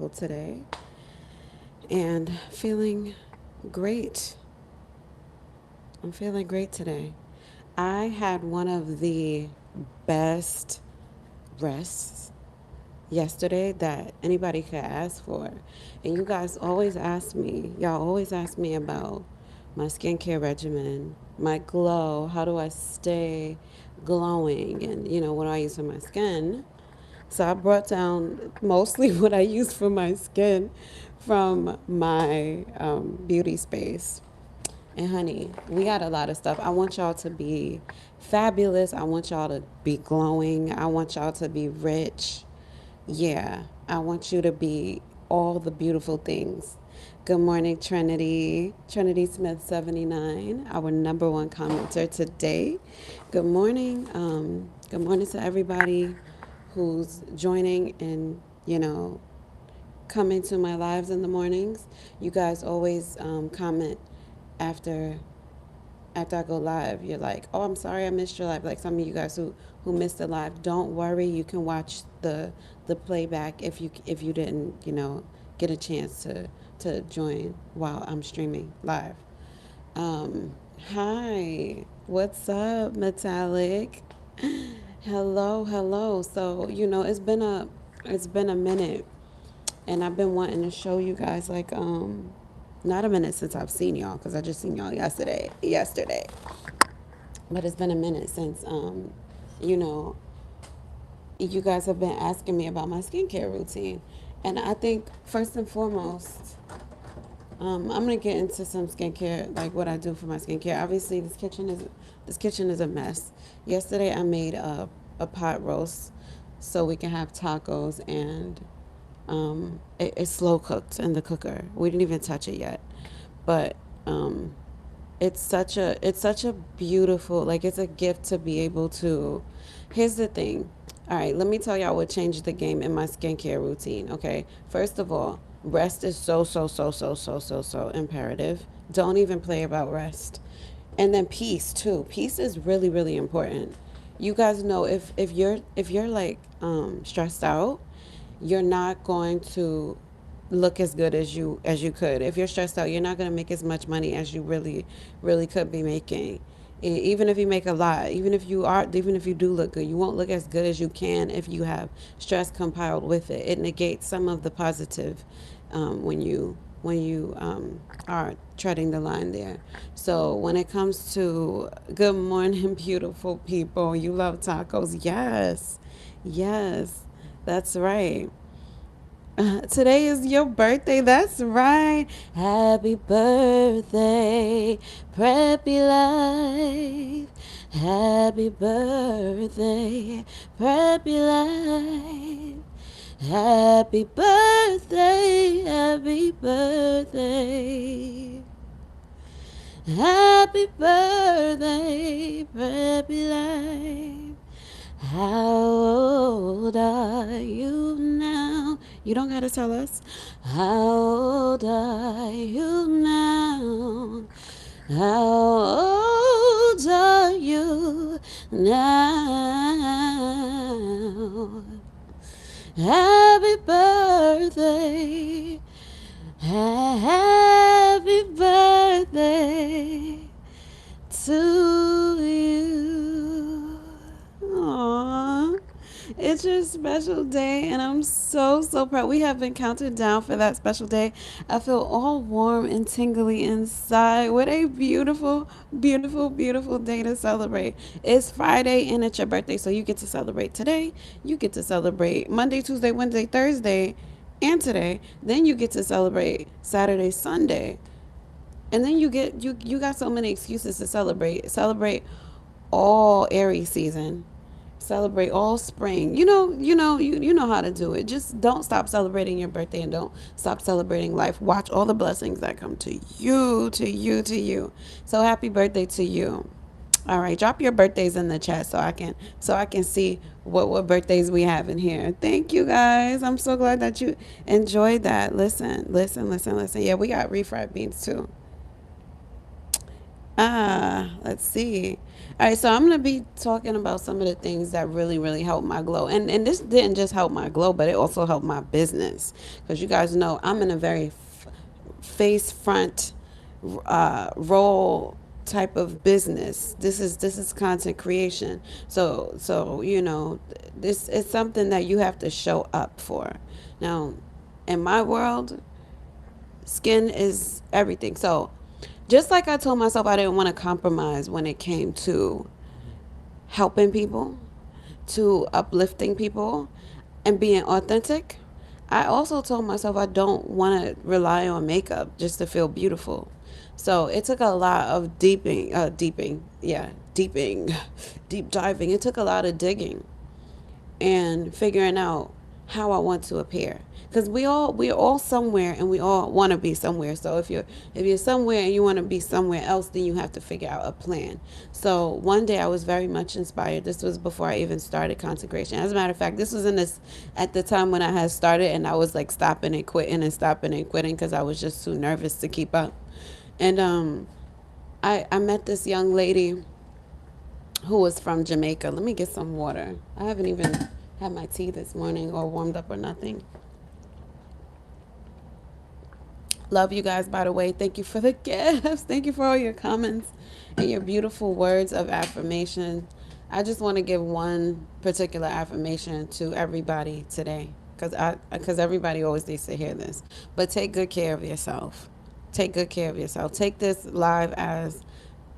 today and feeling great. I'm feeling great today. I had one of the best rests yesterday that anybody could ask for. And you guys always ask me, y'all always ask me about my skincare regimen, my glow, how do I stay glowing, and what do I use for my skin. So I brought down mostly what I use for my skin from my beauty space. And honey, we got a lot of stuff. I want y'all to be fabulous. I want y'all to be glowing. I want y'all to be rich. Yeah, I want you to be all the beautiful things. Good morning, Trinity. Trinity Smith 79, our number one commenter today. Good morning. Good morning to everybody who's joining and, come into my lives in the mornings. You guys always comment after I go live. You're like, "Oh, I'm sorry I missed your live." Like some of you guys who missed the live, don't worry. You can watch the playback if you didn't get a chance to join while I'm streaming live. Um, Hi, what's up, Metallic? Hello, hello. So it's been a minute, and I've been wanting to show you guys not a minute since I've seen y'all because I just seen y'all yesterday, but it's been a minute since you know you guys have been asking me about my skincare routine, and I think first and foremost, I'm gonna get into some skincare, like what I do for my skincare. Obviously, this kitchen is a mess. Yesterday, I made a pot roast so we can have tacos, and it's slow cooked in the cooker. We didn't even touch it yet, but it's such a beautiful, like, it's a gift to be able to. Here's the thing. All right, let me tell y'all what changed the game in my skincare routine. Okay, first of all, rest is so imperative. Don't even play about rest. And then peace too. Peace is really really important. You guys know, if you're like stressed out, you're not going to look as good as you could. If you're stressed out, you're not going to make as much money as you really really could be making. Even if you make a lot, even if you do look good, you won't look as good as you can if you have stress compiled with it. It negates some of the positive when you are treading the line there. So when it comes to good morning, beautiful people, you love tacos. Yes, yes, that's right. Today is your birthday. That's right. Happy birthday, Preppy Life. Happy birthday, Preppy Life. Happy birthday, happy birthday. Happy birthday, Preppy Life. How old are you now? You don't gotta tell us. How old are you now? How old are you now? Happy birthday. Happy birthday to you. Aww. It's your special day, and I'm so proud. We have been counted down for that special day. I feel all warm and tingly inside. What a beautiful day to celebrate. It's Friday, and it's your birthday, so you get to celebrate today. You get to celebrate Monday, Tuesday, Wednesday, Thursday, and today. Then you get to celebrate Saturday, Sunday. And then you got so many excuses to celebrate. Celebrate all Aries season. Celebrate all spring. You know how to do it. Just don't stop celebrating your birthday, and don't stop celebrating life. Watch all the blessings that come to you, to you, to you. So happy birthday to you. All right, drop your birthdays in the chat so I can see what birthdays we have in here. Thank you guys. I'm so glad that you enjoyed that. Listen. Yeah, we got refried beans too. Let's see. All right, so I'm gonna be talking about some of the things that really, really helped my glow, and this didn't just help my glow, but it also helped my business because you guys know I'm in a very face front role type of business. This is content creation, so this is something that you have to show up for. Now, in my world, skin is everything. So just like I told myself I didn't want to compromise when it came to helping people, to uplifting people, and being authentic, I also told myself I don't want to rely on makeup just to feel beautiful. So it took a lot of deeping, deep diving. It took a lot of digging and figuring out how I want to appear. Because we're all somewhere and we all want to be somewhere. So if you're somewhere and you want to be somewhere else, then you have to figure out a plan. So one day I was very much inspired. This was before I even started consecration. As a matter of fact, this was in this at the time when I had started and I was like stopping and quitting and stopping and quitting because I was just too nervous to keep up. And I met this young lady who was from Jamaica. Let me get some water. I haven't even had my tea this morning or warmed up or nothing. Love you guys, by the way. Thank you for the gifts. Thank you for all your comments and your beautiful words of affirmation. I just want to give one particular affirmation to everybody today because everybody always needs to hear this. But take good care of yourself. Take good care of yourself. Take this live as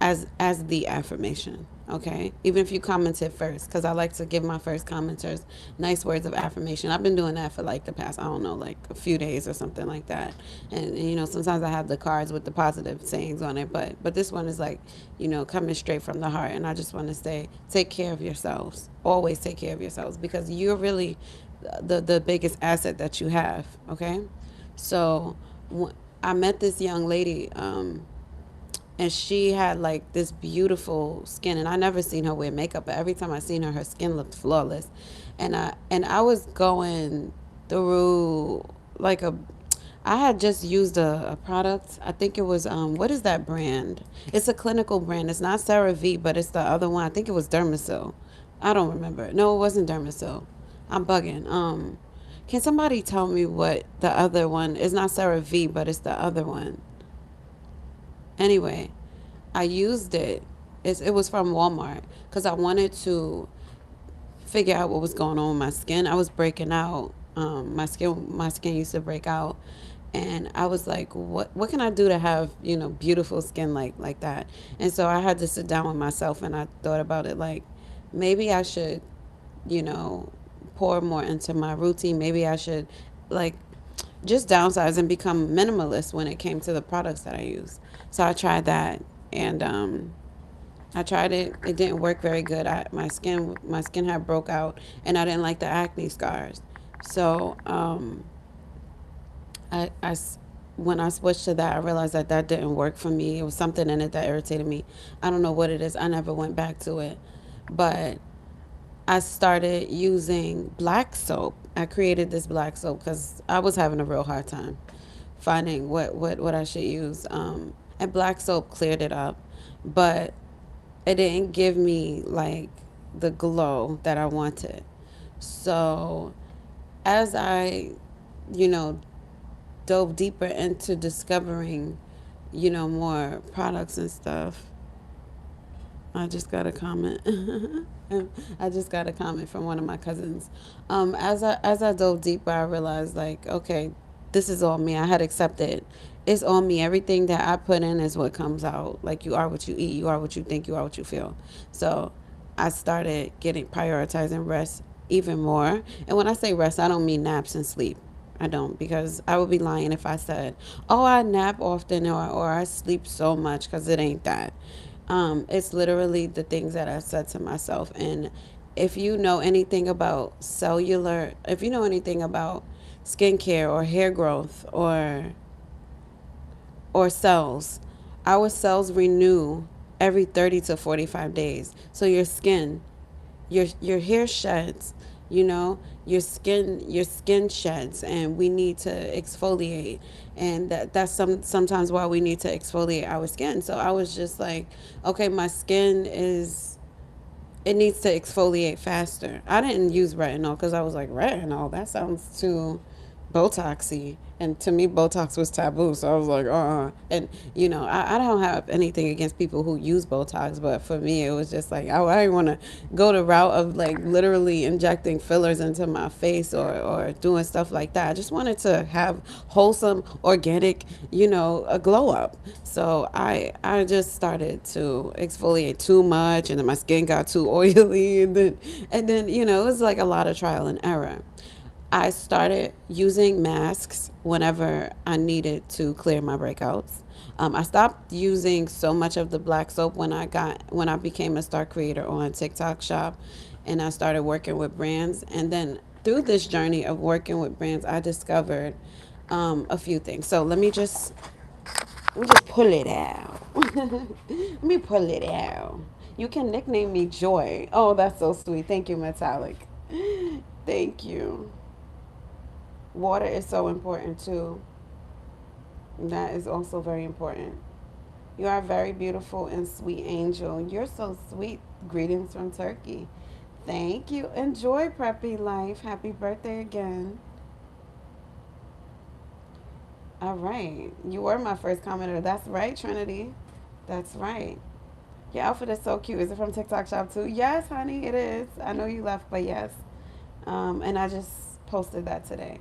the affirmation, okay? Even if you commented first, because I like to give my first commenters nice words of affirmation. I've been doing that for like the past, I don't know, like a few days or something like that. And sometimes I have the cards with the positive sayings on it, but this one is like, coming straight from the heart. And I just want to say, take care of yourselves. Always take care of yourselves because you're really the biggest asset that you have, okay? So I met this young lady, and she had like this beautiful skin, and I never seen her wear makeup, but every time I seen her skin looked flawless. And I was going through like a I had just used a product. I think it was what is that brand? It's a clinical brand. It's not CeraVe, but it's the other one. I think it was Dermasil. I don't remember. No, it wasn't Dermasil. I'm bugging. Can somebody tell me what the other one is? Not CeraVe, but it's the other one. Anyway, I used it. It was from Walmart because I wanted to figure out what was going on with my skin. I was breaking out. My skin used to break out, and I was like, what can I do to have beautiful skin like that? And so I had to sit down with myself and I thought about it like maybe I should you know pour more into my routine. Maybe I should like just downsize and become minimalist when it came to the products that I use. So I tried that, and I tried it. It didn't work very good. My skin had broke out, and I didn't like the acne scars. So I when I switched to that, I realized that that didn't work for me. It was something in it that irritated me. I don't know what it is. I never went back to it, but I started using black soap. I created this black soap because I was having a real hard time finding what I should use. And black soap cleared it up, but it didn't give me like the glow that I wanted. So as I, you know, dove deeper into discovering, more products and stuff, I just got a comment. I just got a comment from one of my cousins. As I dove deeper, I realized like, okay, this is all me. I had accepted it's all me. Everything that I put in is what comes out. Like you are what you eat. You are what you think. You are what you feel. So I started getting prioritizing rest even more. And when I say rest, I don't mean naps and sleep. I don't because I would be lying if I said, "Oh, I nap often or I sleep so much," because it ain't that. It's literally the things that I said to myself. And if you know anything about skincare or hair growth or cells, our cells renew every 30 to 45 days. So your skin, your hair sheds, you know, your skin sheds, and we need to exfoliate, and that's sometimes why we need to exfoliate our skin. So I was just like, okay, my skin is, it needs to exfoliate faster. I didn't use retinol because I was like, retinol, that sounds too Botoxy. And to me, Botox was taboo. So I was like, And, I don't have anything against people who use Botox, but for me, it was just like, I didn't want to go the route of like literally injecting fillers into my face, or doing stuff like that. I just wanted to have wholesome, organic, a glow up. So I just started to exfoliate too much, and then my skin got too oily, and then it was like a lot of trial and error. I started using masks whenever I needed to clear my breakouts. I stopped using so much of the black soap when I became a star creator on TikTok Shop, and I started working with brands. And then through this journey of working with brands, I discovered a few things. So let me just pull it out. Let me pull it out. You can nickname me Joy. Oh, that's so sweet. Thank you, Metallic. Thank you. Water is so important too. That is also very important. You are a very beautiful and sweet angel. You're so sweet. Greetings from Turkey. Thank you. Enjoy preppy life. Happy birthday again. All right. You were my first commenter. That's right, Trinity. That's right. Your outfit is so cute. Is it from TikTok Shop too? Yes, honey, it is. I know you left, but yes. And I just posted that today.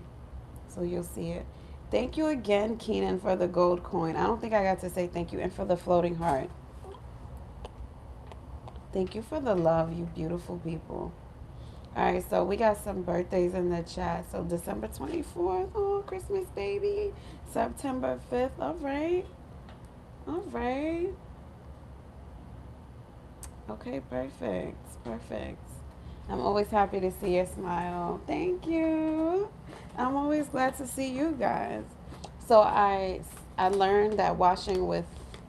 So you'll see it. Thank you again, Keenan, for the gold coin. I don't think I got to say thank you. And for the floating heart. Thank you for the love, you beautiful people. All right, so we got some birthdays in the chat. So December 24th, oh, Christmas baby. September 5th, all right. All right. Okay, perfect. Perfect. I'm always happy to see your smile. Thank you. I'm always glad to see you guys. So I learned that washing with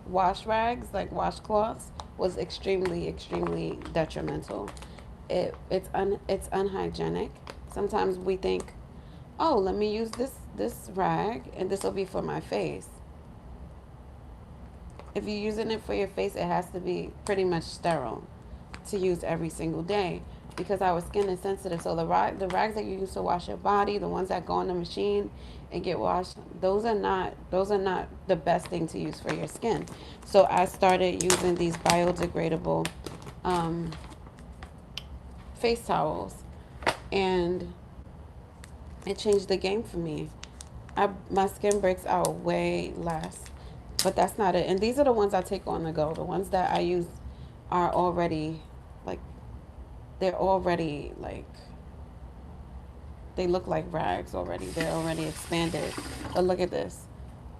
wash rags, like washcloths, was extremely detrimental. It's unhygienic. Sometimes we think, oh, let me use this rag and this will be for my face. If you're using it for your face, it has to be pretty much sterile to use every single day, because our skin is sensitive. So the rags that you use to wash your body, the ones that go in the machine and get washed, those are not the best thing to use for your skin. So I started using these biodegradable um, face towels, and it changed the game for me. My skin breaks out way less, but that's not it. And these are the ones I take on the go. The ones that I use are already like they're already like they look like rags already. They're already expanded. But look at this.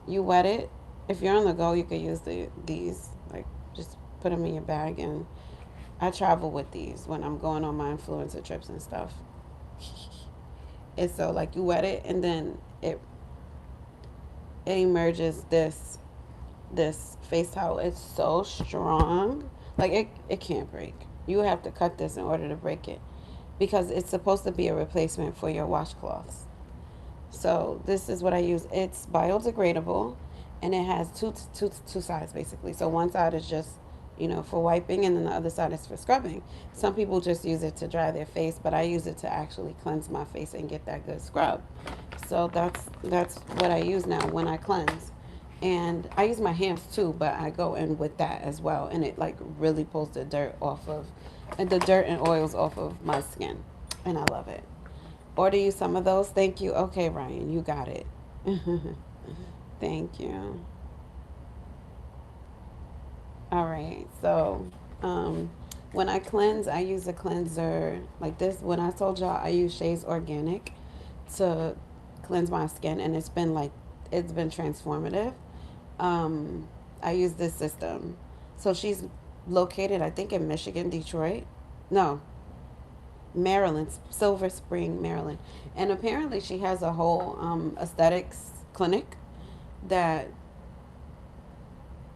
You wet it. If you're on the go, you could use these. Like, just put them in your bag. And I travel with these when I'm going on my influencer trips and stuff. And so, like, you wet it, and then it emerges this face towel. It's so strong. Like, it can't break. You have to cut this in order to break it, because it's supposed to be a replacement for your washcloths. So this is what I use. It's biodegradable, and it has two sides basically. So one side is just, for wiping, and then the other side is for scrubbing. Some people just use it to dry their face, but I use it to actually cleanse my face and get that good scrub. So that's what I use now when I cleanse. And I use my hands too, but I go in with that as well, and it like really pulls the dirt off of, and the dirt and oils off of my skin, and I love it. Order you some of those. Thank you. Okay, Ryan, you got it. Thank you. All right. So, when I cleanse, I use a cleanser like this. When I told y'all I use Shay's Organic to cleanse my skin, and it's been transformative. Um, I use this system. So she's located, I think, in Michigan, Detroit. No, Maryland, Silver Spring, Maryland. And apparently she has a whole aesthetics clinic that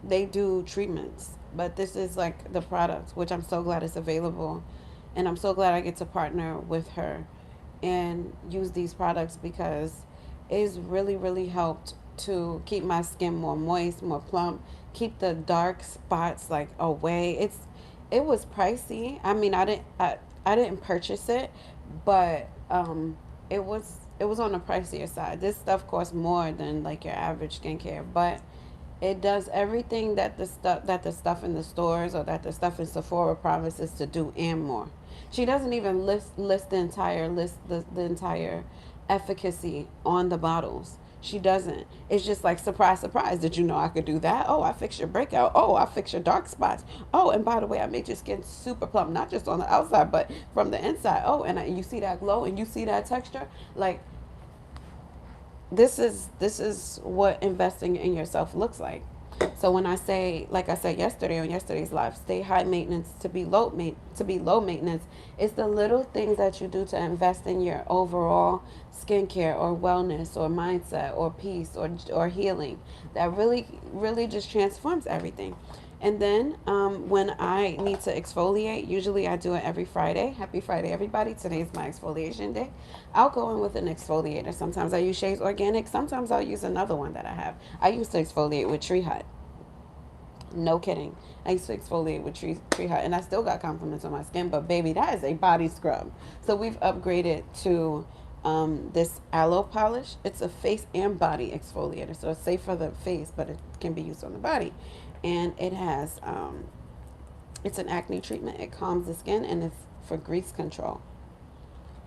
they do treatments. But this is like the product, which I'm so glad is available. And I'm so glad I get to partner with her and use these products because it's really, really helped to keep my skin more moist, more plump, keep the dark spots like away. It was pricey. I mean, I didn't purchase it, but it was on the pricier side. This stuff costs more than like your average skincare, but it does everything that the stuff in the stores or that the stuff in Sephora promises to do and more. She doesn't even list the entire efficacy on the bottles. She doesn't. It's just like surprise, surprise. Did you know I could do that? Oh, I fix your breakout. Oh, I fix your dark spots. Oh, and by the way, I made your skin super plump, not just on the outside, but from the inside. Oh, and you see that glow and you see that texture. Like this is what investing in yourself looks like. So when I say, like I said yesterday on yesterday's live, stay high maintenance to be low maintenance, it's the little things that you do to invest in your overall skincare or wellness or mindset or peace or healing that really really just transforms everything. And then when I need to exfoliate, usually I do it every Friday. Happy Friday, everybody. Today's my exfoliation day. I'll go in with an exfoliator. Sometimes I use Shay's Organic. Sometimes I'll use another one that I have. I used to exfoliate with Tree Hut. No kidding. I used to exfoliate with Tree Hut, and I still got compliments on my skin. But baby, that is a body scrub. So we've upgraded to this aloe polish. It's a face and body exfoliator, so it's safe for the face, but it can be used on the body. And it has it's an acne treatment. It calms the skin and it's for grease control.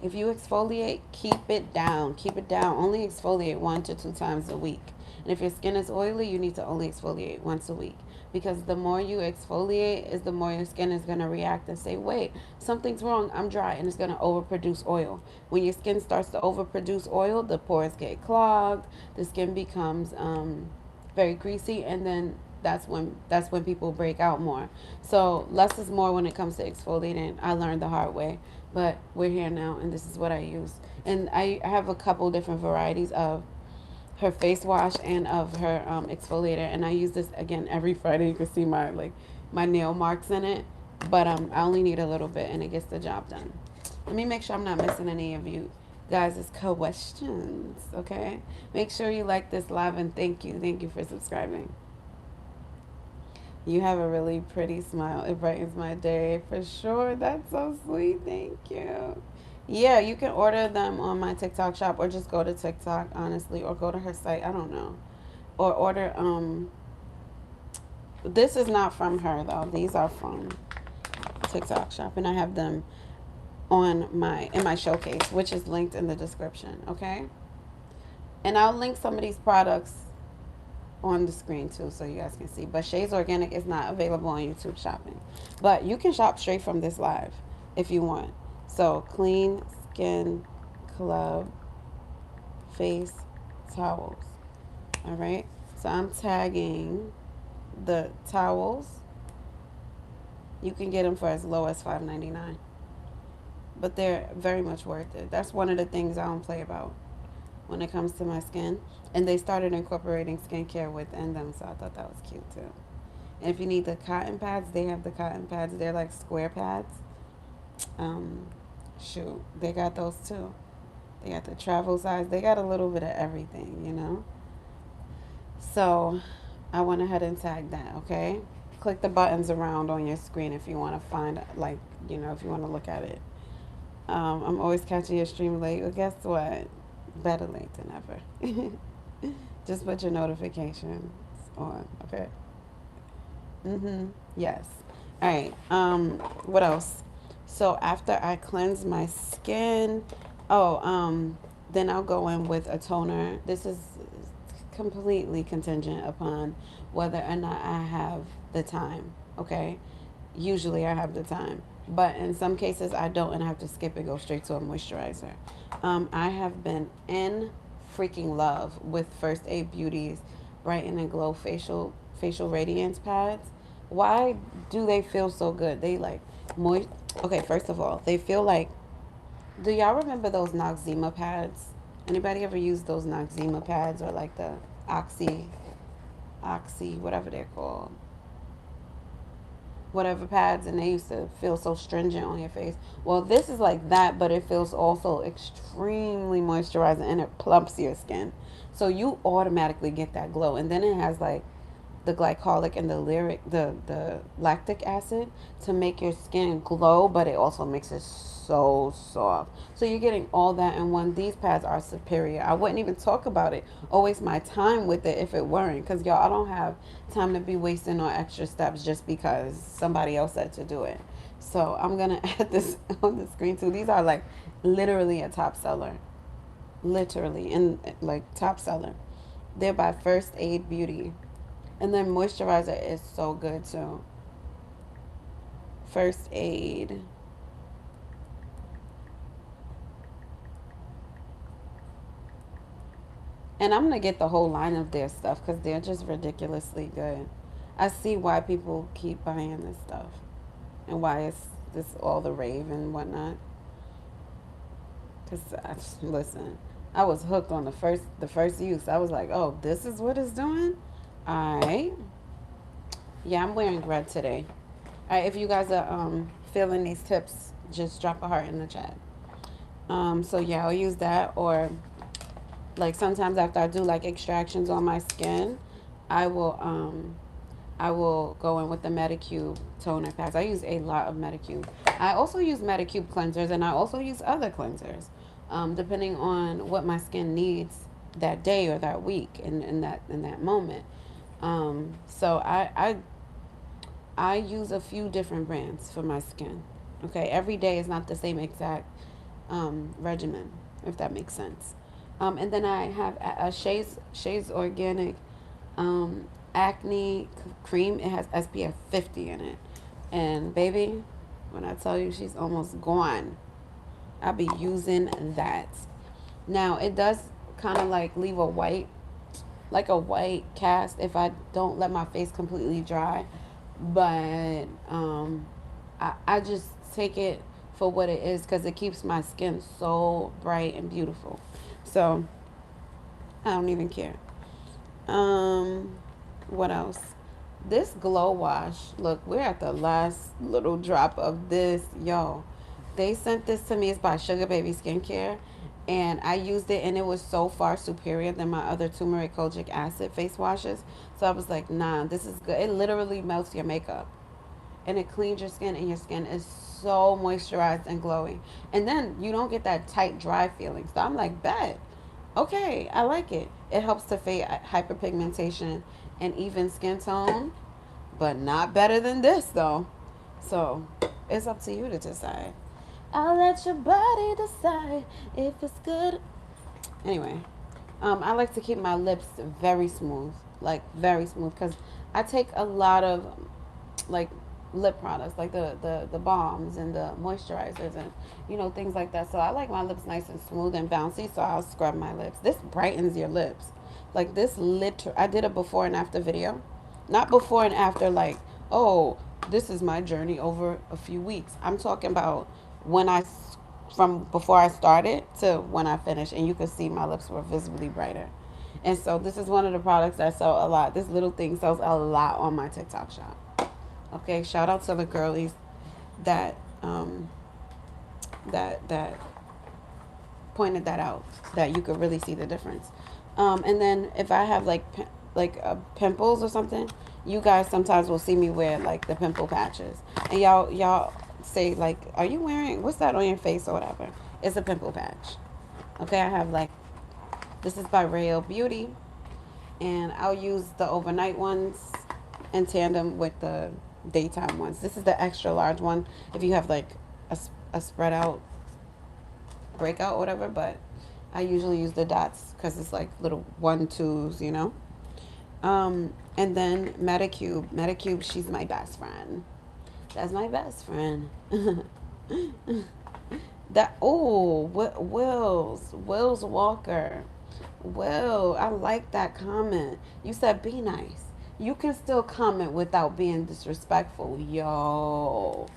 If you exfoliate, keep it down. Keep it down. Only exfoliate 1 to 2 times a week. And if your skin is oily, you need to only exfoliate once a week. Because the more you exfoliate, is the more your skin is going to react and say, wait, something's wrong. I'm dry. And it's going to overproduce oil. When your skin starts to overproduce oil, the pores get clogged. The skin becomes very greasy. And then that's when people break out more. So less is more when it comes to exfoliating. I learned the hard way, but we're here now, and this is what I use. And I have a couple different varieties of her face wash and of her exfoliator, and I use this again every Friday. You can see my nail marks in it, but I only need a little bit, and it gets the job done. Let me make sure I'm not missing any of you guys' questions. Okay, make sure you like this live, and thank you for subscribing. You have a really pretty smile. It brightens my day for sure. That's so sweet. Thank you. Yeah, you can order them on my TikTok shop or just go to TikTok, honestly, or go to her site. I don't know. Or order this is not from her though. These are from TikTok shop and I have them on my in my showcase, which is linked in the description, okay? And I'll link some of these products on the screen too so you guys can see. But Shay's Organic is not available on YouTube shopping. But you can shop straight from this live if you want. So Clean Skin Club face towels. All right. So I'm tagging the towels. You can get them for as low as $5.99. But they're very much worth it. That's one of the things I don't play about when it comes to my skin. And they started incorporating skincare within them, so I thought that was cute too. And if you need the cotton pads, they have the cotton pads. They're like square pads. Um, Shoot, they got those too. They got the travel size. They got a little bit of everything, you know. So I went ahead and tagged that. Okay, click the buttons around on your screen if you want to find if you want to look at it. I'm always catching your stream late. Well, guess what? Better late than never. Just put your notifications on, okay? Yes. All right. What else? So after I cleanse my skin, then I'll go in with a toner. This is completely contingent upon whether or not I have the time. Okay. Usually I have the time, but in some cases I don't, and I have to skip and go straight to a moisturizer. I have been in freaking love with First Aid Beauty's Brighten and Glow facial radiance pads. Why do they feel so good? They like moist. Okay, first of all, they feel like. Do y'all remember those Noxzema pads? Anybody ever use those Noxzema pads or like the Oxy, whatever they're called? whatever pads, and they used to feel so stringent on your face. Well, this is like that, but it feels also extremely moisturizing, and it plumps your skin. So you automatically get that glow. And then it has like the glycolic and the lactic acid to make your skin glow, but it also makes it so soft. So you're getting all that in one. These pads are superior. I wouldn't even talk about it or waste my time with it if it weren't, because y'all, I don't have time to be wasting on extra steps just because somebody else said to do it. So I'm gonna add this on the screen too. These are like literally a top seller, literally, and like top seller. They're by First Aid Beauty. And then moisturizer is so good too. First Aid. And I'm gonna get the whole line of their stuff because they're just ridiculously good. I see why people keep buying this stuff and why it's this all the rave and whatnot. Cause listen, I was hooked on the first use. I was like, oh, this is what it's doing. All right. Yeah, I'm wearing red today. All right. If you guys are feeling these tips, just drop a heart in the chat. So yeah, I'll use that, or like sometimes after I do like extractions on my skin, I will I will go in with the Medicube toner pads. I use a lot of Medicube. I also use Medicube cleansers, and I also use other cleansers, depending on what my skin needs that day or that week in that moment. So I use a few different brands for my skin. Okay, every day is not the same exact regimen, if that makes sense. And then I have a Shay's Organic acne cream. It has SPF 50 in it. And baby, when I tell you she's almost gone, I'll be using that. Now, it does kind of like leave like a white cast if I don't let my face completely dry. But I just take it for what it is because it keeps my skin so bright and beautiful. So I don't even care. Um, what else? This glow wash. Look, we're at the last little drop of this, yo. They sent this to me. It's by Sugar Baby Skincare, and I used it, and it was so far superior than my other turmeric kojic acid face washes. So I was like, nah, this is good. It literally melts your makeup, and it cleans your skin, and your skin is so moisturized and glowing. And then you don't get that tight, dry feeling. So I'm like, bet. Okay, I like it. It helps to fade hyperpigmentation and even skin tone, but not better than this though. So it's up to you to decide. I'll let your body decide if it's good. Anyway, I like to keep my lips very smooth, like very smooth, because I take a lot of like lip products, like the balms and the moisturizers and things like that. So I like my lips nice and smooth and bouncy. So I'll scrub my lips. This brightens your lips. Like this I did a before and after video, not before and after like, oh, this is my journey over a few weeks. I'm talking about when from before I started to when I finished, and you could see my lips were visibly brighter. And so this is one of the products that sell a lot. This little thing sells a lot on my TikTok shop. Okay, shout out to the girlies that that pointed that out, that you could really see the difference. And then if I have pimples or something, you guys sometimes will see me wear like the pimple patches, and y'all say like, "Are you wearing what's that on your face or whatever?" It's a pimple patch. Okay, I have like this is by Rayo Beauty, and I'll use the overnight ones in tandem with the daytime ones. This is the extra large one if you have like a spread out breakout or whatever, but I usually use the dots because it's like little 1 2s. And then Medicube, she's my best friend. That's my best friend. That Will's Walker. Will, I like that comment. You said be nice. You can still comment without being disrespectful. Yo,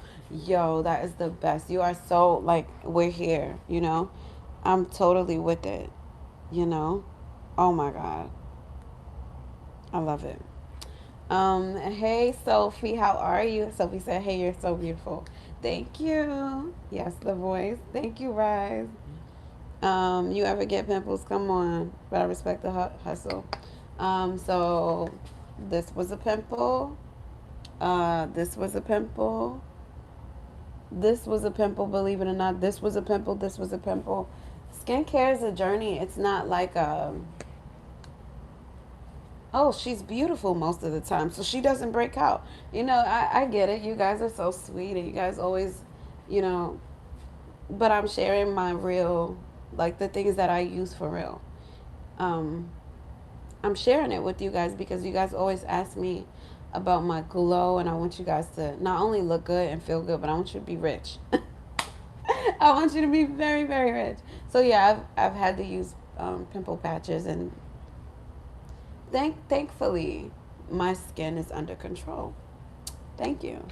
that is the best. You are so like we're here. I'm totally with it. Oh my God. I love it. Hey Sophie, how are you? Sophie said, "Hey, you're so beautiful." Thank you. Yes, the voice. Thank you, Rise. You ever get pimples? Come on, but I respect the hustle. So this was a pimple. This was a pimple. This was a pimple. Believe it or not, this was a pimple. This was a pimple. Skincare is a journey. It's not like oh, she's beautiful most of the time, so she doesn't break out. I get it. You guys are so sweet, and you guys always, you know, but I'm sharing my real, like the things that I use for real. Um, I'm sharing it with you guys because you guys always ask me about my glow, and I want you guys to not only look good and feel good, but I want you to be rich. I want you to be very, very rich. So yeah, I've had to use pimple patches, and thankfully my skin is under control. Thank you.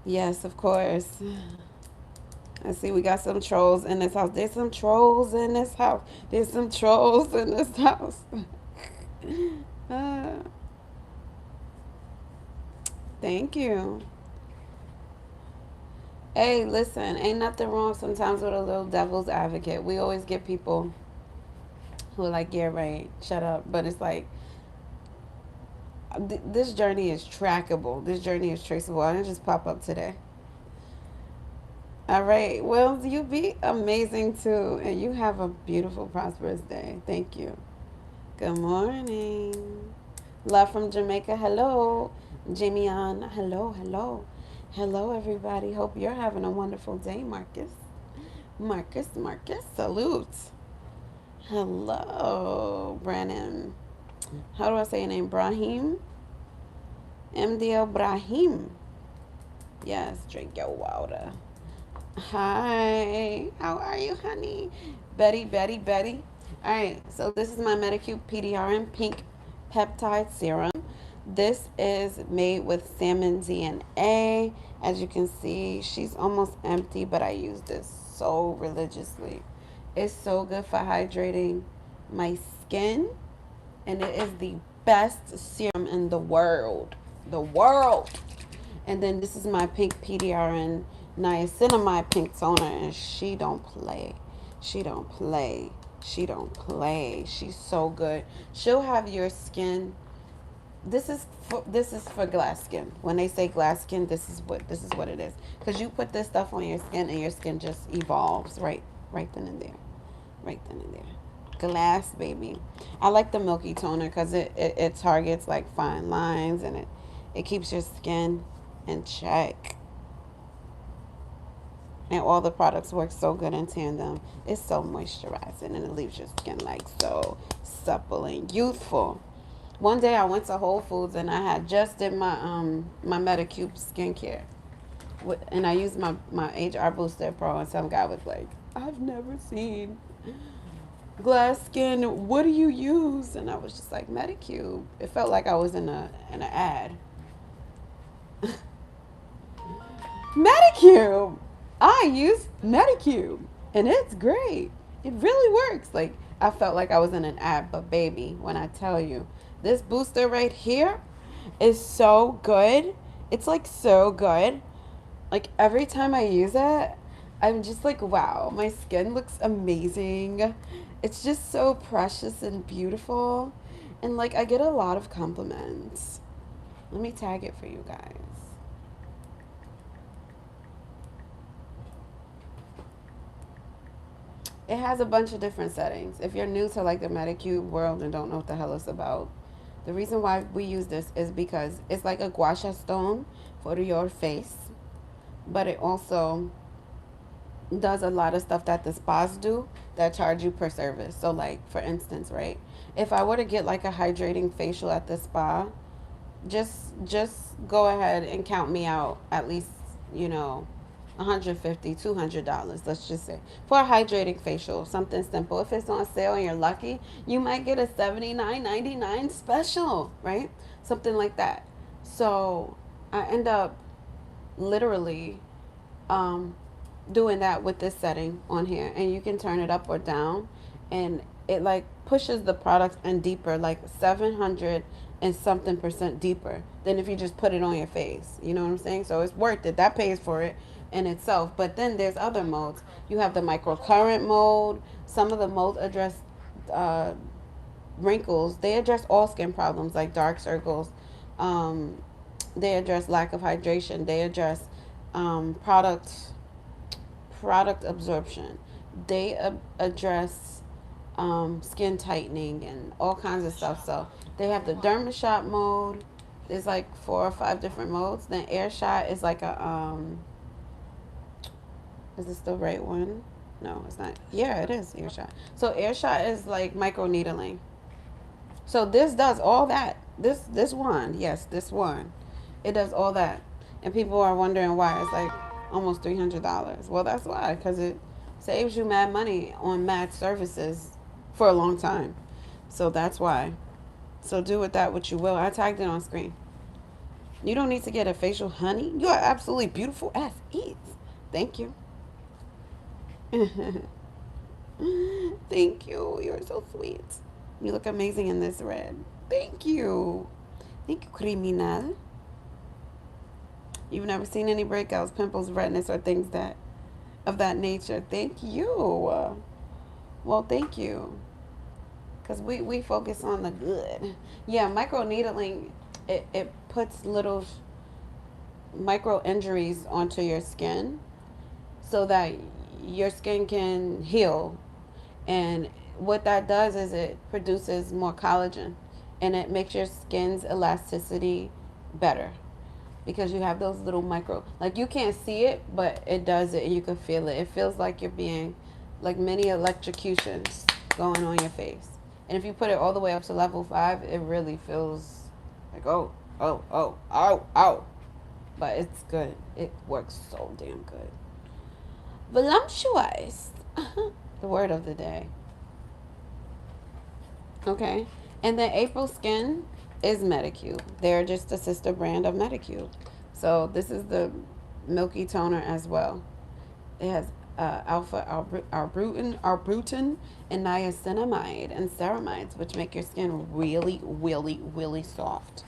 Yes, of course. I see we got some trolls in this house. There's some trolls in this house. There's some trolls in this house. uh, Thank you. Hey, listen, ain't nothing wrong sometimes with a little devil's advocate. We always get people who are like, yeah, right, shut up. But it's like, this journey is trackable. This journey is traceable. I didn't just pop up today. All right. Well, you be amazing too. And you have a beautiful, prosperous day. Thank you. Good morning. Love from Jamaica. Hello. Jimian. Hello. Hello. Hello, everybody. Hope you're having a wonderful day, Marcus. Marcus. Salute. Hello, Brandon. How do I say your name? Brahim? MDL Brahim. Yes, drink your water. Hi. How are you, honey? Betty. All right, so this is my Medicube PDRN Pink Peptide Serum. This is made with salmon DNA. As you can see, she's almost empty, but I use this so religiously. It's so good for hydrating my skin, and it is the best serum in the world. The world. And then this is my pink PDRN niacinamide pink toner, and she don't play. She don't play. She don't play. She's so good. She'll have your skin. This is for glass skin. When they say glass skin, this is what it is. Cause you put this stuff on your skin, and your skin just evolves right then and there, right then and there. Glass, baby. I like the milky toner because it targets like fine lines, and it keeps your skin in check. And all the products work so good in tandem. It's so moisturizing, and it leaves your skin like so supple and youthful. One day I went to Whole Foods, and I had just did my Medicube skincare, and I used my HR Booster Pro, and some guy was like, "I've never seen glass skin. What do you use?" And I was just like, "Medicube." It felt like I was in an ad. Medicube. I use Medicube, and it's great. It really works. Like, I felt like I was in an ad, but baby, when I tell you, this booster right here is so good. It's like so good. Like every time I use it, I'm just like, wow, my skin looks amazing. It's just so precious and beautiful. And like I get a lot of compliments. Let me tag it for you guys. It has a bunch of different settings. If you're new to like the Medicube world and don't know what the hell it's about, the reason why we use this is because it's like a gua sha stone for your face, but it also does a lot of stuff that the spas do that charge you per service. So like for instance, right? If I were to get like a hydrating facial at the spa, just go ahead and count me out at least, you know, 150 $200, let's just say, for a hydrating facial, something simple. If it's on sale and you're lucky, you might get a 79.99 special, right? Something like that. So I end up literally um, doing that with this setting on here, and you can turn it up or down, and it like pushes the product in deeper, like 700 and something percent deeper than if you just put it on your face. You know what I'm saying? So it's worth it. That pays for it in itself. But then there's other modes. You have the microcurrent mode. Some of the modes address uh, wrinkles. They address all skin problems like dark circles. Um, they address lack of hydration. They address um, product product absorption. They address skin tightening and all kinds of stuff. So they have the dermashot mode. There's like 4 or 5 different modes. Then air shot is like a is this the right one? No, it's not. Yeah, it is air shot. So air shot is like micro needling. So this does all that. This one, yes, this one, it does all that. And people are wondering why it's like almost $300. Well, that's why, because it saves you mad money on mad services for a long time. So that's why. So do with that what you will. I tagged it on screen. You don't need to get a facial, honey. You are absolutely beautiful as is. Thank you. Thank you. You're so sweet. You look amazing in this red. Thank you. Thank you, criminal. You've never seen any breakouts, pimples, redness, or things that of that nature. Thank you. Well, thank you. Because we focus on the good. Yeah, micro needling, it puts little micro injuries onto your skin so that your skin can heal. And what that does is it produces more collagen and it makes your skin's elasticity better because you have those little micro, like you can't see it, but it does it and you can feel it. It feels like you're being like many electrocutions going on your face. And if you put it all the way up to level 5, it really feels like, oh. But it's good. It works so damn good. Voluptuous. The word of the day. Okay. And then April Skin is Medicube. They're just a sister brand of Medicube. So this is the milky toner as well. It has alpha arbutin, and niacinamide and ceramides, which make your skin really, really, really soft.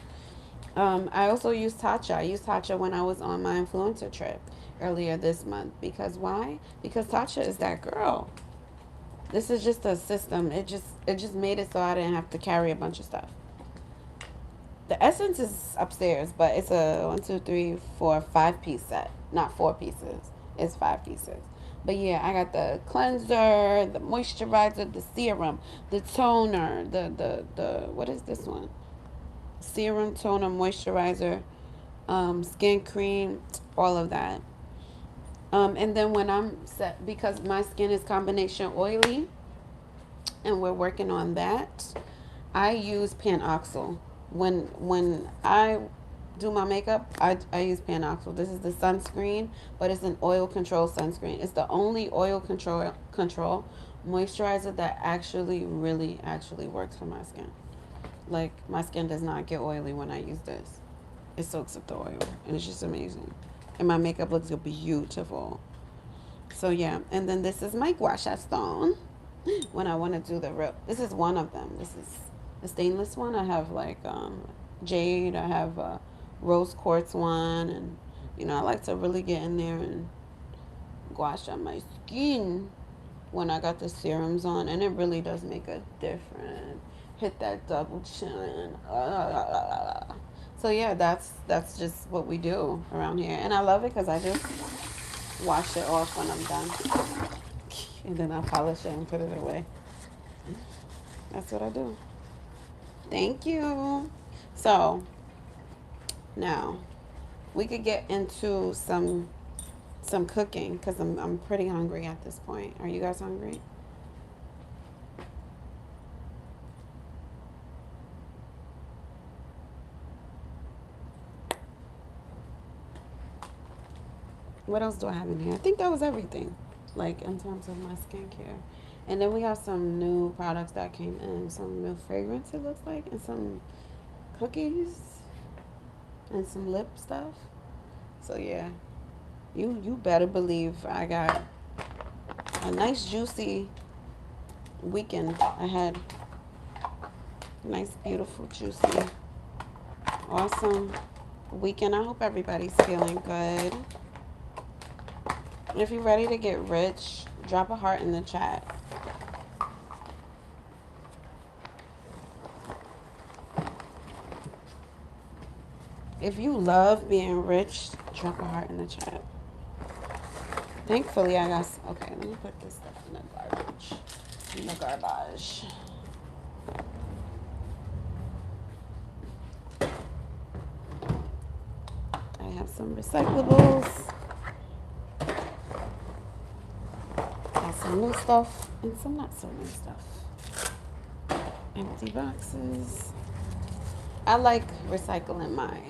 I also use Tatcha. I used Tatcha when I was on my influencer trip earlier this month. Because why? Because Tatcha is that girl. This is just a system. It just made it so I didn't have to carry a bunch of stuff. The essence is upstairs, but it's a 1, 2, 3, 4, 5 piece set, not 4 pieces. It's 5 pieces. But yeah, I got the cleanser, the moisturizer, the serum, the toner, the what is this one? Serum, toner, moisturizer, skin cream, all of that. And then when I'm set, because my skin is combination oily, and we're working on that, I use Panoxyl. When I do my makeup, I use Panoxyl. This is the sunscreen, but it's an oil control sunscreen. It's the only oil control moisturizer that actually really actually works for my skin. Like my skin does not get oily when I use this. It soaks up the oil, and it's just amazing. And my makeup looks beautiful. So yeah, and then this is my gua sha stone. When I want to do the real, this is one of them. This is the stainless one. I have like jade. I have a rose quartz one, and I like to really get in there and gua sha my skin when I got the serums on, and it really does make a difference. Hit that double chin. So yeah, that's just what we do around here, and I love it because I just wash it off when I'm done, and then I polish it and put it away. That's what I do. Thank you. So now we could get into some cooking because I'm pretty hungry at this point. Are you guys hungry? What else do I have in here? I think that was everything, like in terms of my skincare. And then we have some new products that came in, some new fragrance it looks like, and some cookies, and some lip stuff. So yeah, You better believe I got a nice juicy weekend ahead. Nice, beautiful, juicy, awesome weekend. I hope everybody's feeling good. If you're ready to get rich, drop a heart in the chat. If you love being rich, drop a heart in the chat. Thankfully, I got... Okay, let me put this stuff in the garbage. In the garbage. I have some recyclables. Got some new stuff and some not so new stuff. Empty boxes. I like recycling my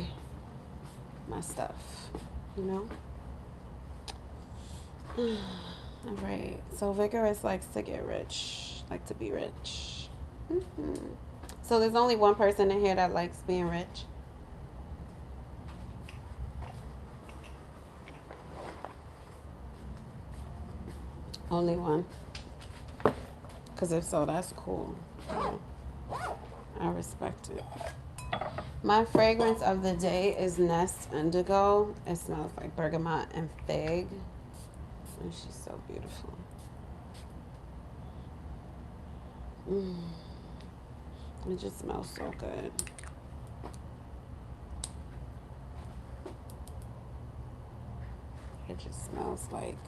stuff, you know? All right. So Vigorous likes to get rich, like to be rich. So there's only one person in here that likes being rich. Only one. Because if so, that's cool. I respect it. My fragrance of the day is Nest Indigo. It smells like bergamot and fig. And she's so beautiful. It just smells so good. It just smells like...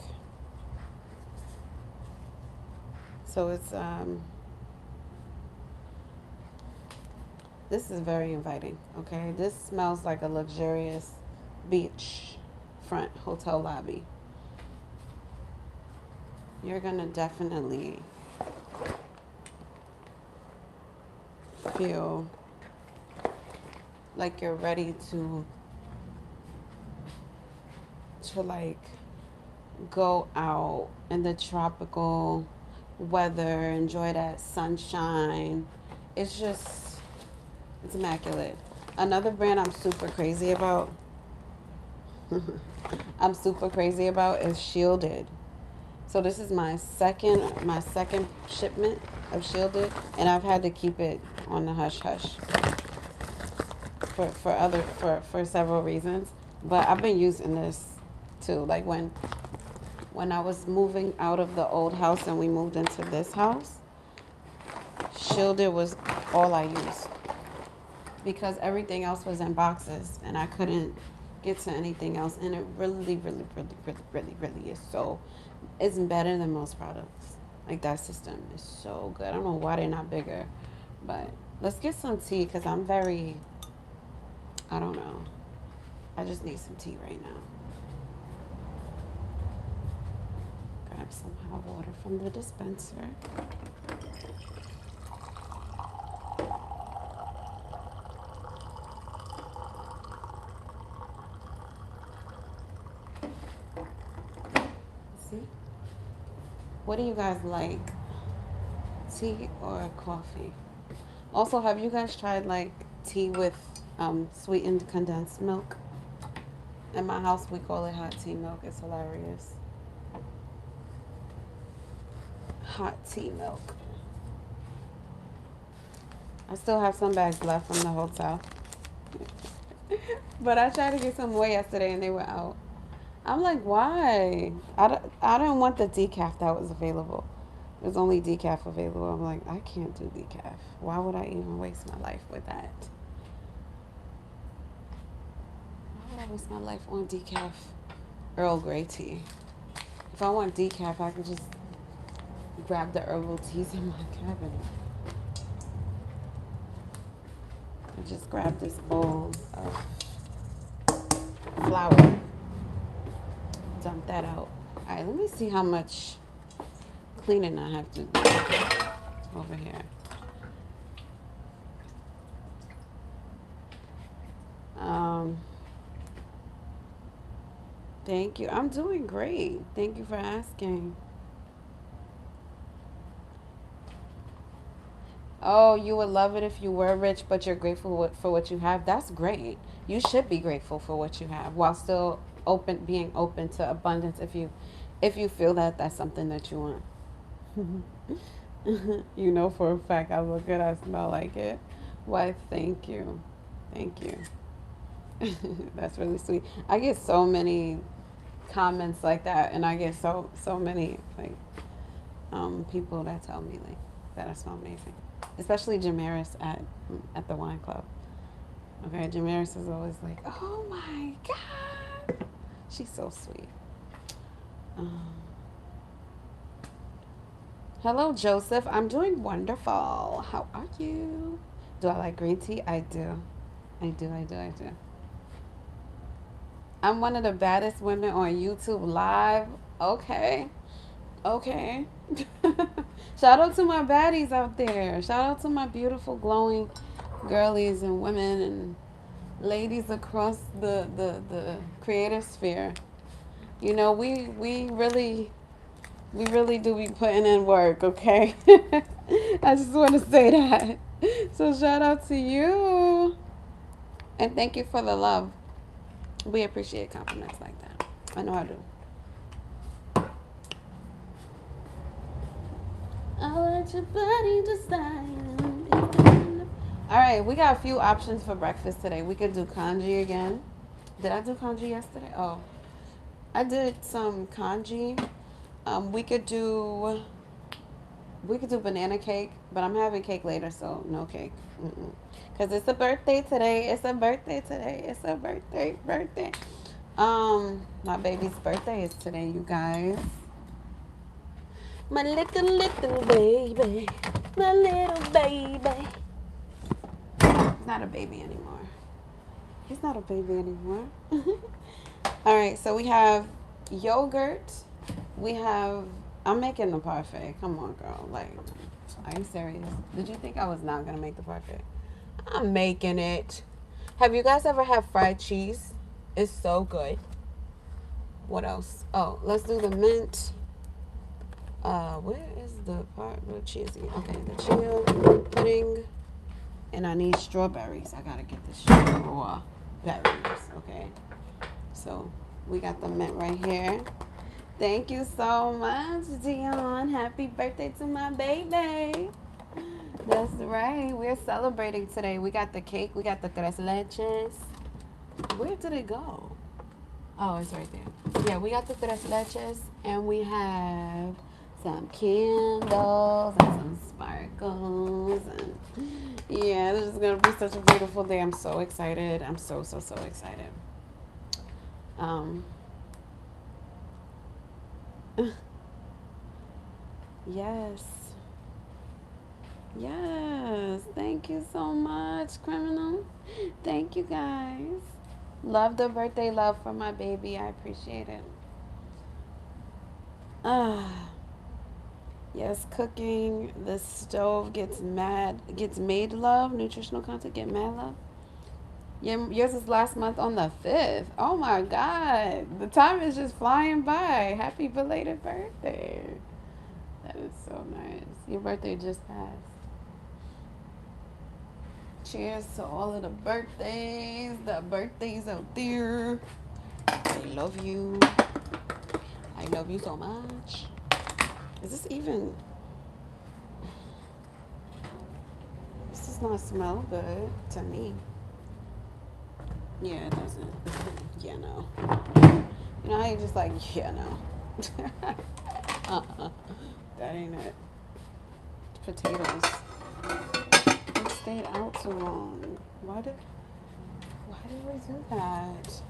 So it's... This is very inviting, okay? This smells like a luxurious beach front hotel lobby. You're gonna definitely feel like you're ready to like go out in the tropical weather, enjoy that sunshine. It's just, it's immaculate. Another brand I'm super crazy about is Shielded. So this is my second shipment of Shielded, and I've had to keep it on the hush hush for several reasons. But I've been using this too. Like when I was moving out of the old house and we moved into this house, Shielded was all I used because everything else was in boxes and I couldn't get to anything else. And it really is so... It's better than most products. Like, that system is so good. I don't know why they're not bigger. But let's get some tea because I'm very... I don't know. I just need some tea right now. Grab some hot water from the dispenser. What do you guys like? Tea or coffee? Also, have you guys tried like tea with sweetened condensed milk? In my house, we call it hot tea milk. It's hilarious. Hot tea milk. I still have some bags left from the hotel. But I tried to get some away yesterday and they were out. I'm like, why? I didn't want the decaf that was available. There's only decaf available. I'm like, I can't do decaf. Why would I even waste my life with that? Why would I waste my life on decaf Earl Grey tea? If I want decaf, I can just grab the herbal teas in my cabinet. I just grab this bowl of flour. Dump that out. All right, let me see how much cleaning I have to do over here. Thank you. I'm doing great. Thank you for asking. Oh, you would love it if you were rich, but you're grateful for what you have. That's great. You should be grateful for what you have while still being open to abundance if you feel that that's something that you want. You know for a fact I look good, I smell like it. Why, thank you. Thank you. That's really sweet. I get so many comments like that, and I get so many like people that tell me like that I smell amazing. Especially Jamaris at the wine club. Okay, Jamaris is always like, "Oh my god." She's so sweet. Um, Hello, Joseph. I'm doing wonderful. How are you? Do I like green tea? I do. I do. I'm one of the baddest women on YouTube Live. Okay. Okay. Shout out to my baddies out there. Shout out to my beautiful, glowing girlies and women and ladies across the creative sphere. You know, we really do be putting in work, okay? I just want to say that. So shout out to you. And thank you for the love. We appreciate compliments like that. I know I do. I'll let your body decide. All right, we got a few options for breakfast today. We could do congee again. Did I do congee yesterday? Oh, I did some congee. We could do banana cake, but I'm having cake later, so no cake. Cause it's a birthday today. It's a birthday today. It's a birthday. My baby's birthday is today, you guys. My little baby, my little baby. He's not a baby anymore. He's not a baby anymore. All right, so we have yogurt. We have. I'm making the parfait. Come on, girl. Like, are you serious? Did you think I was not gonna make the parfait? I'm making it. Have you guys ever had fried cheese? It's so good. What else? Oh, let's do the mint. Where is the part with cheesy? Okay, the chia pudding. And I need strawberries. I gotta get the strawberries. Okay. So we got the mint right here. Thank you so much, Dion. Happy birthday to my baby. That's right. We're celebrating today. We got the cake. We got the tres leches. Where did it go? Oh, it's right there. Yeah, we got the tres leches, and we have some candles and some sparkles. And yeah, this is going to be such a beautiful day. I'm so excited. I'm so excited. Yes. Yes. Thank you so much, Criminal. Thank you, guys. Love the birthday love for my baby. I appreciate it. Ah. Yes, cooking. The stove gets made love. Nutritional content get mad love. Yours is last month on the 5th. Oh my God. The time is just flying by. Happy belated birthday. That is so nice. Your birthday just passed. Cheers to all of the birthdays out there. I love you. I love you so much. Is this even... This does not smell good to me. Yeah, it doesn't. Yeah, no. You know how you just like, yeah, no. That ain't it. Potatoes. They stayed out too long. Why did we do that?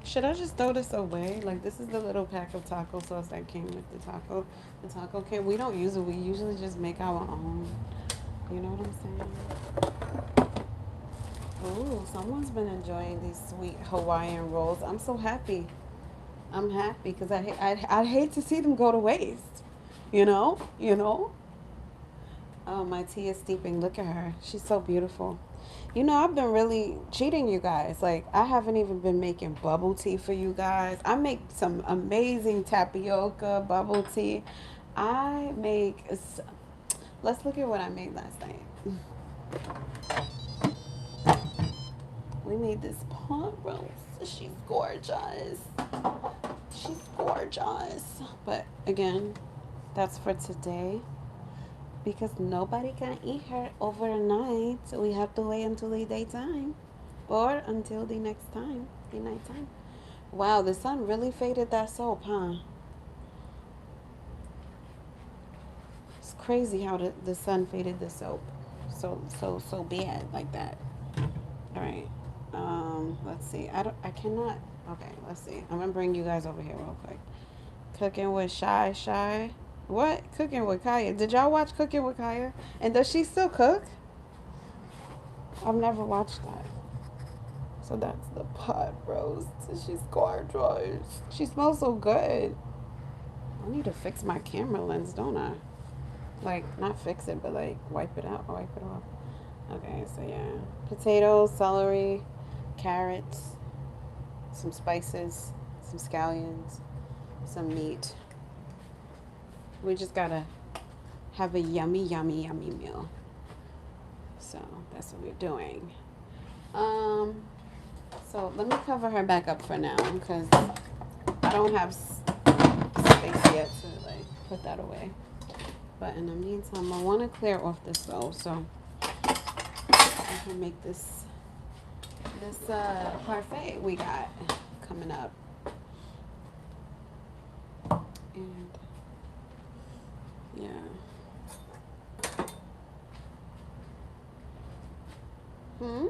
Should I just throw this away? Like, this is the little pack of taco sauce that came with the taco kit. We don't use it. We usually just make our own. You know what I'm saying? Ooh, someone's been enjoying these sweet Hawaiian rolls. I'm so happy. I'm happy because I'd hate to see them go to waste. You know? You know? Oh, my tea is steeping. Look at her. She's so beautiful. You know, I've been really cheating you guys. Like, I haven't even been making bubble tea for you guys. I make some amazing tapioca bubble tea. I make... Let's look at what I made last night. We made this pot roast. She's gorgeous. She's gorgeous. But again, that's for today because nobody can eat her overnight. So we have to wait until the daytime or until the next time, the nighttime. Wow, the sun really faded that soap, huh? It's crazy how the sun faded the soap so bad like that. All right. Let's see. I cannot. Okay, let's see. I'm gonna bring you guys over here real quick. Cooking with Shy. What? Cooking with Kaya. Did y'all watch Cooking with Kaya? And does she still cook? I've never watched that. So that's the pot roast. She's gorgeous. She smells so good. I need to fix my camera lens, don't I? Like, not fix it, but like wipe it out, wipe it off. Okay, so yeah. Potatoes, celery, carrots, some spices, some scallions, some meat. We just gotta have a yummy, yummy, yummy meal. So that's what we're doing. Um, so let me cover her back up for now because I don't have space yet to like put that away. But in the meantime, I want to clear off the stove so I can make this parfait we got coming up. And yeah. Hmm?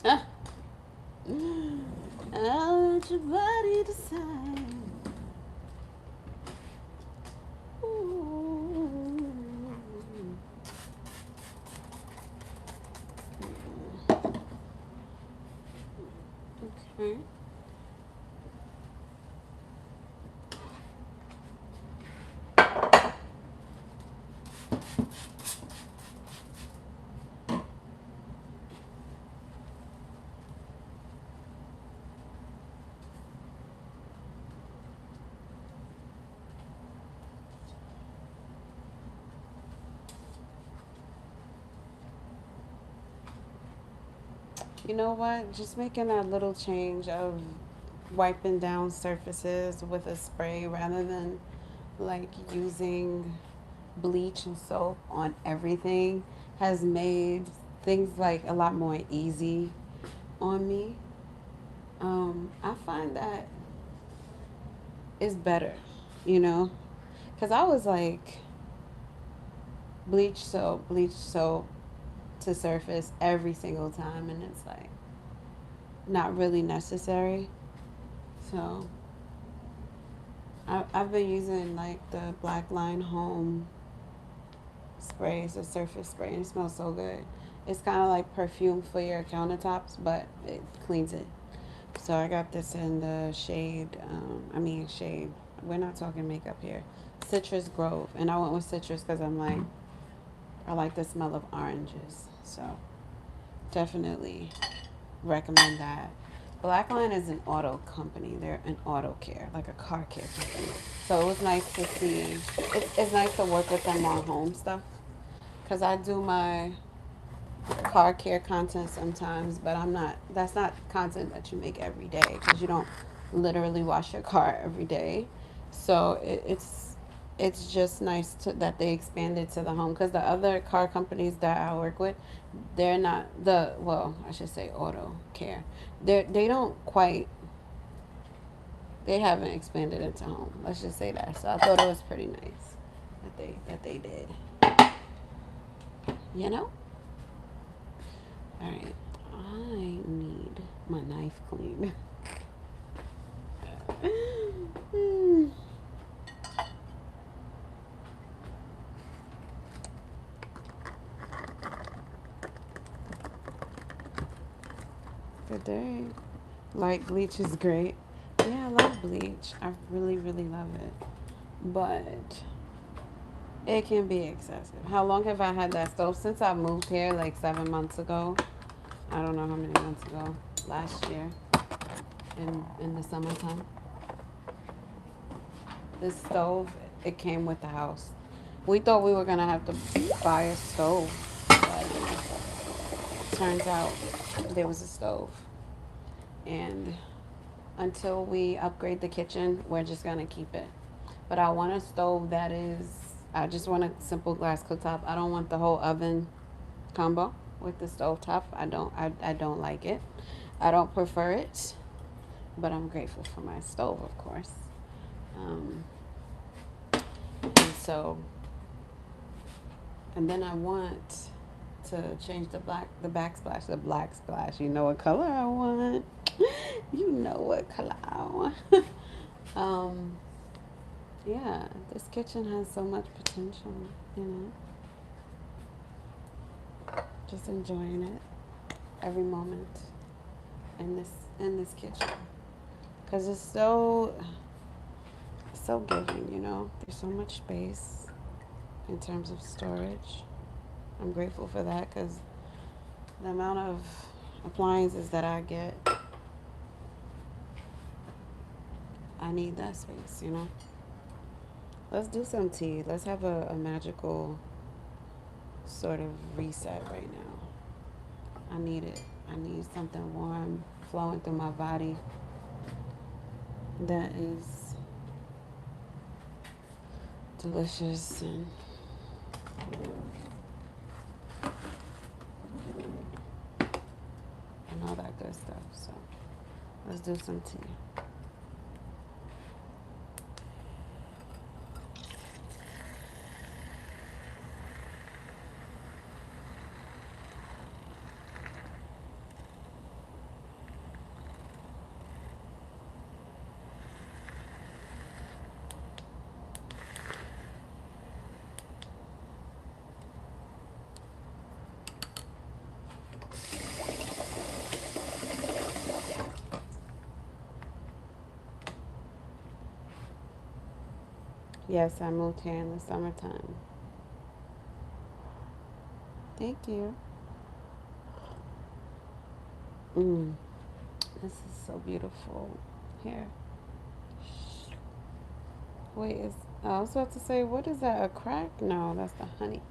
Ah. I'll let your body decide. Ooh. Okay. You know what? Just making that little change of wiping down surfaces with a spray rather than like using bleach and soap on everything has made things like a lot more easy on me. I find that it's better, you know, because I was like bleach soap to surface every single time, and it's like not really necessary. So I've been using like the Black Line Home spray. It's a surface spray and it smells so good. It's kind of like perfume for your countertops, but it cleans it. So I got this in the shade, shade. We're not talking makeup here. Citrus Grove. And I went with citrus because I like the smell of oranges. So definitely recommend that. Blackline is an auto company. They're an auto care, like a car care company. So it was nice to see. It's nice to work with them on home stuff. Because I do my car care content sometimes, but that's not content that you make every day because you don't literally wash your car every day. So it's just nice that they expanded to the home because the other car companies that I work with, they're not I should say auto care. They don't quite, they haven't expanded into home. Let's just say that. So I thought it was pretty nice that they did. You know? All right. I need my knife clean. Good day. Light bleach is great. Yeah, I love bleach. I really, really love it. But it can be excessive. How long have I had that stove? Since I moved here like 7 months ago. I don't know how many months ago. Last year. In the summertime. This stove it came with the house. We thought we were gonna have to buy a stove, but turns out there was a stove. And until we upgrade the kitchen, we're just gonna keep it. But I want a stove that is, I just want a simple glass cooktop. I don't want the whole oven combo with the stove top. I don't like it. I don't prefer it, but I'm grateful for my stove, of course. Um, and so, and then I want to change the backsplash, the black splash. You know what color I want. You know what color I want. um, yeah, this kitchen has so much potential. You know, just enjoying it every moment in this kitchen because it's so giving. You know, there's so much space in terms of storage. I'm grateful for that because the amount of appliances that I get, I need that space, you know? Let's do some tea. Let's have a magical sort of reset right now. I need it. I need something warm flowing through my body that is delicious and all that good stuff. So let's do some tea. Yes, I moved here in the summertime. Thank you. Mm, this is so beautiful here. Wait, I was about to say, what is that? A crack? No, that's the honey.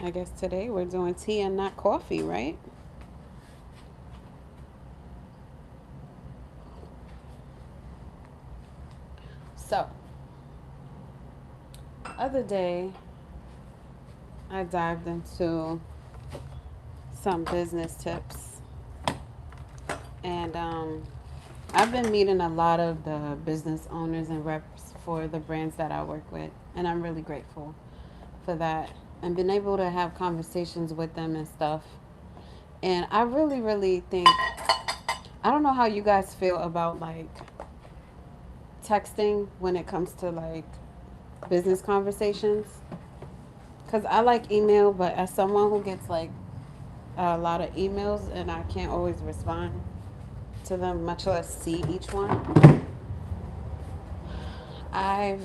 I guess today we're doing tea and not coffee, right? So, other day I dived into some business tips, and I've been meeting a lot of the business owners and reps for the brands that I work with, and I'm really grateful for that. And been able to have conversations with them and stuff. And I really, really think, I don't know how you guys feel about like texting when it comes to like business conversations. Because I like email, but as someone who gets like a lot of emails and I can't always respond to them, much less see each one, I've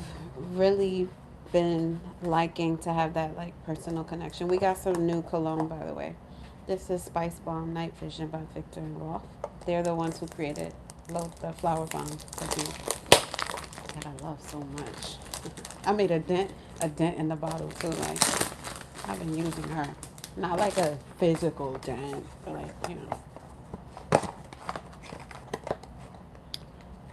really been liking to have that like personal connection. We got some new cologne, by the way. This is Spice Bomb Night Vision by Victor and Rolf. They're the ones who created the flower bomb perfume that I love so much. I made a dent in the bottle too. Like I've been using her, not like a physical dent, but like you know.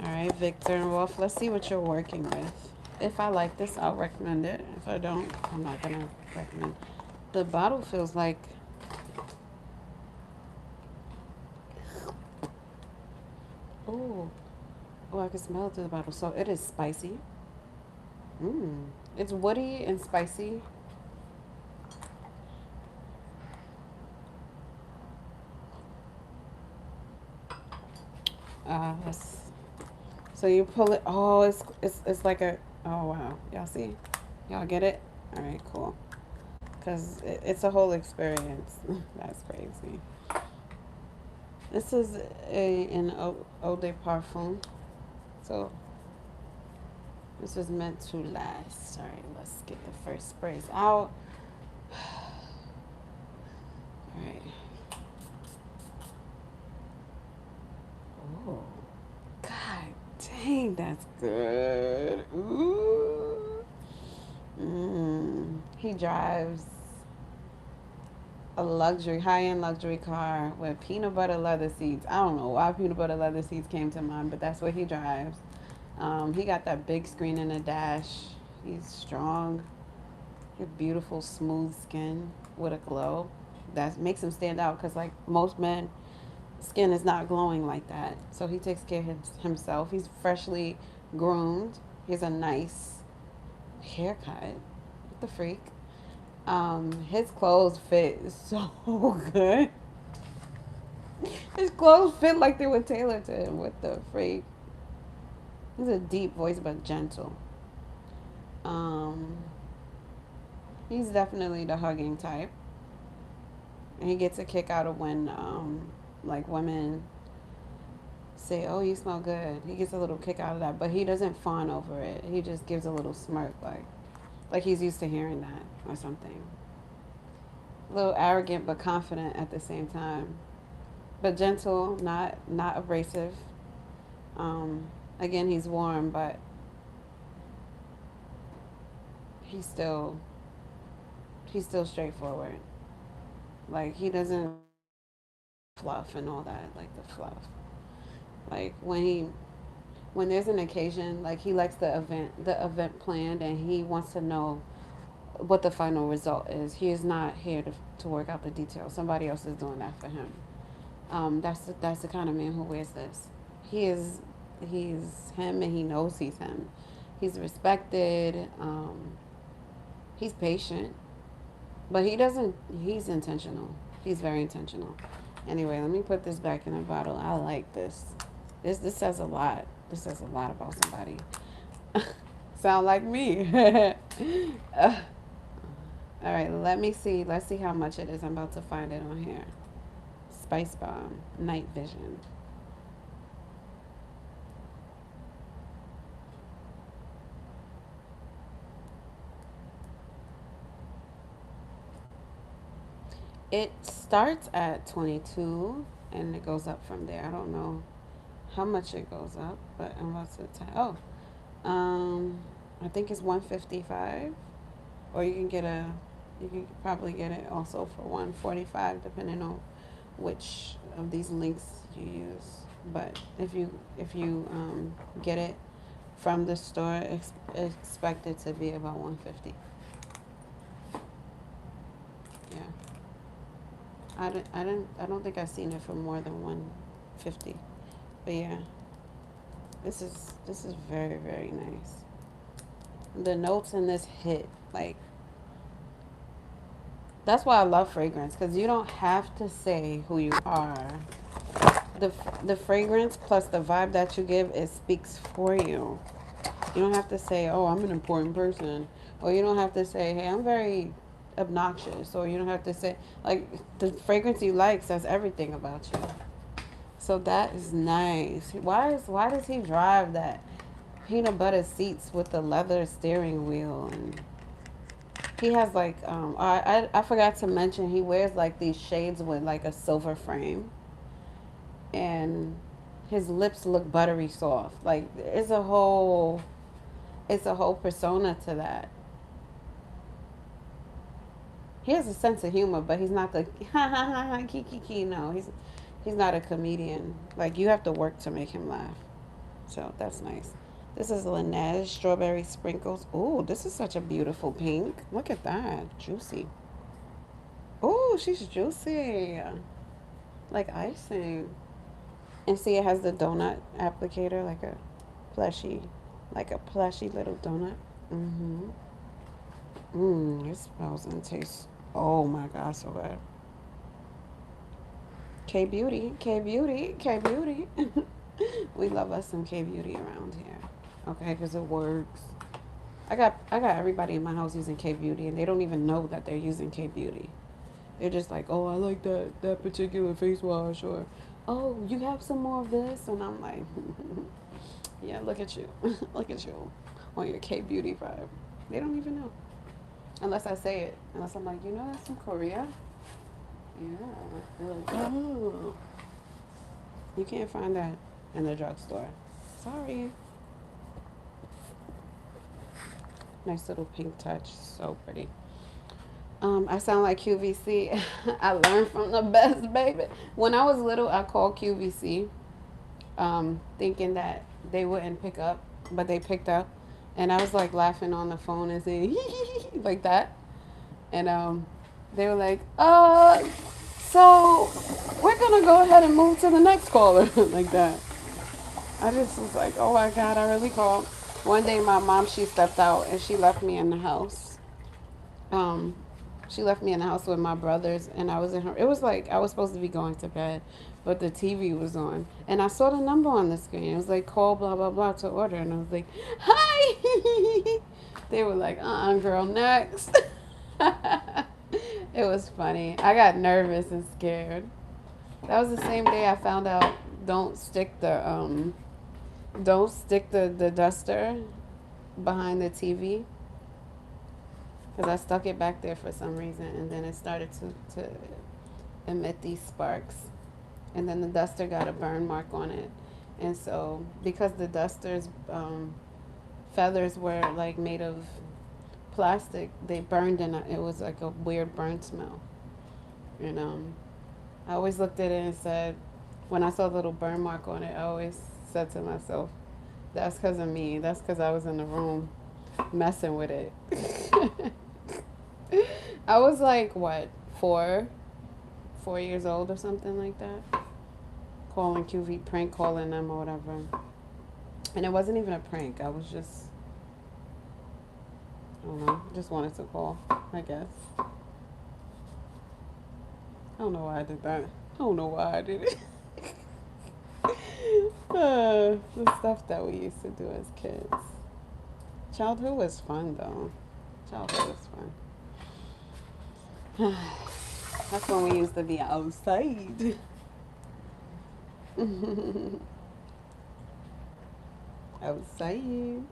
All right, Victor and Rolf. Let's see what you're working with. If I like this, I'll recommend it. If I don't, I'm not gonna recommend. The bottle feels like, oh, oh, I can smell it through the bottle. So it is spicy. Mmm. It's woody and spicy. Let's, so you pull it. Oh, it's like a. Oh wow, y'all see? Y'all get it? All right, cool. Cause it's a whole experience. That's crazy. This is an eau de parfum. So this was meant to last. All right, let's get the first sprays out. good. Ooh. He drives a high-end luxury car with peanut butter leather seats. I don't know why peanut butter leather seats came to mind, but that's what he drives. He got that big screen in the dash. He's strong. He has beautiful, smooth skin with a glow that makes him stand out. Cause like most men, skin is not glowing like that. So he takes care of himself. He's freshly groomed. He has a nice haircut. What the freak? His clothes fit so good. His clothes fit like they were tailored to him. What the freak? He's a deep voice but gentle. Um, he's definitely the hugging type. And he gets a kick out of when like women say, "Oh, you smell good." He gets a little kick out of that, but he doesn't fawn over it. He just gives a little smirk, like he's used to hearing that or something. A little arrogant but confident at the same time, but gentle, not abrasive. Um, Again, he's warm, but he's still he's still straightforward. Like he doesn't fluff and all that, like the fluff. Like when there's an occasion, like he likes the event planned, and he wants to know what the final result is. He is not here to work out the details. Somebody else is doing that for him. That's the kind of man who wears this. He is he's him, and he knows he's him. He's respected. He's patient, but he doesn't. He's intentional. He's very intentional. Anyway, let me put this back in the bottle. I like this. This says a lot. This says a lot about somebody. Sound like me. All right, let me see. Let's see how much it is. I'm about to find it on here. Spice Bomb, Night Vision. It starts at 22 and it goes up from there. I don't know how much it goes up, but I'm about to tell. Oh, I think it's 155, or you can probably get it also for 145, depending on which of these links you use. But if you get it from the store, expect it to be about 150. Yeah, I don't think I've seen it for more than 150. But yeah, this is very very nice. The notes in this hit like that's why I love fragrance, because you don't have to say who you are. The the fragrance plus the vibe that you give, it speaks for you. You don't have to say, "Oh, I'm an important person," or you don't have to say, "Hey, I'm very obnoxious," or you don't have to say like the fragrance you like says everything about you. So that is nice. Why does he drive that peanut butter seats with the leather steering wheel? And he has like I forgot to mention, he wears like these shades with like a silver frame, and his lips look buttery soft. Like it's a whole persona to that. He has a sense of humor, but he's not the ha ha ha ha kiki. No, he's not a comedian. Like you have to work to make him laugh. So that's nice. This is Laneige strawberry sprinkles. Oh, this is such a beautiful pink. Look at that, juicy. Oh, she's juicy, like icing. And see, it has the donut applicator, plushy, like a plushy little donut. Mm-hmm. It smells and tastes. Oh my God, so good. K Beauty, K Beauty, K Beauty. We love us some K Beauty around here. Okay, because it works. I got everybody in my house using K Beauty, and they don't even know that they're using K Beauty. They're just like, oh, I like that particular face wash, or oh, you have some more of this, and I'm like, yeah, look at you, look at you, on your K Beauty vibe. They don't even know unless I say it. Unless I'm like, that's from Korea. Yeah. They're like, oh, you can't find that in the drugstore. Sorry. Nice little pink touch. So pretty. I sound like QVC. I learned from the best, baby. When I was little, I called QVC, thinking that they wouldn't pick up, but they picked up. And I was like laughing on the phone and saying, like that. And they were like, so we're going to go ahead and move to the next caller, like that. I just was like, oh my God, I really called. One day, my mom, she stepped out and she left me in the house. Um, she left me in the house with my brothers, and I was in her. It was like I was supposed to be going to bed, but the TV was on, and I saw the number on the screen. It was like call blah blah blah to order, and I was like, hi. They were like, girl, next. It was funny. I got nervous and scared. That was the same day I found out don't stick the duster behind the TV, because I stuck it back there for some reason, and then it started to emit these sparks, and then the duster got a burn mark on it, and so because the duster's feathers were like made of plastic, they burned, and it was like a weird burn smell. And I always looked at it and said, when I saw the little burn mark on it, I always said to myself, that's because of me. That's because I was in the room messing with it. I was like, what, 4 years old or something like that? Calling QV, prank calling them or whatever. And it wasn't even a prank. I was just, I don't know, just wanted to call, I guess. I don't know why I did that. I don't know why I did it. The stuff that we used to do as kids. Childhood was fun, though. Childhood was fun. That's when we used to be outside. Outside.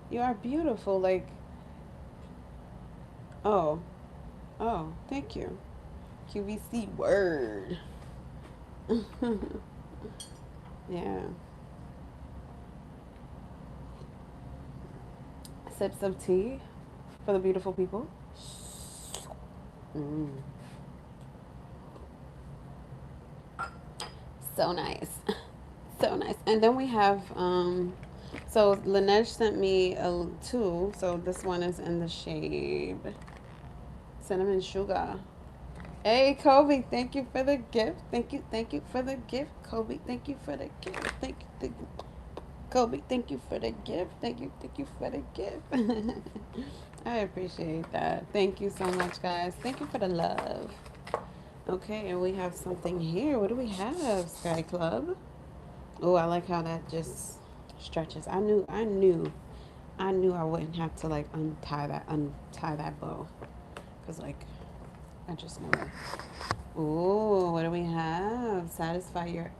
You are beautiful. Like, oh, thank you. QVC word. Yeah. Sips of tea for the beautiful people. Mm. So nice. So nice. And then we have, so Laneige sent me two. So this one is in the shade Cinnamon Sugar. Hey, Kobe, thank you for the gift. Thank you for the gift. Kobe, thank you for the gift. Thank you. Kobe, thank you for the gift. Thank you for the gift. I appreciate that. Thank you so much, guys. Thank you for the love. Okay, and we have something here. What do we have, Sky Club? Oh, I like how that just stretches. I knew I wouldn't have to like untie that bow, cause like I just know. Oh, what do we have? Satisfy your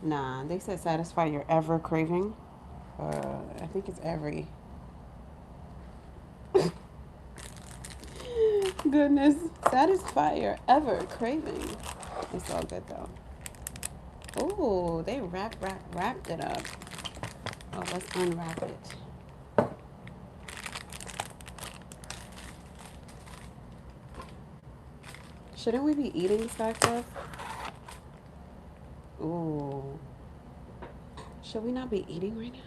Nah, they said satisfy your ever craving. I think it's every. Goodness, satisfy your ever craving. It's all good though. Oh, they wrapped it up. Oh, let's unwrap it. Shouldn't we be eating Sky Club? Ooh. Should we not be eating right now?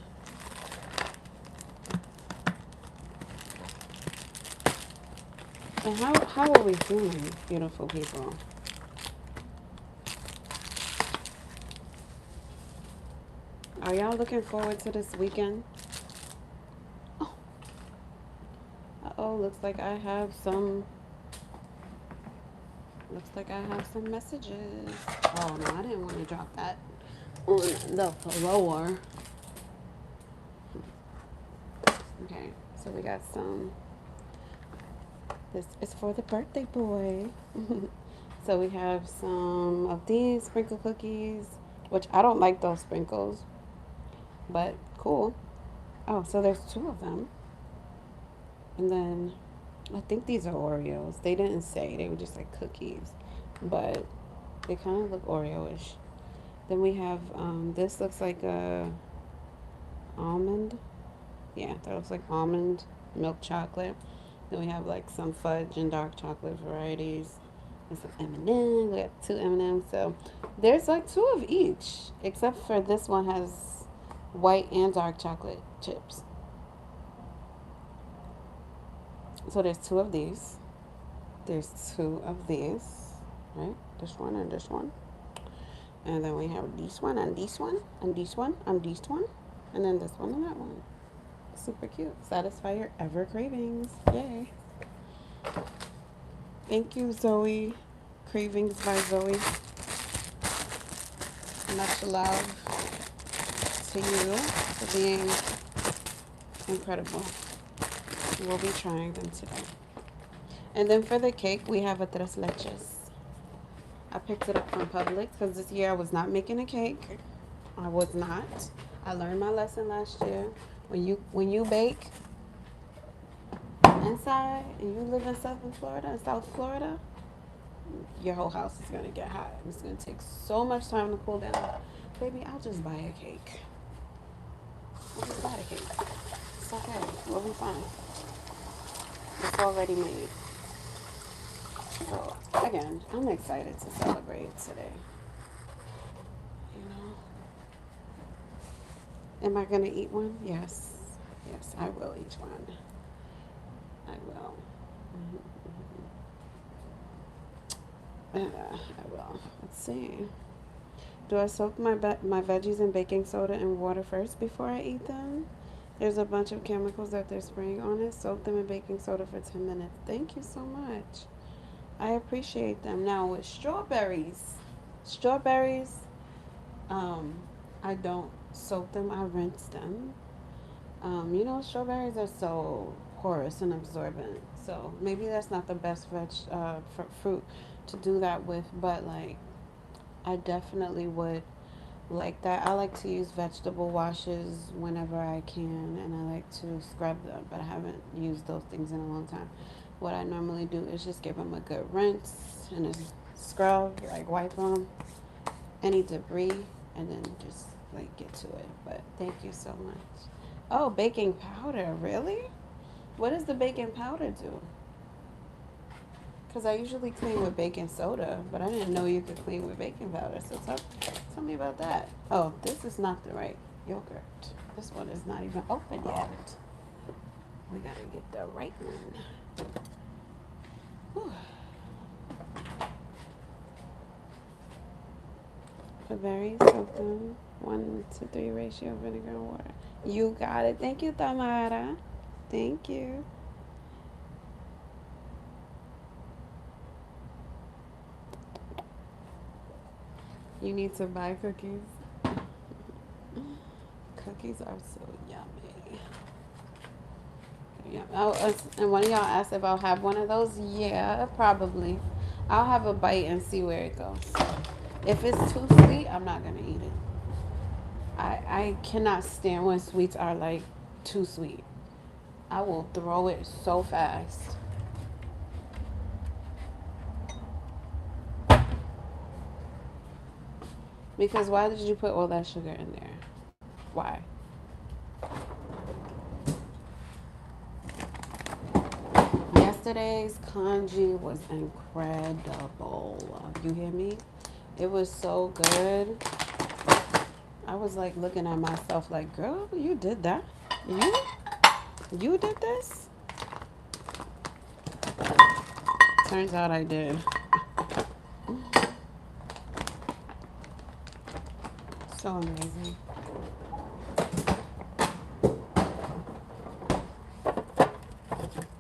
And how are we doing, beautiful people? Are y'all looking forward to this weekend? Oh, uh-oh, looks like I have some messages. Oh no, I didn't want to drop that on the floor. Okay, so we got some. This is for the birthday boy. So we have some of these sprinkle cookies, which I don't like those sprinkles, but cool. Oh, so there's two of them. And then I think these are Oreos. They didn't say, they were just like cookies, but they kind of look Oreo-ish. Then we have, this looks like a almond. Yeah, that looks like almond milk chocolate. Then we have like some fudge and dark chocolate varieties. And some M&Ms. We got two M&Ms. So there's like two of each, except for this one has white and dark chocolate chips. So there's two of these. There's two of these, right? This one and this one. And then we have this one and this one and this one and this one. And then this one and that one. Super cute. Satisfy your ever cravings. Yay. Thank you, Zoe. Cravings by Zoe. Much love to you for being incredible. We'll be trying them today. And then for the cake, we have a tres leches. I picked it up from Publix because this year I was not making a cake. I was not. I learned my lesson last year. When you bake inside and you live in South Florida, your whole house is gonna get hot. And it's gonna take so much time to cool down. Baby, I'll just buy a cake. I'll just buy a cake. It's okay. We'll be fine. It's already made. So again, I'm excited to celebrate today. You know, am I gonna eat one? Yes, yes, I will eat one. I will. I will. Let's see. Do I soak my veggies in baking soda and water first before I eat them? There's a bunch of chemicals that they're spraying on it. Soak them in baking soda for 10 minutes. Thank you so much. I appreciate them. Now with strawberries, I don't soak them. I rinse them. You know, strawberries are so porous and absorbent. So maybe that's not the best fruit to do that with. But like, I definitely would like that. I like to use vegetable washes whenever I can, and I like to scrub them, but I haven't used those things in a long time. What I normally do is just give them a good rinse and a scrub, like wipe them, any debris, and then just like get to it. But thank you so much. Oh, baking powder, really? What does the baking powder do? Because I usually clean with baking soda, but I didn't know you could clean with baking powder. So tell me about that. Oh, this is not the right yogurt. This one is not even open yet. We gotta get the right one. Whew. The berries, soak them 1-to-3 ratio of vinegar and water. You got it. Thank you, Tamara. Thank you. You need to buy cookies. Cookies are so yummy. Yeah. Oh, and one of y'all asked if I'll have one of those. Yeah, probably. I'll have a bite and see where it goes. If it's too sweet, I'm not gonna eat it. I cannot stand when sweets are like too sweet. I will throw it so fast. Because why did you put all that sugar in there? Why? Yesterday's congee was incredible. You hear me? It was so good. I was like looking at myself like, girl, you did that? You did this? Turns out I did. So amazing.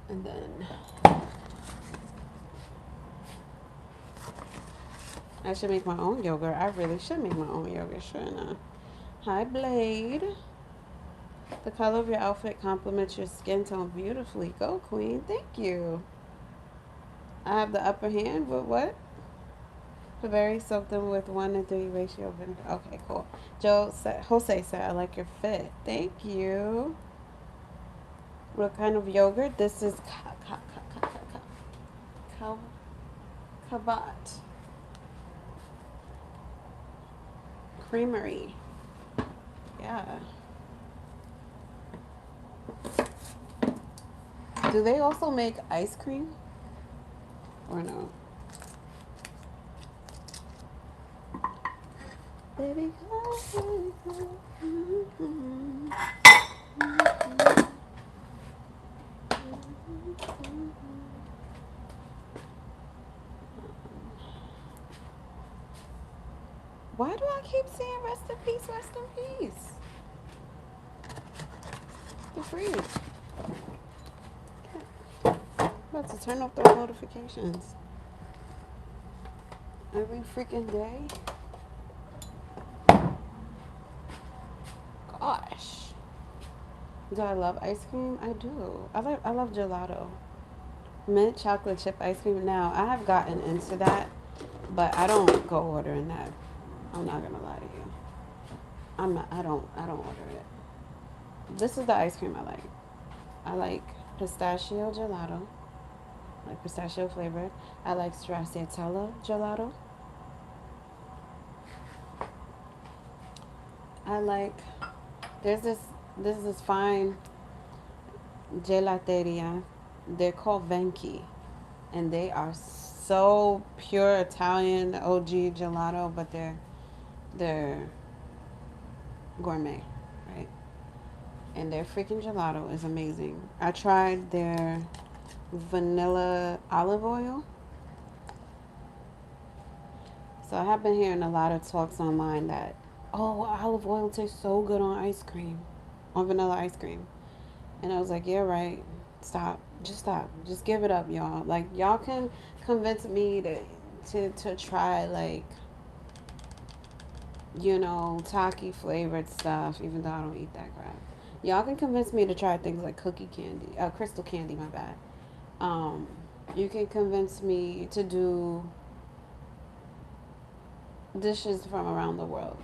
And then I should make my own yogurt. I really should make my own yogurt, shouldn't I? Hi, Blade. The color of your outfit complements your skin tone beautifully. Go, Queen. Thank you. I have the upper hand with what? Very soak them with 1-to-3 ratio of vinegar. Okay, cool. Jose said, I like your fit. Thank you. What kind of yogurt? This is Kabat. Creamery. Yeah. Do they also make ice cream? Or no? Baby, why do I keep saying rest in peace, rest in peace? The fridge. I'm about to turn off those notifications. Every freaking day. Gosh. Do I love ice cream? I do. I love gelato. Mint chocolate chip ice cream. Now, I have gotten into that, but I don't go ordering that. I'm not gonna lie to you. I don't order it. This is the ice cream I like. I like pistachio gelato, like pistachio flavored. I like stracciatella gelato. I like, there's this fine gelateria. They're called Venki, and they are so pure Italian OG gelato, but they're gourmet, right? And their freaking gelato is amazing. I tried their vanilla olive oil. So I have been hearing a lot of talks online that, oh, olive oil tastes so good on ice cream, on vanilla ice cream. And I was like, yeah, right. Stop. Just stop. Just give it up, y'all. Like, y'all can convince me to try, like, Taki flavored stuff, even though I don't eat that crap. Y'all can convince me to try things like cookie candy, crystal candy, my bad. Um, you can convince me to do dishes from around the world.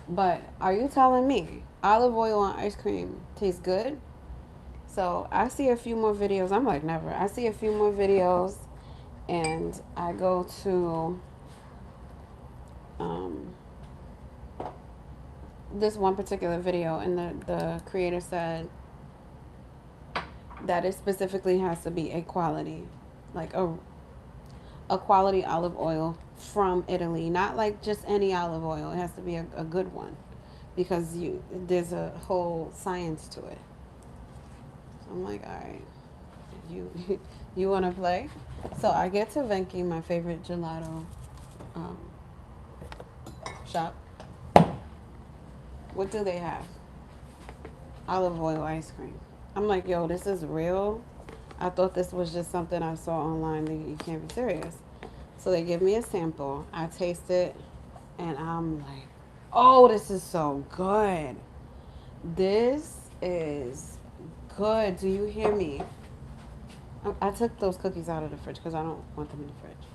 But are you telling me olive oil on ice cream tastes good? So I see a few more videos. I'm like, never. I see a few more videos, and I go to um, this one particular video, and the creator said that it specifically has to be a quality, like a quality olive oil from Italy, not like just any olive oil. It has to be a good one, because there's a whole science to it. So I'm like, all right, you you want to play? So I get to Venki, my favorite gelato um, shop. What do they have? Olive oil ice cream. I'm like, yo, this is real. I thought this was just something I saw online. You can't be serious. So they give me a sample. I taste it, and I'm like, oh, this is so good. This is good. Do you hear me? I took those cookies out of the fridge because I don't want them in the fridge.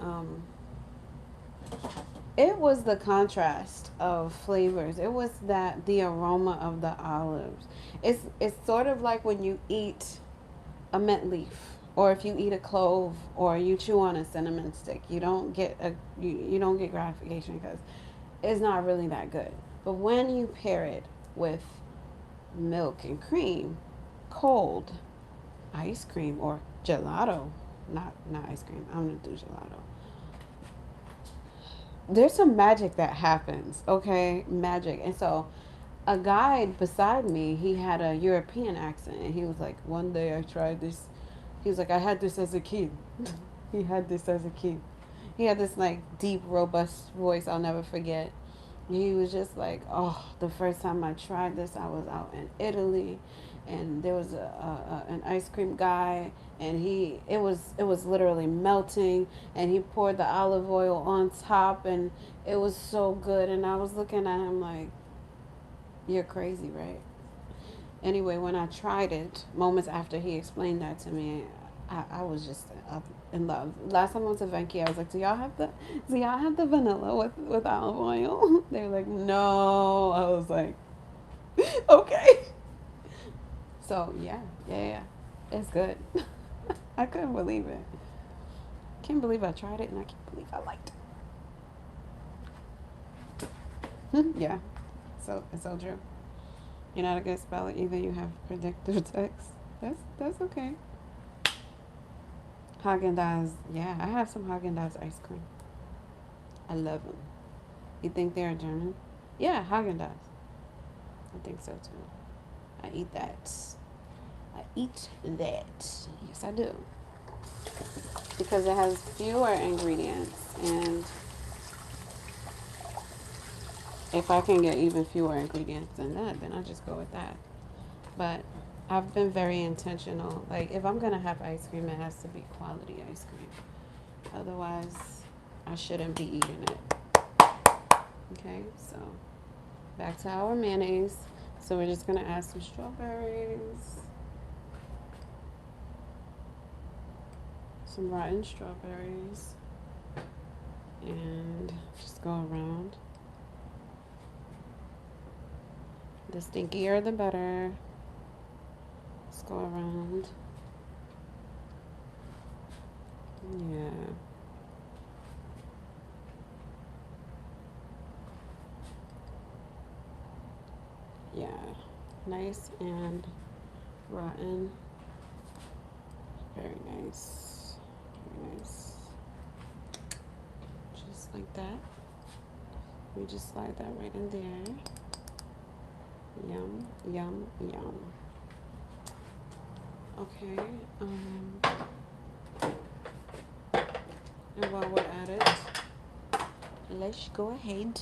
Um, it was the contrast of flavors. It was the aroma of the olives. It's sort of like when you eat a mint leaf, or if you eat a clove, or you chew on a cinnamon stick. You don't get gratification because it's not really that good. But when you pair it with milk and cream, cold ice cream or gelato, not ice cream. I'm gonna do gelato. There's some magic that happens, okay? Magic. And so a guide beside me, he had a European accent, and he was like, one day I tried this. He was like, I had this as a kid. He had this as a kid. He had this like deep, robust voice I'll never forget. He was just like, oh, the first time I tried this, I was out in Italy, and there was an ice cream guy, and it was literally melting, and he poured the olive oil on top, and it was so good, and I was looking at him like, you're crazy, right? Anyway, when I tried it, moments after he explained that to me, I was just up in love. Last time I went to Venki, I was like, do y'all have the vanilla with olive oil? They were like, no. I was like, okay. So yeah. It's good. I couldn't believe it. Can't believe I tried it, and I can't believe I liked it. Yeah. So it's so true. You're not a good speller either. You have predictive text. That's okay. Haagen Dazs. Yeah, I have some Haagen Dazs ice cream. I love them. You think they're German? Yeah, Haagen Dazs. I think so too. I eat that. I eat that. Yes, I do. Because it has fewer ingredients, and if I can get even fewer ingredients than that, then I just go with that. But I've been very intentional. Like, if I'm gonna have ice cream, it has to be quality ice cream. Otherwise, I shouldn't be eating it. Okay, so back to our mayonnaise. So we're just gonna add some strawberries, some rotten strawberries, and just go around. The stinkier the better. Just go around. Yeah. Yeah. Nice and rotten. Very nice. Very nice. Just like that. We just slide that right in there. Yum, yum, yum. Okay. And while we're at it, let's go ahead.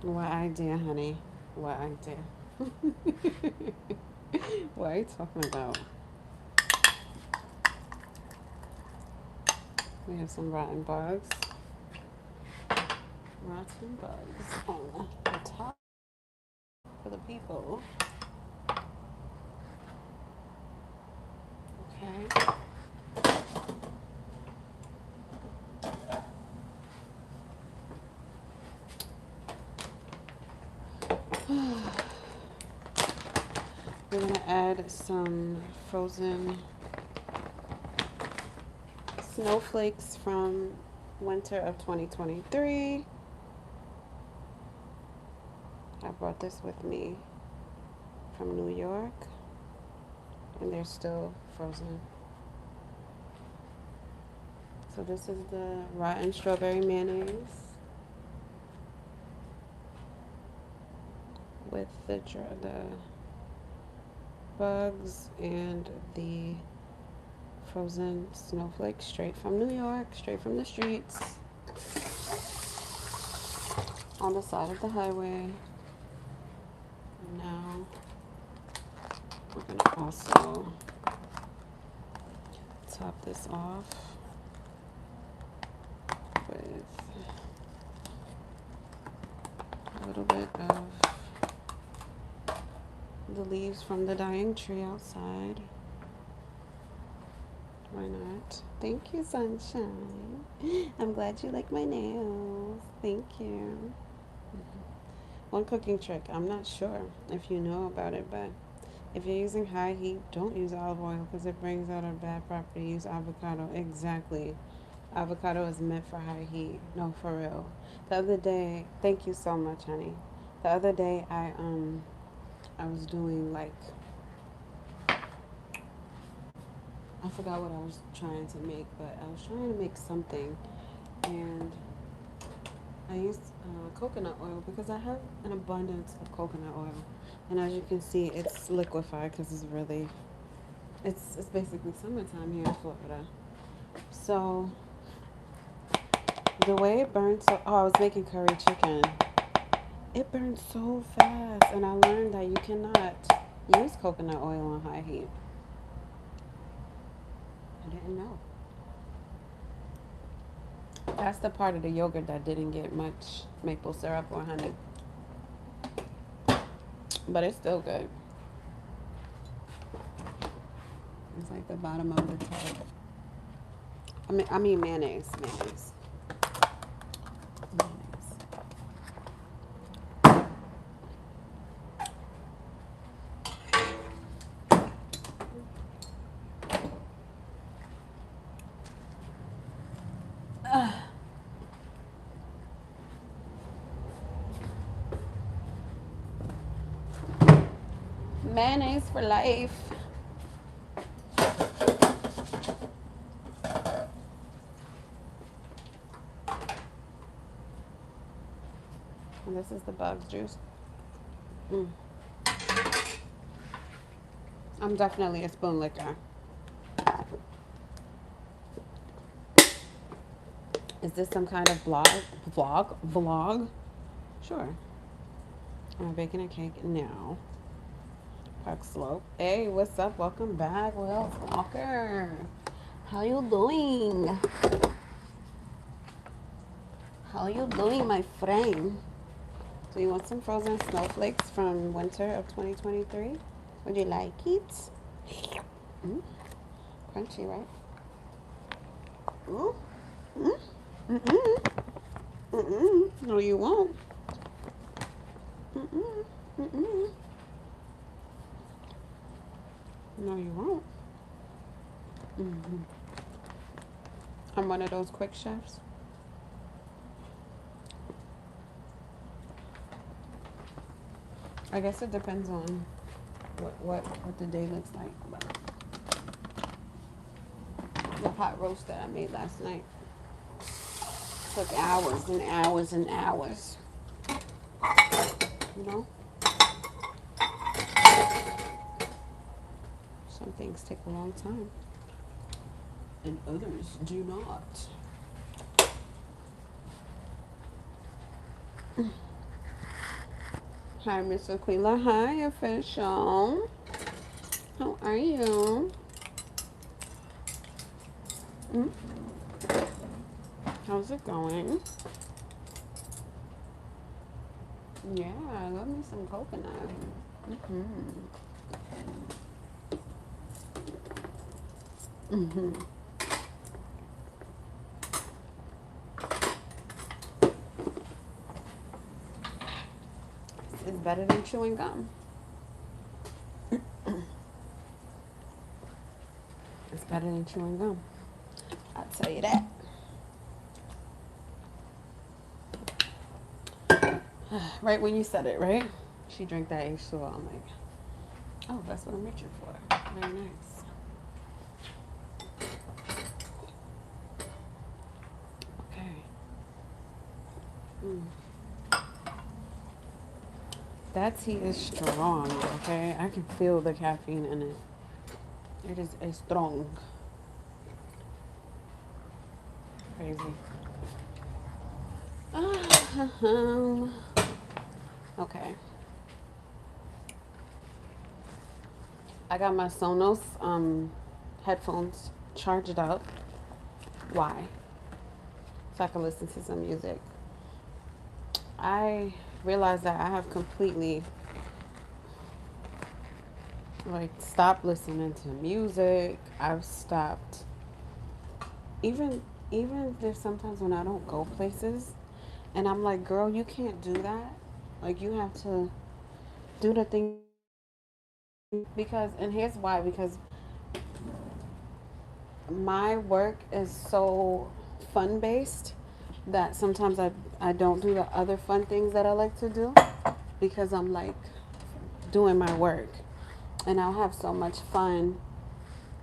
What idea, honey? What idea? What are you talking about? We have some rotten bugs. Rotten bugs on the top for the people. Okay. We're gonna add some frozen snowflakes from winter of 2023. I brought this with me from New York, and they're still frozen. So this is the rotten strawberry mayonnaise with the bugs and the frozen snowflakes straight from New York, straight from the streets, on the side of the highway. And now we're gonna also top this off with a little bit of the leaves from the dying tree outside. Why not? Thank you, sunshine. I'm glad you like my nails. Thank you. One cooking trick. I'm not sure if you know about it, but if you're using high heat, don't use olive oil because it brings out a bad property. Use avocado. Exactly. Avocado is meant for high heat. No, for real. The other day, thank you so much, honey. The other day, I was doing like, I forgot what I was trying to make, but I was trying to make something, and I used coconut oil because I have an abundance of coconut oil, and as you can see, it's liquefied because it's really, it's basically summertime here in Florida. So the way it burns, so I was making curry chicken. It burns so fast, and I learned that you cannot use coconut oil on high heat. I didn't know. That's the part of the yogurt that didn't get much maple syrup or honey, but it's still good. It's like the bottom of the tub. I mean mayonnaise, mayonnaise, mayonnaise. Mayonnaise for life. And this is the Bugs juice. Mm. I'm definitely a spoon licker. Is this some kind of vlog? Sure. I'm baking a cake now. Park Slope. Hey, what's up? Welcome back, Will Walker. How you doing? How you doing, my friend? Do you want some frozen snowflakes from winter of 2023? Would you like it? Mm. Crunchy, right? Mm. Mm. Mm-mm. Mm-mm. No, you won't. Mm-mm. Mm-mm. No, you won't. Mm-hmm. I'm one of those quick chefs. I guess it depends on what the day looks like. But the pot roast that I made last night took hours and hours and hours. You know, some things take a long time, and others do not. Hi, Miss Aquila. Hi, official. How are you? Mm? How's it going? Yeah, I love me some coconut. Mm-hmm. Mm-hmm. It's better than chewing gum. It's better than chewing gum. I'll tell you that. Right when you said it, right? She drank that H2O. I'm like, oh, that's what I'm reaching for. Very nice. Okay. Mm. That tea is strong, okay? I can feel the caffeine in it. It is a strong. Crazy. Okay. I got my Sonos headphones charged up. Why? So I can listen to some music. I realized that I have completely stopped listening to music. I've stopped even there's sometimes when I don't go places and I'm like, girl, you can't do that. Like you have to do the thing because and here's why, because my work is so fun based that sometimes I don't do the other fun things that I like to do because I'm like doing my work and I'll have so much fun.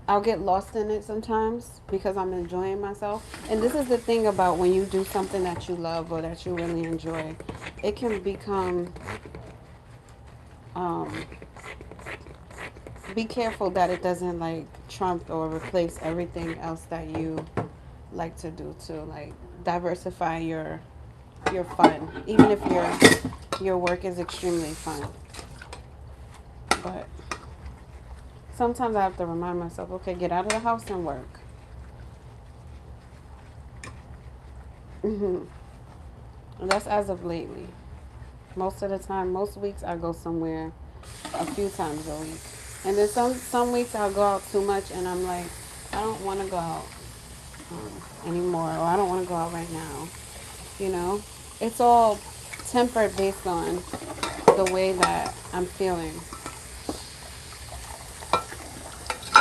I'll get lost in it sometimes because I'm enjoying myself. And this is the thing about when you do something that you love or that you really enjoy, it can become, um, be careful that it doesn't like trump or replace everything else that you like to do to like diversify your fun, even if your work is extremely fun. But sometimes I have to remind myself, okay, get out of the house and work. And that's as of lately. Most of the time, most weeks I go somewhere a few times a week. And then some weeks I'll go out too much and I'm like, I don't want to go out anymore, or I don't want to go out right now. You know, it's all tempered based on the way that I'm feeling.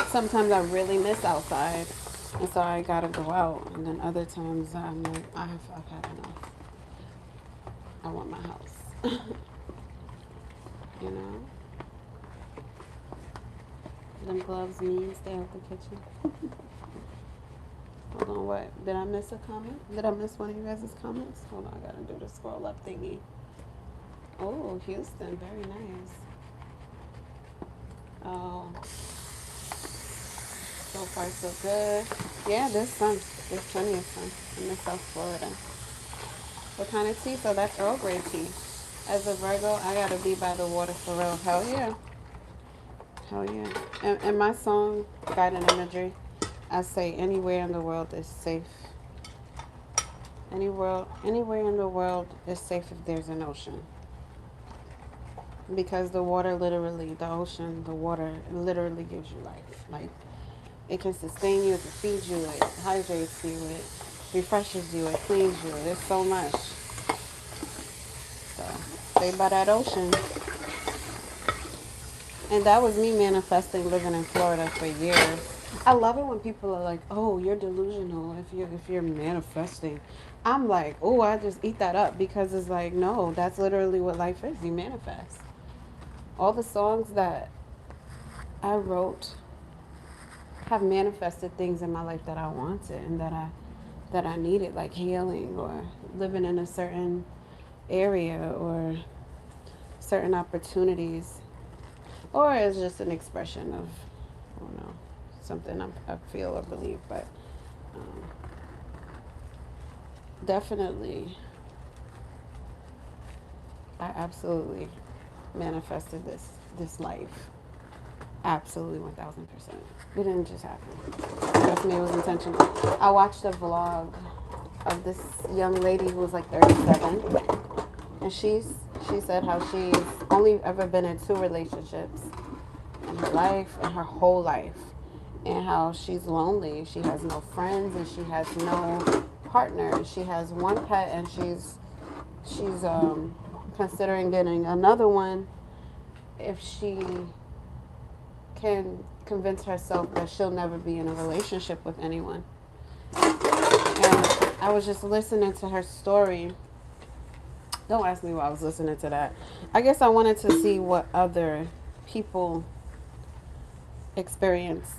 Sometimes I really miss outside, and so I gotta go out. And then other times I'm like, I've had enough. I want my house. You know. Them gloves mean stay out the kitchen. Hold on, what? Did I miss a comment? Did I miss one of you guys' comments? Hold on, I gotta do the scroll up thingy. Oh, Houston, very nice. Oh, so far so good. Yeah, there's sun. There's plenty of sun in South Florida. What kind of tea? So that's Earl Grey tea. As a Virgo, I gotta be by the water for real. Hell yeah. Hell yeah. And my song, Guiding Imagery, I say anywhere in the world is safe. Anywhere in the world is safe if there's an ocean. Because the water literally, the ocean, the water literally gives you life. Like, it can sustain you, it can feed you, it hydrates you, it refreshes you, it cleans you. There's so much. So, stay by that ocean. And that was me manifesting living in Florida for years. I love it when people are like, "Oh, you're delusional if you're manifesting." I'm like, "Oh, I just eat that up," because it's like, no, that's literally what life is. You manifest. All the songs that I wrote have manifested things in my life that I wanted and that I needed, like healing or living in a certain area or certain opportunities, or it's just an expression of, I don't know, something I feel or believe. But um, definitely, I absolutely manifested this life. Absolutely 1000%. It didn't just happen. Trust me, it was intentional. I watched a vlog of this young lady who was like 37, and she said how she's only ever been in 2 relationships in her life, in her whole life, and how she's lonely. She has no friends and she has no partner. She has 1 pet, and she's considering getting another one if she can convince herself that she'll never be in a relationship with anyone. And I was just listening to her story. Don't ask me why I was listening to that. I guess I wanted to see what other people experienced,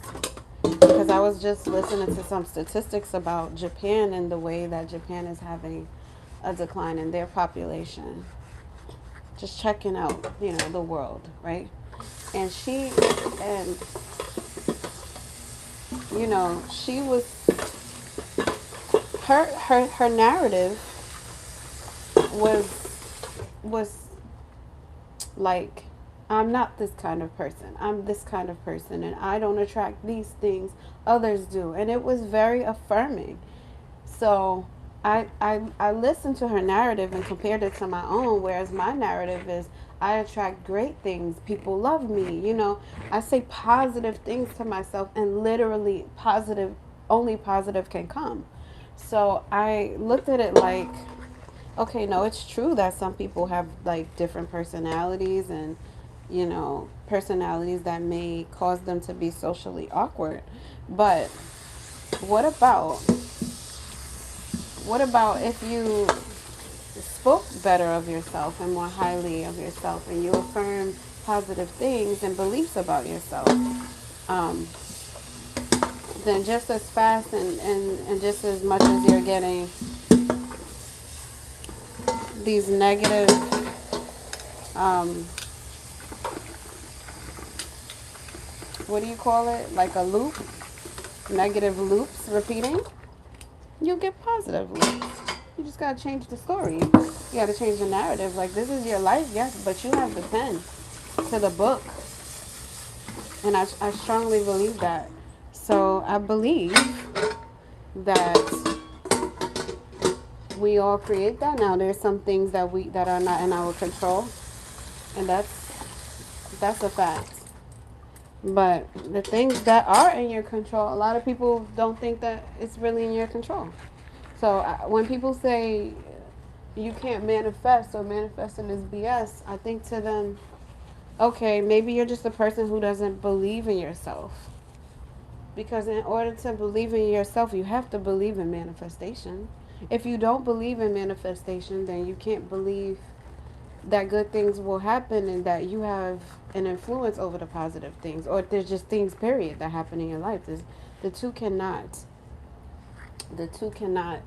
because I was just listening to some statistics about Japan and the way that Japan is having a decline in their population. Just checking out, the world, right? And and she was, her narrative was was like, I'm not this kind of person. I'm this kind of person, and I don't attract these things. Others do. And it was very affirming. So I listened to her narrative and compared it to my own, whereas my narrative is, I attract great things. People love me. I say positive things to myself, and literally only positive can come. So I looked at it like, okay, no, it's true that some people have like different personalities and, personalities that may cause them to be socially awkward. But what about if you spoke better of yourself and more highly of yourself, and you affirm positive things and beliefs about yourself? Then just as fast and just as much as you're getting these negative what do you call it? Like a loop, negative loops repeating, you'll get positive loops. You just gotta change the story. You gotta change the narrative. Like, this is your life, yes, but you have the pen to the book. And I strongly believe that. So I believe that we all create that. Now there's some things that are not in our control, and that's a fact. But the things that are in your control, a lot of people don't think that it's really in your control. So when people say you can't manifest, or manifesting is BS, I think to them, okay, maybe you're just a person who doesn't believe in yourself. Because in order to believe in yourself, you have to believe in manifestation. If you don't believe in manifestation, then you can't believe that good things will happen and that you have an influence over the positive things, or there's just things period that happen in your life. The two cannot the two cannot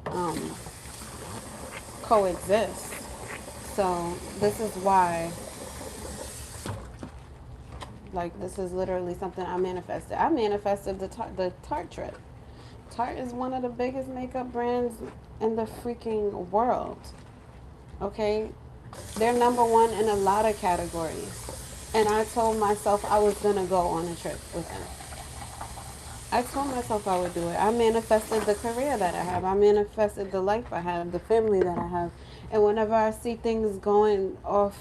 um, coexist. So this is why, like, this is literally something I manifested. I manifested the Tarte trip. Tarte is one of the biggest makeup brands in the freaking world. Okay, they're number one in a lot of categories. And I told myself I was gonna go on a trip with them. I told myself I would do it. I manifested the career that I have. I manifested the life I have, the family that I have. And whenever I see things going off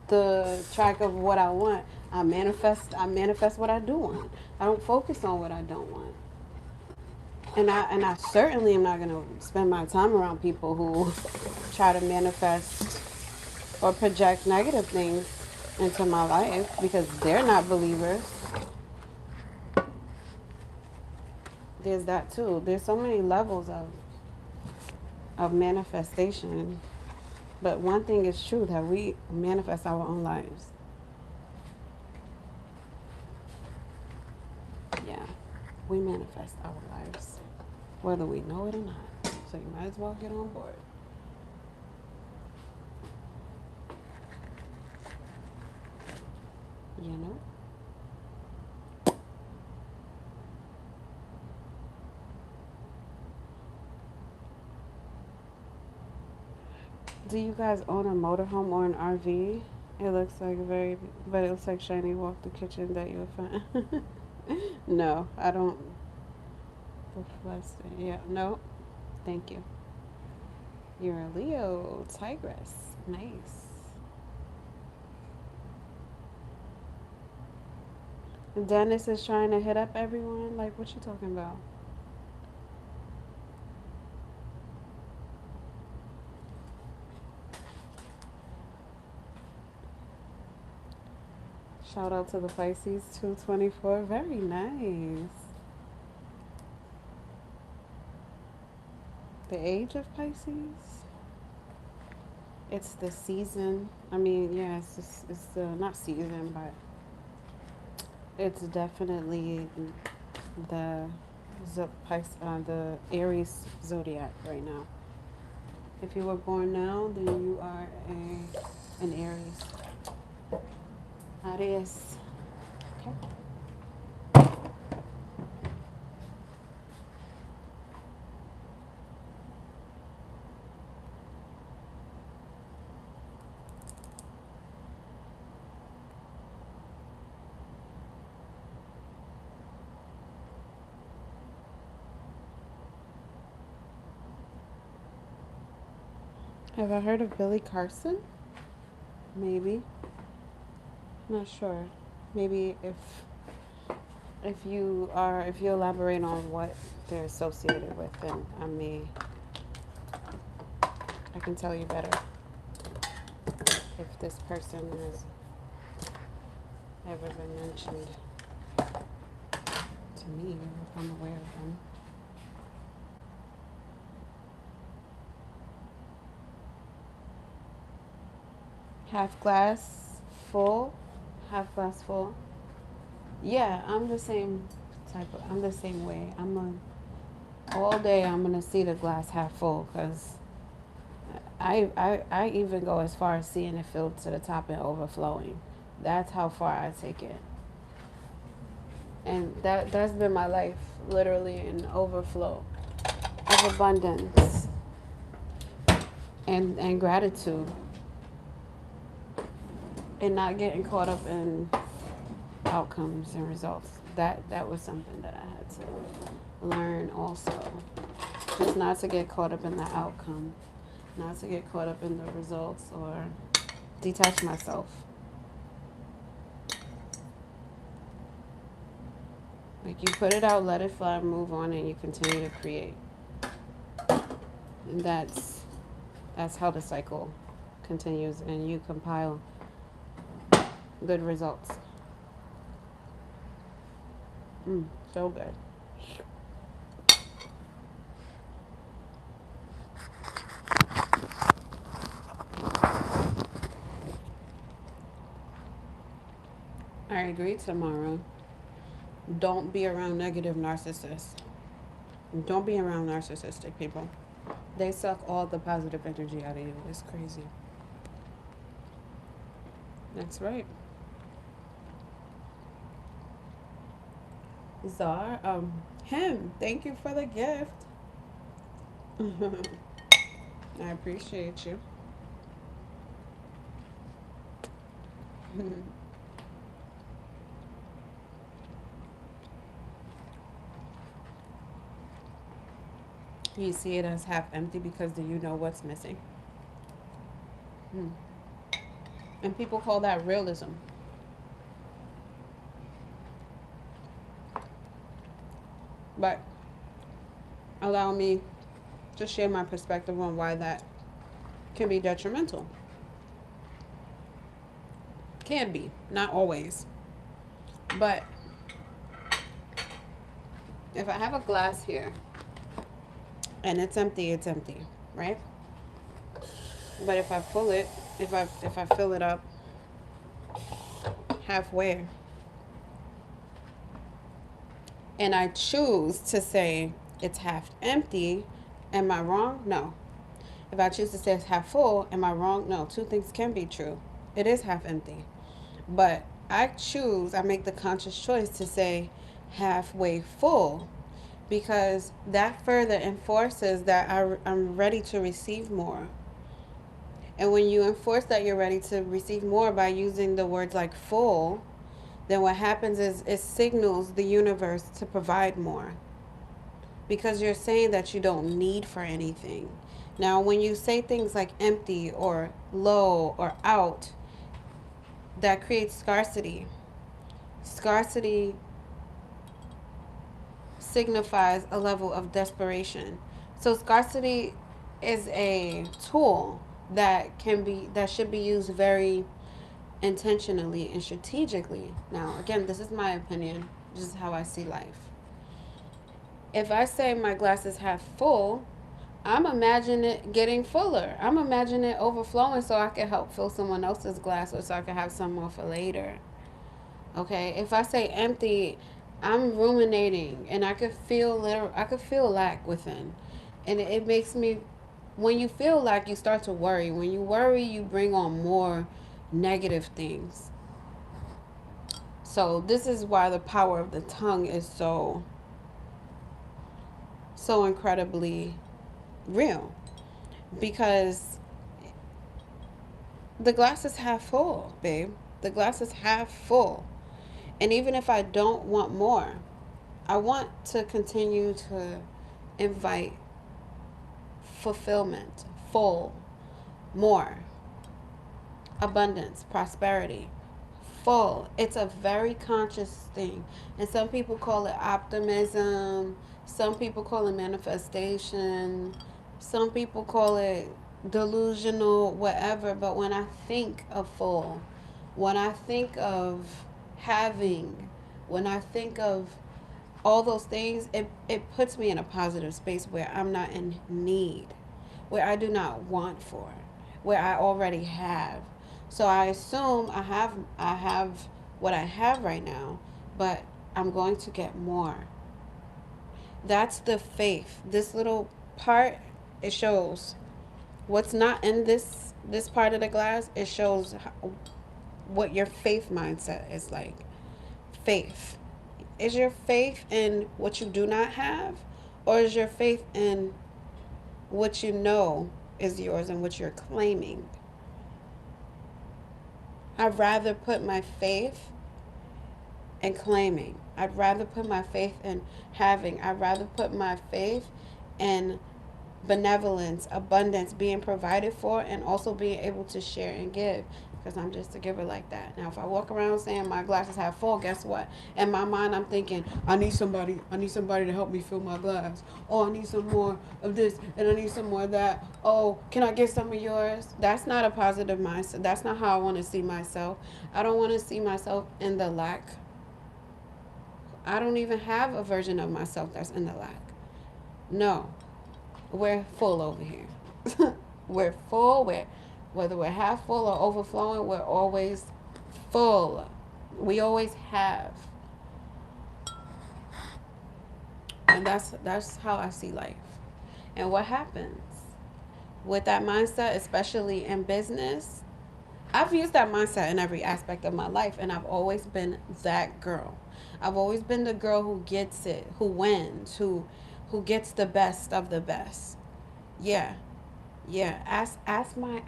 the track of what I want, I manifest what I do want. I don't focus on what I don't want. And I certainly am not gonna spend my time around people who try to manifest or project negative things into my life because they're not believers. There's that too. There's so many levels of manifestation. But one thing is true, that we manifest our own lives. Yeah, we manifest our lives, whether we know it or not. So you might as well get on board. You know? Do you guys own a motorhome or an RV? It looks like but it looks like Shiny walked the kitchen that you would find. No, I don't. Yeah, no, thank you. You're a Leo, Tigress. Nice. Dennis is trying to hit up everyone. Like, what you talking about? Shout out to the Pisces 224. Very nice. The age of Pisces? It's the season. I mean, yeah, it's the not season, but it's definitely the the Aries zodiac right now. If you were born now, then you are an Aries. Aries. Okay. Have I heard of Billy Carson? Maybe. Not sure. Maybe if you elaborate on what they're associated with, then I can tell you better if this person has ever been mentioned to me, if I'm aware of them. Half glass full, half glass full. Yeah, I'm the same I'm the same way. All day I'm gonna see the glass half full because I even go as far as seeing it filled to the top and overflowing. That's how far I take it. And that's been my life, literally in overflow of abundance and gratitude, and not getting caught up in outcomes and results. That was something that I had to learn also. Just not to get caught up in the outcome, not to get caught up in the results, or detach myself. Like, you put it out, let it fly, move on, and you continue to create. And that's how the cycle continues, and you compile good results. So good. I agree, Tamara. Don't be around negative narcissists. Don't be around narcissistic people. They suck all the positive energy out of you. It's crazy. That's right. Czar, him, thank you for the gift. I appreciate you. You see it as half empty because do you know what's missing? Hmm. And people call that realism. But allow me to share my perspective on why that can be detrimental. Can be, not always. But if I have a glass here and it's empty, right? But if I pull it, if I fill it up halfway and I choose to say it's half empty, am I wrong? No. If I choose to say it's half full, am I wrong? No. Two things can be true. It is half empty. But I make the conscious choice to say halfway full because that further enforces that I'm ready to receive more. And when you enforce that you're ready to receive more by using the words like full, then what happens is it signals the universe to provide more because you're saying that you don't need for anything. Now, when you say things like empty or low or out, that creates scarcity. Scarcity signifies a level of desperation. So scarcity is a tool that should be used very intentionally and strategically. Now, again, this is my opinion. This is how I see life. If I say my glass is half full, I'm imagining it getting fuller. I'm imagining it overflowing so I can help fill someone else's glass or so I can have some more for later. Okay, if I say empty, I'm ruminating and I could feel lack within. And it makes me when you feel like you start to worry. When you worry, you bring on more negative things. So this is why the power of the tongue is so incredibly real because the glass is half full, babe. The glass is half full. And even if I don't want more, I want to continue to invite fulfillment, full, more, abundance, prosperity, full. It's a very conscious thing. And some people call it optimism, some people call it manifestation, some people call it delusional, whatever. But when I think of full, when I think of having, when I think of all those things, it puts me in a positive space where I'm not in need, where I do not want for, where I already have. So I assume I have what I have right now, but I'm going to get more. That's the faith. This little part, it shows what's not in this part of the glass. It shows what your faith mindset is like. Faith. Is your faith in what you do not have? Or is your faith in what you know is yours and what you're claiming? I'd rather put my faith in claiming. I'd rather put my faith in having. I'd rather put my faith in benevolence, abundance, being provided for, and also being able to share and give. Because I'm just a giver like that. Now, if I walk around saying my glass is half full, guess what? In my mind, I'm thinking, I need somebody to help me fill my glass. Oh, I need some more of this, and I need some more of that. Oh, can I get some of yours? That's not a positive mindset. That's not how I want to see myself. I don't want to see myself in the lack. I don't even have a version of myself that's in the lack. No, we're full over here. We're full. Whether we're half full or overflowing, we're always full. We always have. And that's how I see life. And what happens with that mindset, especially in business, I've used that mindset in every aspect of my life, and I've always been that girl. I've always been the girl who gets it, who wins, who gets the best of the best. Yeah, yeah. Ask my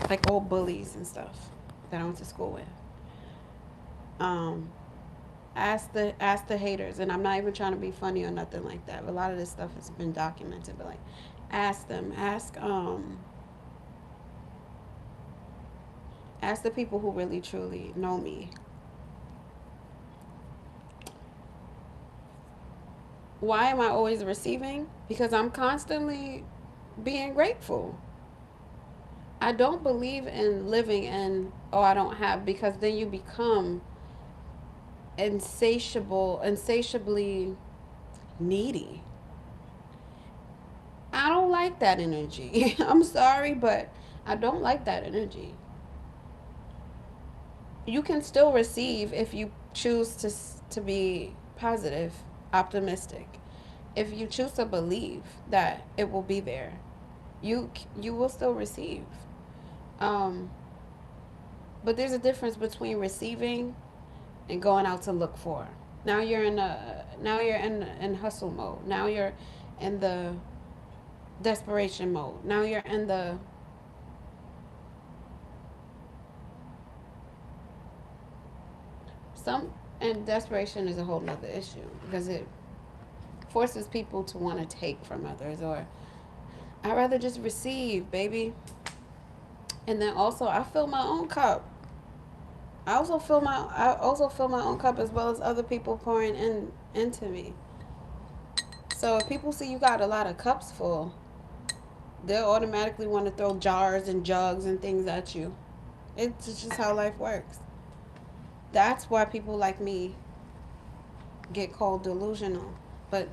like old bullies and stuff that I went to school with. Um, ask the haters, and I'm not even trying to be funny or nothing like that. But a lot of this stuff has been documented. But like, ask them. Ask the people who really truly know me. Why am I always receiving? Because I'm constantly being grateful. I don't believe in living in, oh, I don't have, because then you become insatiably needy. I don't like that energy. I'm sorry, but I don't like that energy. You can still receive if you choose to be positive, optimistic. If you choose to believe that it will be there, you will still receive. Um, but there's a difference between receiving and going out to look for. Now you're in hustle mode. Now you're in the desperation mode. Now you're in the some and desperation is a whole nother issue because it forces people to want to take from others, or I'd rather just receive, baby. And then also I fill my own cup. I also fill my own cup as well as other people pouring in into me. So if people see you got a lot of cups full, they'll automatically want to throw jars and jugs and things at you. It's just how life works. That's why people like me get called delusional. But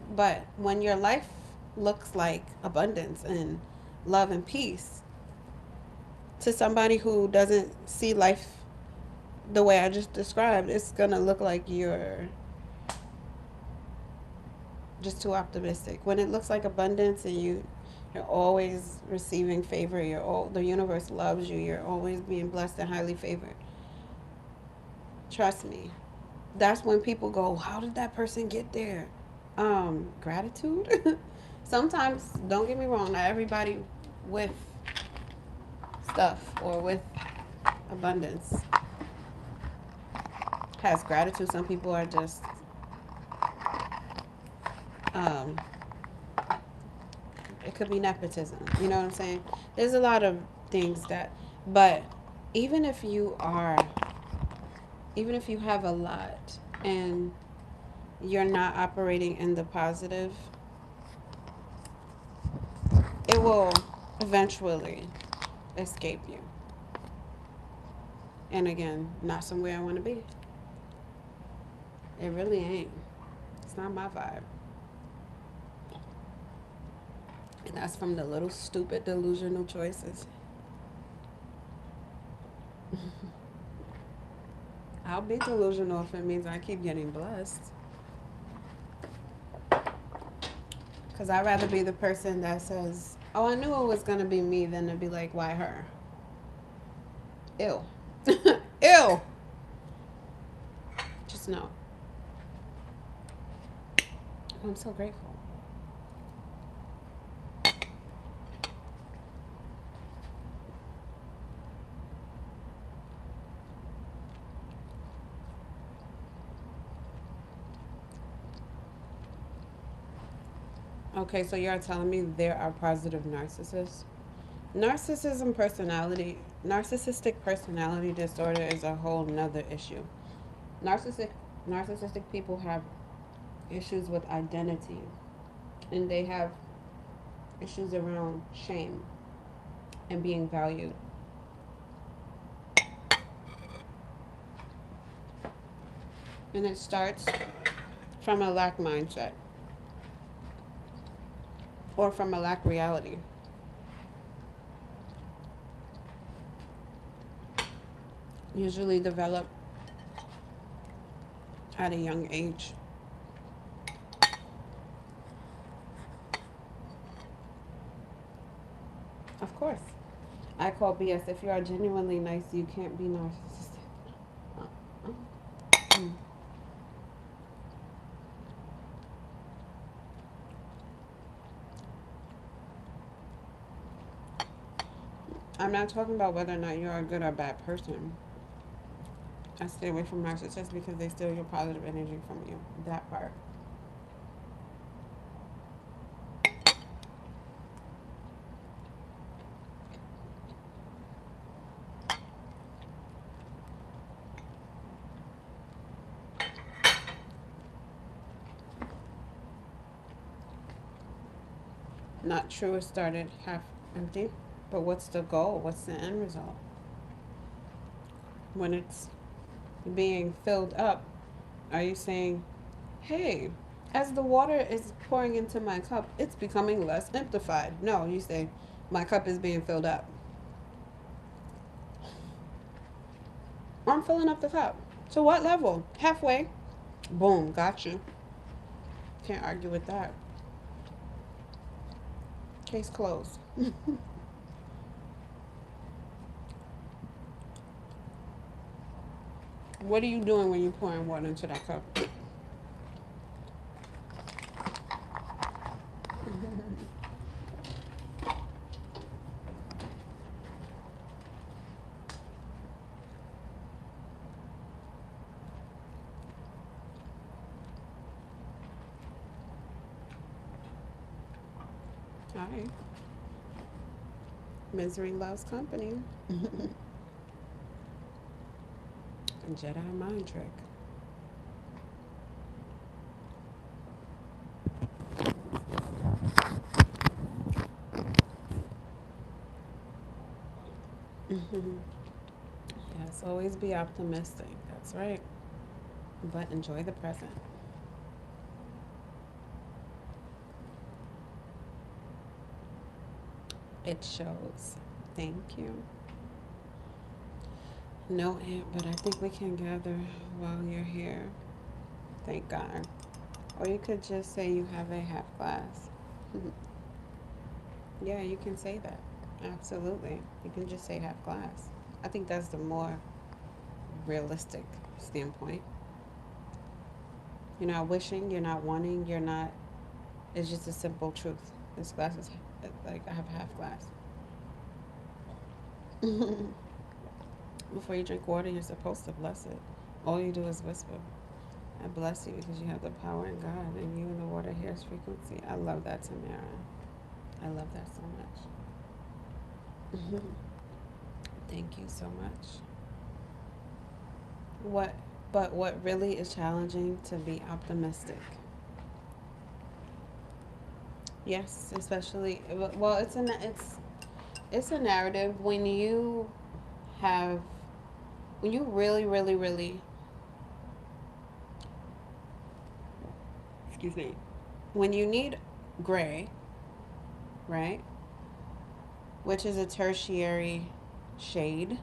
when your life looks like abundance and love and peace to somebody who doesn't see life the way I just described, it's gonna look like you're just too optimistic. When it looks like abundance and you're always receiving favor, the universe loves you, you're always being blessed and highly favored. Trust me. That's when people go, how did that person get there? Gratitude. Sometimes, don't get me wrong, not everybody with stuff or with abundance has gratitude. Some people are just um, it could be nepotism. You know what I'm saying? There's a lot of things that, but even if you are, even if you have a lot and you're not operating in the positive, it will eventually escape you. And again, not somewhere I want to be. It really ain't. It's not my vibe. And that's from the little stupid delusional choices. I'll be delusional if it means I keep getting blessed. Because I'd rather be the person that says, oh, I knew it was going to be me, than to be like, why her? Ew. Ew. Just know. I'm so grateful. Okay, so you're telling me there are positive narcissists? Narcissistic personality disorder is a whole nother issue. Narcissistic, narcissistic people have issues with identity, and they have issues around shame and being valued. And it starts from a lack mindset or from a lack reality. usually develop at a young age. Of course. I call BS. If you are genuinely nice, you can't be narcissistic. Mm. I'm not talking about whether or not you're a good or bad person. I stay away from narcissists because they steal your positive energy from you. That part. Not true, it started half empty. But what's the goal? What's the end result? When it's being filled up, are you saying, hey, as the water is pouring into my cup, it's becoming less amplified? No, you say, my cup is being filled up. I'm filling up the cup. To what level? Halfway. Boom, got you. Can't argue with that. Case closed. What are you doing when you're pouring water into that cup? All right. Misery loves company. Jedi mind trick. Yes, always be optimistic. That's right. But enjoy the present. It shows. Thank you. No, Aunt, but I think we can gather while you're here. Thank God. Or you could just say you have a half glass. Yeah, you can say that. Absolutely. You can just say half glass. I think that's the more realistic standpoint. You're not wishing, you're not wanting, you're not. It's just a simple truth. This glass is like I have a half glass. Before you drink water, you're supposed to bless it. All you do is whisper. I bless you because you have the power in God and you and the water hears frequency. I love that, Tamara. I love that so much. Thank you so much. What, but what really is challenging to be optimistic. Yes, especially well, it's a narrative have when you really, really, really, excuse me, when you need gray, right, which is a tertiary shade.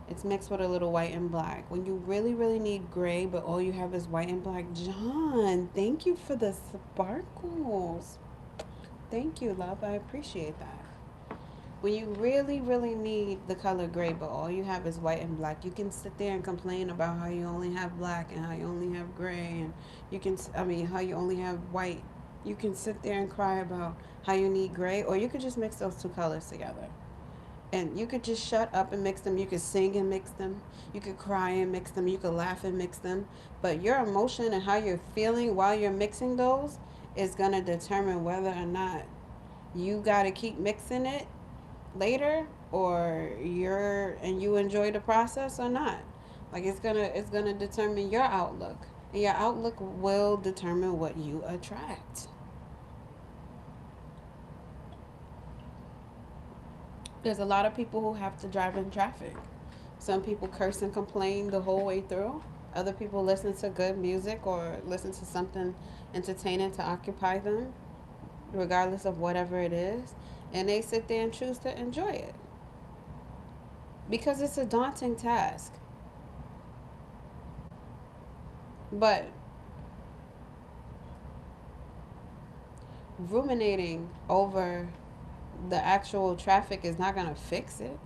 It's mixed with a little white and black. When you really, really need gray, but all you have is white and black. John, thank you for the sparkles. Thank you, love. I appreciate that. When you really, really need the color gray, but all you have is white and black, you can sit there and complain about how you only have black and how you only have gray, and how you only have white. You can sit there and cry about how you need gray, or you could just mix those two colors together. And you could just shut up and mix them. You could sing and mix them. You could cry and mix them. You could laugh and mix them. But your emotion and how you're feeling while you're mixing those is going to determine whether or not you got to keep mixing it later or you enjoy the process or not. Like it's gonna determine your outlook. And your outlook will determine what you attract. There's a lot of people who have to drive in traffic. Some people curse and complain the whole way through. Other people listen to good music or listen to something entertaining to occupy them, regardless of whatever it is. And they sit there and choose to enjoy it. because it's a daunting task. But ruminating over the actual traffic is not going to fix it.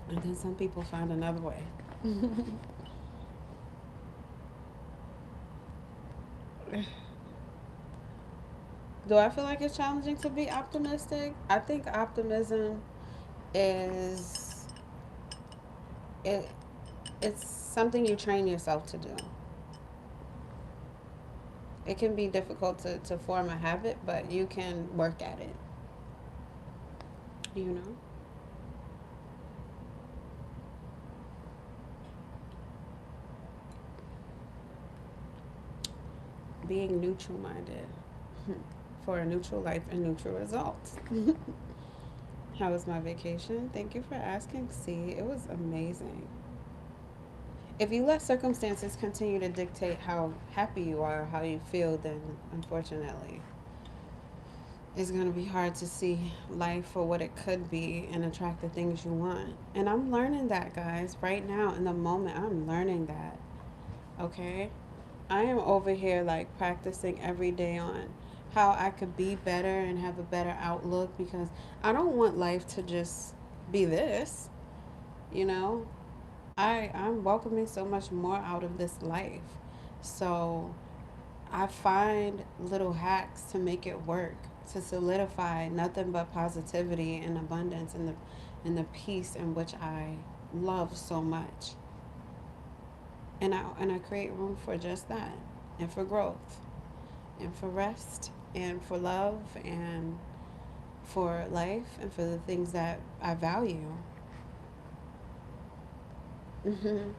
And then some people find another way. Do I feel like it's challenging to be optimistic? I think optimism is it it's something you train yourself to do. It can be difficult to form a habit, but you can work at it. You know? Being neutral minded for a neutral life and neutral results. How was my vacation? Thank you for asking, C. It was amazing. If you let circumstances continue to dictate how happy you are, how you feel, then unfortunately, it's going to be hard to see life for what it could be and attract the things you want. And I'm learning that, guys. Right now, in the moment, I'm learning that. Okay? I am over here like practicing every day on how I could be better and have a better outlook because I don't want life to just be this, you know? I'm welcoming so much more out of this life. So I find little hacks to make it work, to solidify nothing but positivity and abundance and the peace in which I love so much. And I create room for just that, and for growth, and for rest, and for love, and for life, and for the things that I value. Hmm.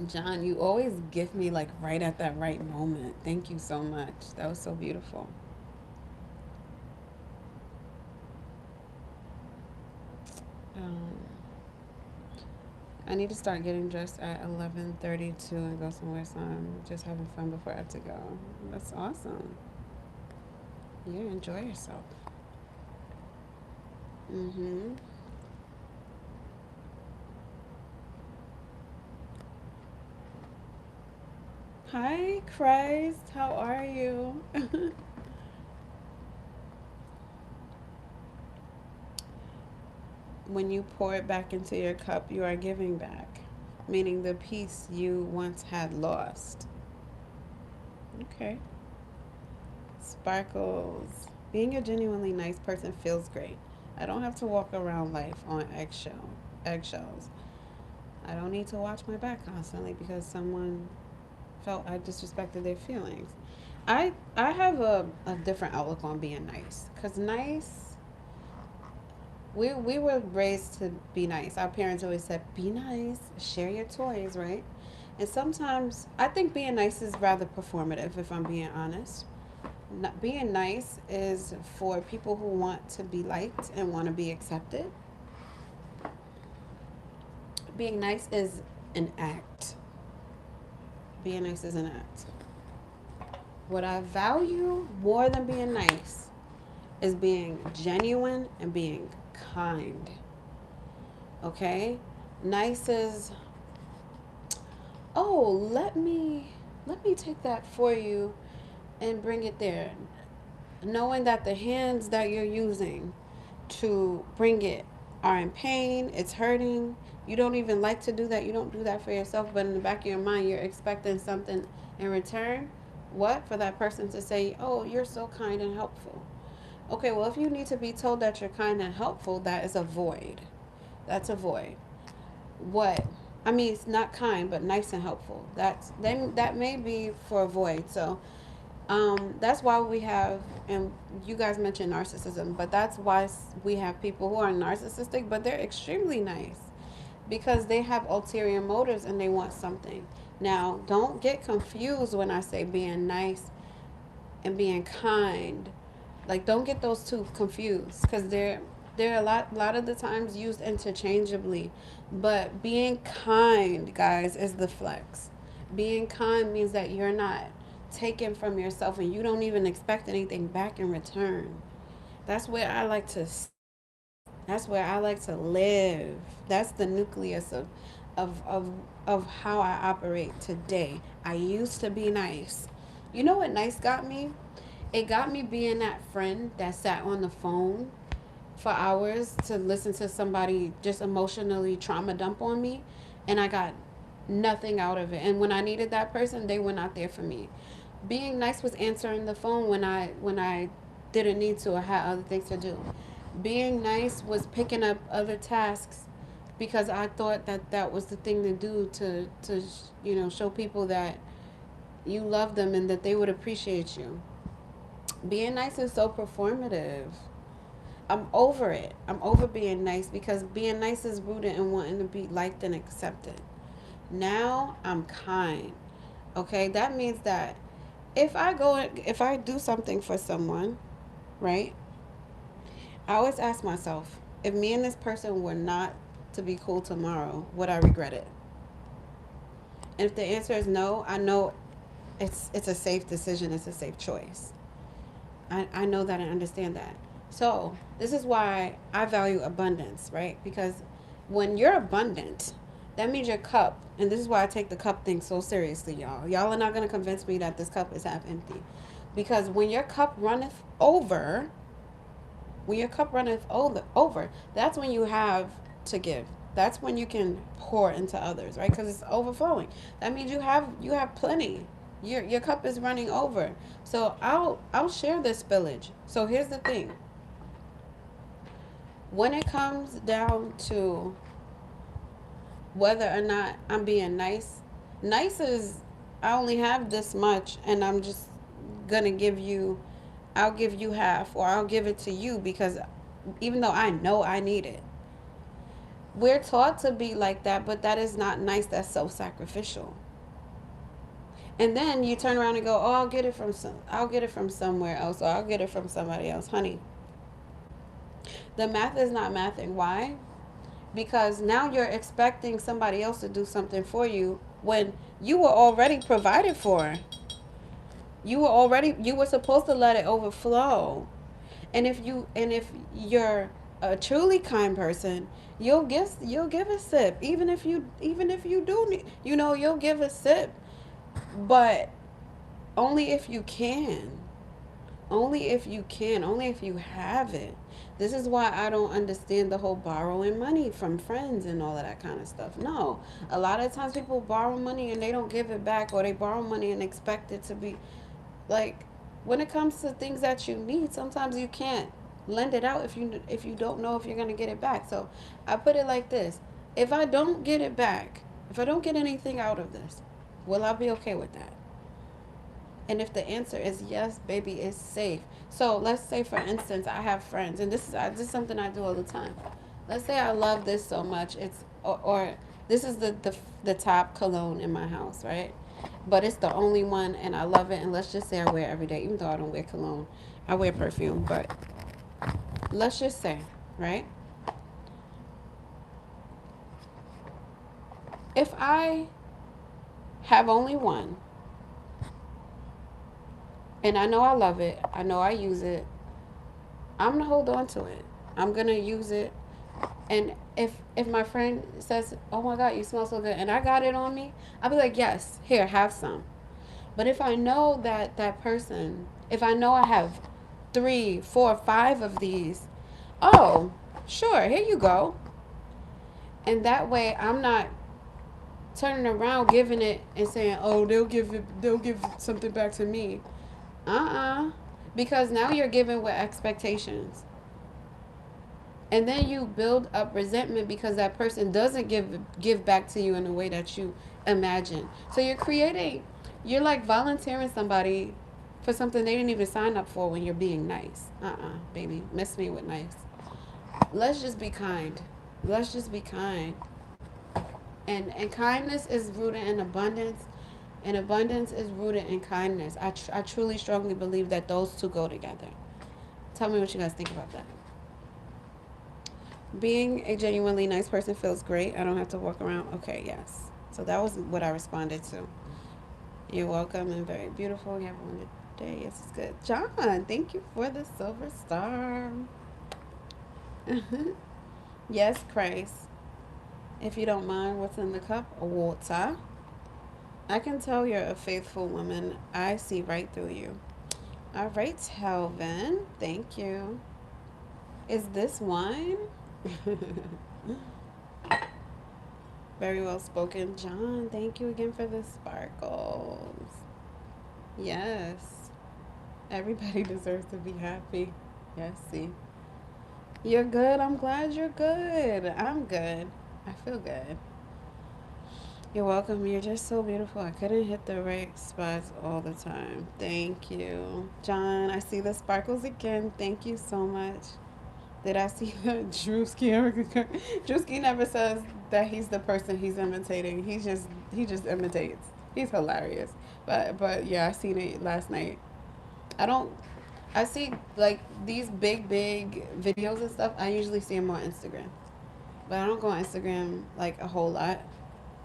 John, you always give me like right at that right moment. Thank you so much. That was so beautiful. Um, I need to start getting dressed at 11:32 and go somewhere. So I'm just having fun before I have to go. That's awesome. Yeah, enjoy yourself. Mm-hmm. Hi, Christ. How are you? When you pour it back into your cup, you are giving back, meaning the peace you once had lost. Okay. Sparkles. Being a genuinely nice person feels great. I don't have to walk around life on eggshells. I don't need to watch my back constantly because someone felt I disrespected their feelings. I have a different outlook on being nice. Cause nice, we were raised to be nice. Our parents always said, "Be nice, share your toys," right? And sometimes I think being nice is rather performative. If I'm being honest, not being nice is for people who want to be liked and want to be accepted. Being nice is an act. Being nice is an act. What I value more than being nice is being genuine and being kind. Okay? Nice is, oh, let me take that for you and bring it there. Knowing that the hands that you're using to bring it are in pain, it's hurting. You don't even like to do that. You don't do that for yourself, but in the back of your mind, you're expecting something in return. What? For that person to say, "Oh, you're so kind and helpful." Okay, well, if you need to be told that you're kind and helpful, that is a void. That's a void. What? I mean, it's not kind, but nice and helpful. That's then that may be for a void. So that's why we have, and you guys mentioned narcissism, but that's why we have people who are narcissistic, but they're extremely nice because they have ulterior motives and they want something. Now, don't get confused when I say being nice and being kind. Like, don't get those two confused because they're a lot of the times used interchangeably. But being kind, guys, is the flex. Being kind means that you're not taken from yourself and you don't even expect anything back in return. That's where I like to that's where I like to live. That's the nucleus of of of how I operate today. I used to be nice. You know what nice got me? It got me being that friend that sat on the phone for hours to listen to somebody just emotionally trauma dump on me, and I got nothing out of it. And when I needed that person, they were not there for me. Being nice was answering the phone when I didn't need to or had other things to do. Being nice was picking up other tasks because I thought that that was the thing to do to show people that you love them and that they would appreciate you. Being nice is so performative. I'm over it. I'm over being nice because being nice is rooted in wanting to be liked and accepted. Now I'm kind. Okay, that means that if I do something for someone, right? I always ask myself, if me and this person were not to be cool tomorrow, would I regret it? And if the answer is no, I know it's a safe decision, it's a safe choice. I know that and understand that. So this is why I value abundance, right? Because when you're abundant, that means your cup, and this is why I take the cup thing so seriously, y'all. Y'all are not gonna convince me that this cup is half empty. Because when your cup runneth over, when your cup runneth over, that's when you have to give. That's when you can pour into others, right? Because it's overflowing. That means you have plenty. Your cup is running over. So I'll share this spillage. So here's the thing. When it comes down to whether or not I'm being nice, nice is I only have this much and I'm just gonna give you, I'll give you half or I'll give it to you because even though I know I need it. We're taught to be like that, but that is not nice. That's self sacrificial. And then you turn around and go, "Oh, I'll get it from somewhere else, or I'll get it from somebody else." Honey, the math is not mathing. Why? Because now you're expecting somebody else to do something for you when you were already provided for. You were supposed to let it overflow. And if you're a truly kind person, you'll give a sip, even if you do need, you'll give a sip, but only if you can. Only if you have it. This is why I don't understand the whole borrowing money from friends and all of that kind of stuff. No, a lot of times people borrow money and they don't give it back, or they borrow money and expect it to be like, when it comes to things that you need, sometimes you can't lend it out if you don't know if you're going to get it back. So I put it like this: if I don't get it back, if I don't get anything out of this, will I be okay with that? And if the answer is yes, baby, it's safe. So let's say, for instance, I have friends, and this is something I do all the time. Let's say I love this so much, or this is the top cologne in my house, right? But it's the only one, and I love it. And let's just say I wear it every day, even though I don't wear cologne. I wear perfume, but let's just say, right? If I have only one, and I know I love it, I know I use it, I'm gonna hold on to it. I'm gonna use it. And if my friend says, "Oh my God, you smell so good," and I got it on me, I'll be like, "Yes, here, have some." But if I know that person, if I know I have 3, 4, 5 of these, oh, sure, here you go. And that way, I'm not turning around, giving it, and saying, "Oh, they'll give something back to me." Because now you're giving with expectations. And then you build up resentment because that person doesn't give back to you in the way that you imagine. So you're like volunteering somebody for something they didn't even sign up for when you're being nice. Baby, miss me with nice. Let's just be kind. Let's just be kind. And kindness is rooted in abundance, and abundance is rooted in kindness. I truly strongly believe that those two go together. Tell me what you guys think about that. Being a genuinely nice person feels great. I don't have to walk around. Okay, yes. So that was what I responded to. You're welcome and very beautiful. You have a day. Yes, it's good. John, thank you for the silver star. Yes, Christ. If you don't mind, what's in the cup? Water. I can tell you're a faithful woman. I see right through you. All right, Telvin. Thank you. Is this wine? Very well spoken. John, thank you again for the sparkles. Yes. Everybody deserves to be happy. Yes, see. You're good. I'm glad you're good. I'm good. I feel good. You're welcome. You're just so beautiful. I couldn't hit the right spots all the time. Thank you. John, I see the sparkles again. Thank you so much. Did I see that Drewski? Drewski never says that he's the person he's imitating. He just imitates. He's hilarious. But yeah, I seen it last night. I don't I see like these big videos and stuff. I usually see them on Instagram. But I don't go on Instagram like a whole lot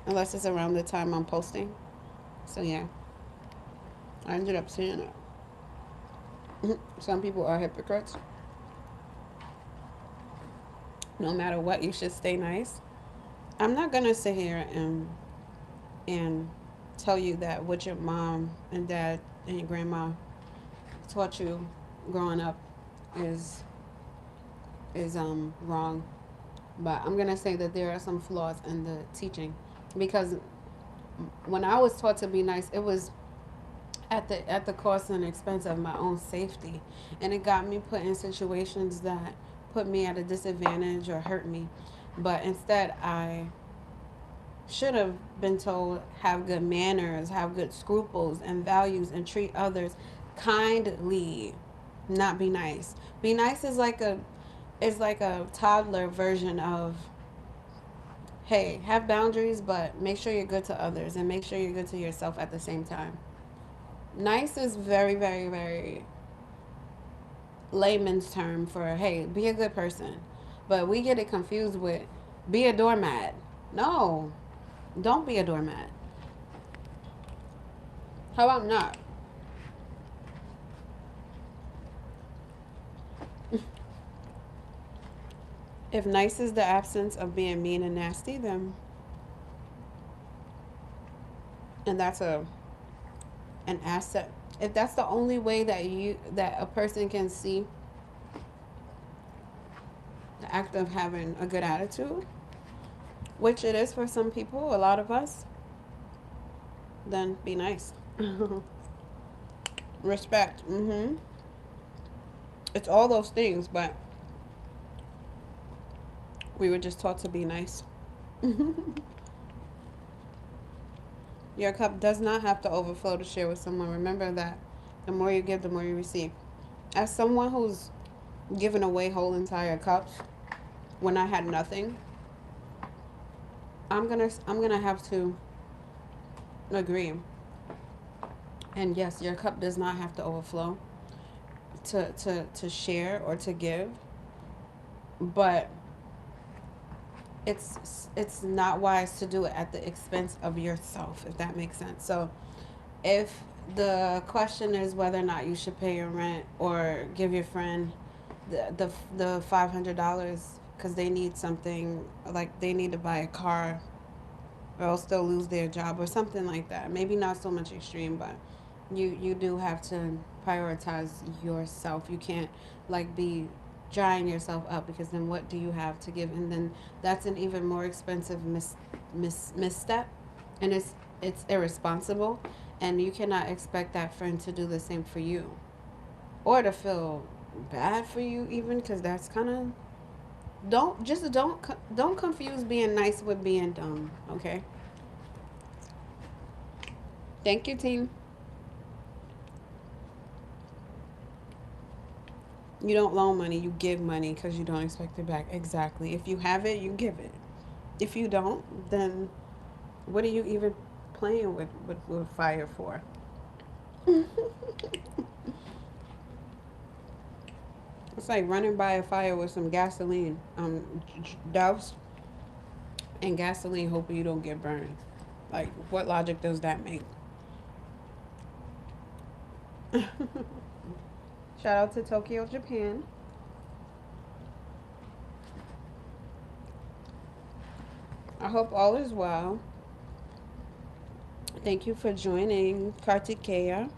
unless it's around the time I'm posting. So yeah, I ended up seeing it. Some people are hypocrites. No matter what, you should stay nice. I'm not gonna sit here and tell you that what your mom and dad and your grandma taught you growing up is wrong. But I'm gonna say that there are some flaws in the teaching because when I was taught to be nice, it was at the cost and expense of my own safety, and it got me put in situations that put me at a disadvantage or hurt me. But instead, I should have been told have good manners, have good scruples and values, and treat others kindly, not be nice. Be nice is like a toddler version of hey, have boundaries, but make sure you're good to others and make sure you're good to yourself at the same time. Nice is very, very, very layman's term for hey, be a good person. But we get it confused with be a doormat. No, don't be a doormat. How about not? If nice is the absence of being mean and nasty, then and that's an asset. If that's the only way that a person can see the act of having a good attitude, which it is for some people, a lot of us, then be nice. Respect. It's all those things, but we were just taught to be nice. Your cup does not have to overflow to share with someone. Remember that the more you give, the more you receive. As someone who's given away whole entire cups when I had nothing, I'm gonna have to agree. And yes, your cup does not have to overflow to share or to give, but it's not wise to do it at the expense of yourself, if that makes sense. So if the question is whether or not you should pay your rent or give your friend the $500 because they need something, like they need to buy a car or else they'll lose their job or something like that. Maybe not so much extreme, but you do have to prioritize yourself. You can't like be drying yourself up because then what do you have to give? And then that's an even more expensive misstep, and it's irresponsible, and you cannot expect that friend to do the same for you or to feel bad for you even because that's kind of don't confuse being nice with being dumb. Okay. Thank you, team. You don't loan money, you give money because you don't expect it back. Exactly. If you have it, you give it. If you don't, then what are you even playing with fire for? It's like running by a fire with some gasoline, doused in gasoline, hoping you don't get burned. Like, what logic does that make? Shout out to Tokyo, Japan. I hope all is well. Thank you for joining, Kartikeya.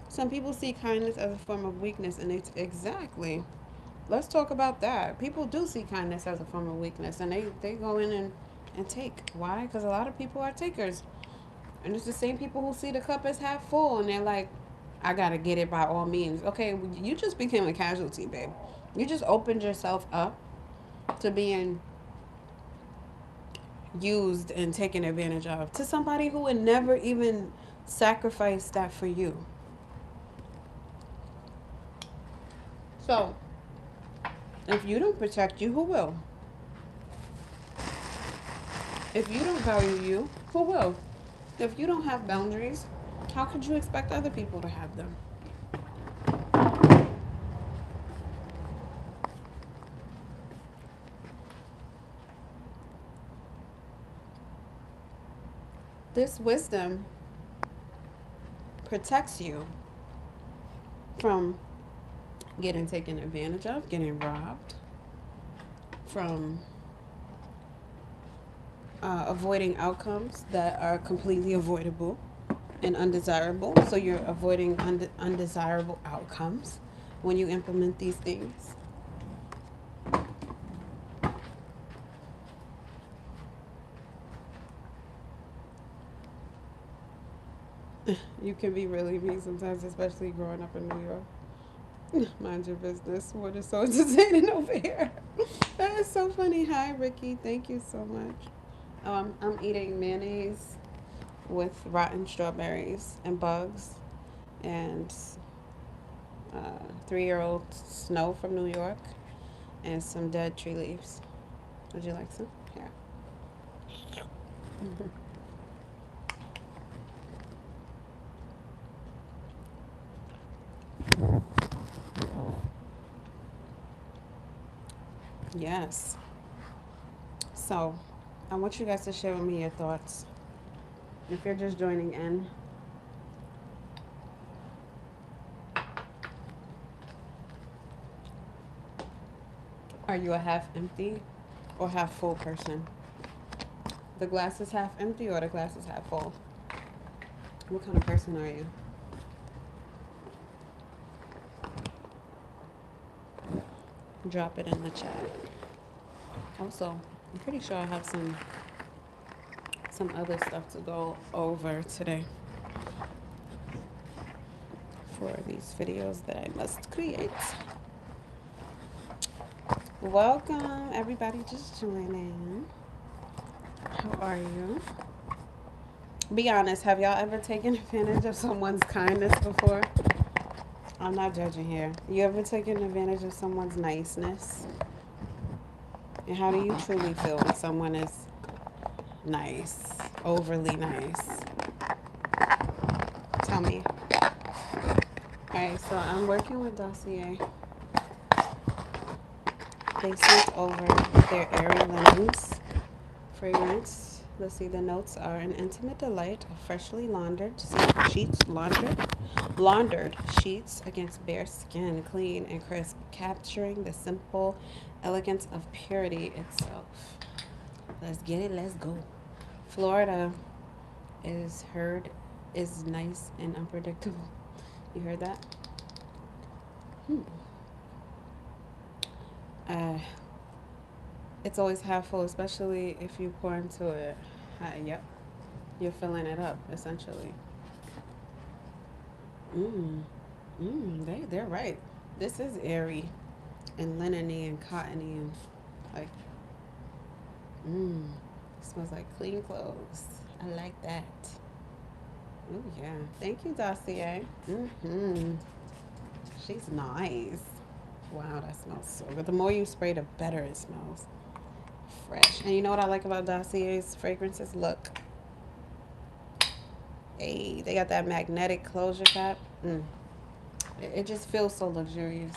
Some people see kindness as a form of weakness, and it's exactly. Let's talk about that. People do see kindness as a form of weakness, and they go in and take. Why? Because a lot of people are takers. And it's the same people who see the cup as half full, and they're like, I gotta get it by all means. Okay, you just became a casualty, babe. You just opened yourself up to being used and taken advantage of to somebody who would never even sacrifice that for you. So, if you don't protect you, who will? If you don't value you, who will? If you don't have boundaries, how could you expect other people to have them? This wisdom protects you from getting taken advantage of, getting robbed, from avoiding outcomes that are completely avoidable and undesirable. So you're avoiding undesirable outcomes when you implement these things. You can be really mean sometimes, especially growing up in New York. Mind your business. What is so entertaining over here? That is so funny. Hi, Ricky. Thank you so much. I'm eating mayonnaise with rotten strawberries and bugs and 3-year-old snow from New York and some dead tree leaves. Would you like some? Here. Yes. So, I want you guys to share with me your thoughts. If you're just joining in, are you a half empty or half full person? The glass is half empty or the glass is half full? What kind of person are you? Drop it in the chat. Also, I'm pretty sure I have some other stuff to go over today for these videos that I must create. Welcome, everybody just joining. How are you? Be honest, have y'all ever taken advantage of someone's kindness before? I'm not judging here. You ever taken advantage of someone's niceness? And how do you truly feel when someone is nice, overly nice? Tell me. Alright, so I'm working with Dossier. They sent over their Airy Linens fragrance. Let's see, the notes are an intimate delight of freshly laundered sheets against bare skin, clean and crisp, capturing the simple elegance of purity itself. Let's get it, let's go. Florida is nice and unpredictable. You heard that? Uh, it's always half full, especially if you pour into it. Yep, you're filling it up essentially. They're right. This is airy and linen-y and cottony and like, smells like clean clothes. I like that. Oh yeah. Thank you, Dossier. She's nice. Wow, that smells so good. The more you spray, the better it smells. Fresh. And you know what I like about Dossier's fragrances? Look. Hey, they got that magnetic closure cap. It just feels so luxurious.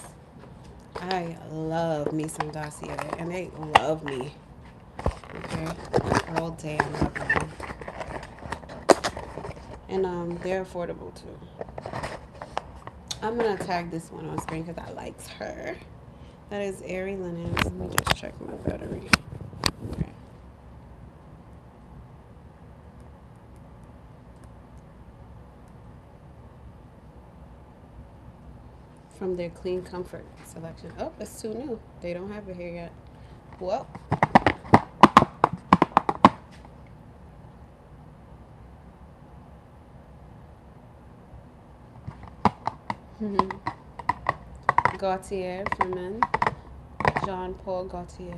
I love me some Dossier, and they love me. Okay, all day I love them. And they're affordable too. I'm gonna tag this one on screen because I likes her. That is Airy Linens. Let me just check my battery. Okay. From their Clean Comfort selection. Oh, it's too new. They don't have it here yet. Well. Gaultier for men. Jean Paul Gaultier.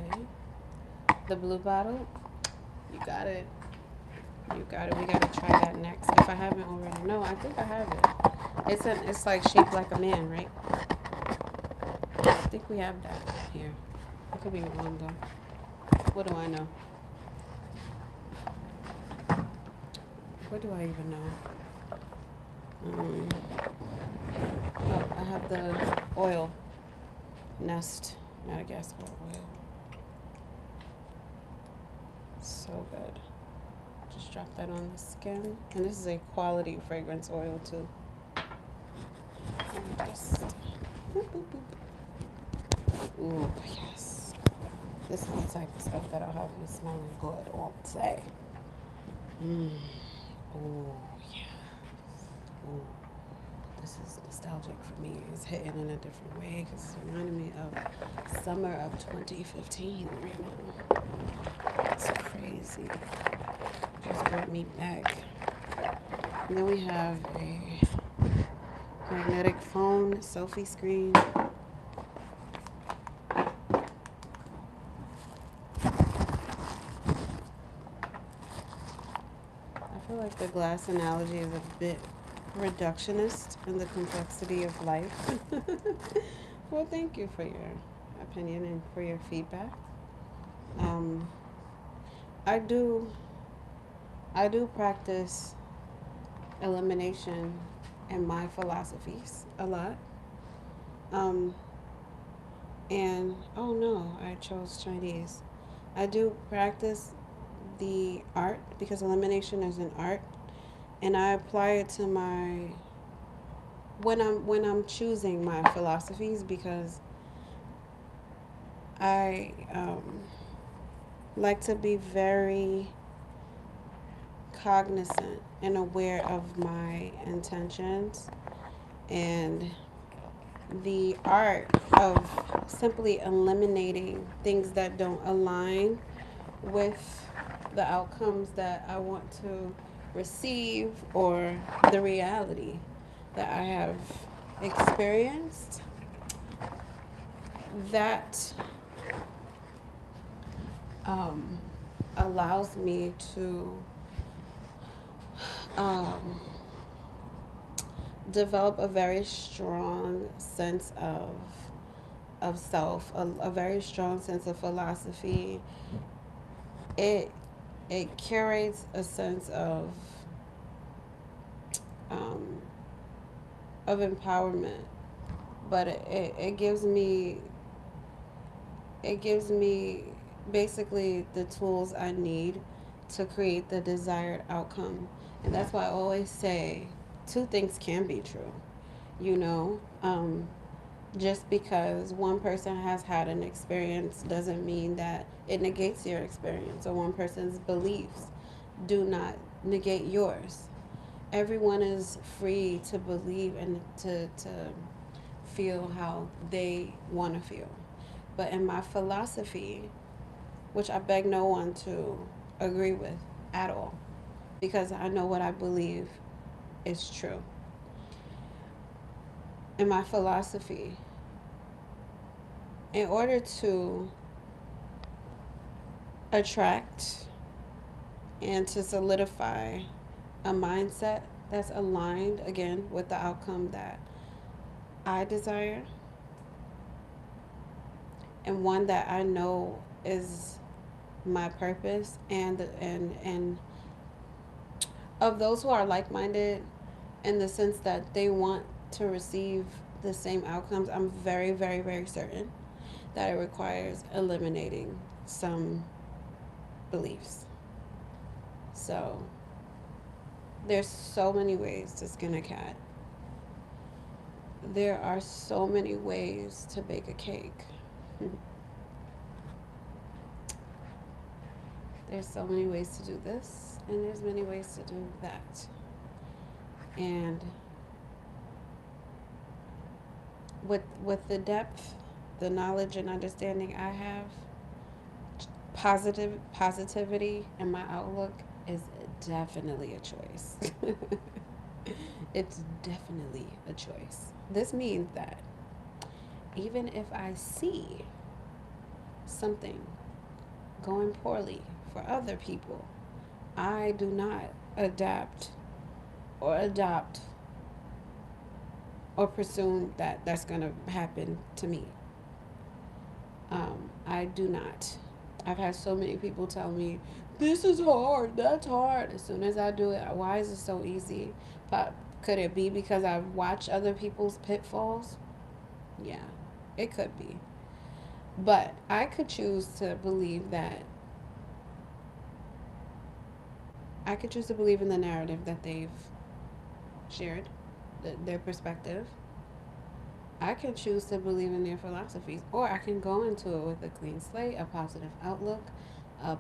The blue bottle. You got it. You got it. We gotta try that next. If I haven't already. No, I think I have it. It's like shaped like a man, right? I think we have that here. I could be wrong though. What do I know? What do I even know? Oh, I have the oil. Nest Madagascar oil. So good. Just drop that on the skin. And this is a quality fragrance oil too. And just boop, boop, boop. Ooh, yes. This is the type of stuff that'll have you smelling good all day. Oh, yeah. Ooh. This is nostalgic for me. It's hitting in a different way because it's reminding me of summer of 2015 right now. It's crazy. Just brought me back. And then we have a magnetic phone selfie screen. I feel like the glass analogy is a bit reductionist in the complexity of life. Well, thank you for your opinion and for your feedback. Um, I do practice elimination in my philosophies a lot. Um, and oh no, I chose Chinese. I do practice the art because elimination is an art, and I apply it to my when I'm choosing my philosophies because I like to be very cognizant and aware of my intentions, and the art of simply eliminating things that don't align with the outcomes that I want to receive or the reality that I have experienced, that allows me to um, develop a very strong sense of self, a very strong sense of philosophy. It it curates a sense um, of empowerment, but it gives me basically the tools I need to create the desired outcome. And that's why I always say two things can be true. You know, just because one person has had an experience doesn't mean that it negates your experience, or one person's beliefs do not negate yours. Everyone is free to believe and to feel how they want to feel. But in my philosophy, which I beg no one to agree with at all, because I know what I believe is true. In my philosophy, in order to attract and to solidify a mindset that's aligned again with the outcome that I desire, and one that I know is my purpose, and of those who are like-minded in the sense that they want to receive the same outcomes, I'm very, very, very certain that it requires eliminating some beliefs. So There's so many ways to skin a cat. There are so many ways to bake a cake. There's so many ways to do this, and there's many ways to do that. And with the depth, the knowledge and understanding I have, positivity and my outlook is definitely a choice. It's definitely a choice. This means that even if I see something going poorly for other people, I do not adapt or adopt or presume that that's going to happen to me. I do not. I've had so many people tell me, this is hard, that's hard. As soon as I do it, why is it so easy? But could it be because I've watched other people's pitfalls? Yeah, it could be. But I could choose to believe that, I could choose to believe in the narrative that they've shared, their perspective. I can choose to believe in their philosophies, or I can go into it with a clean slate, a positive outlook, a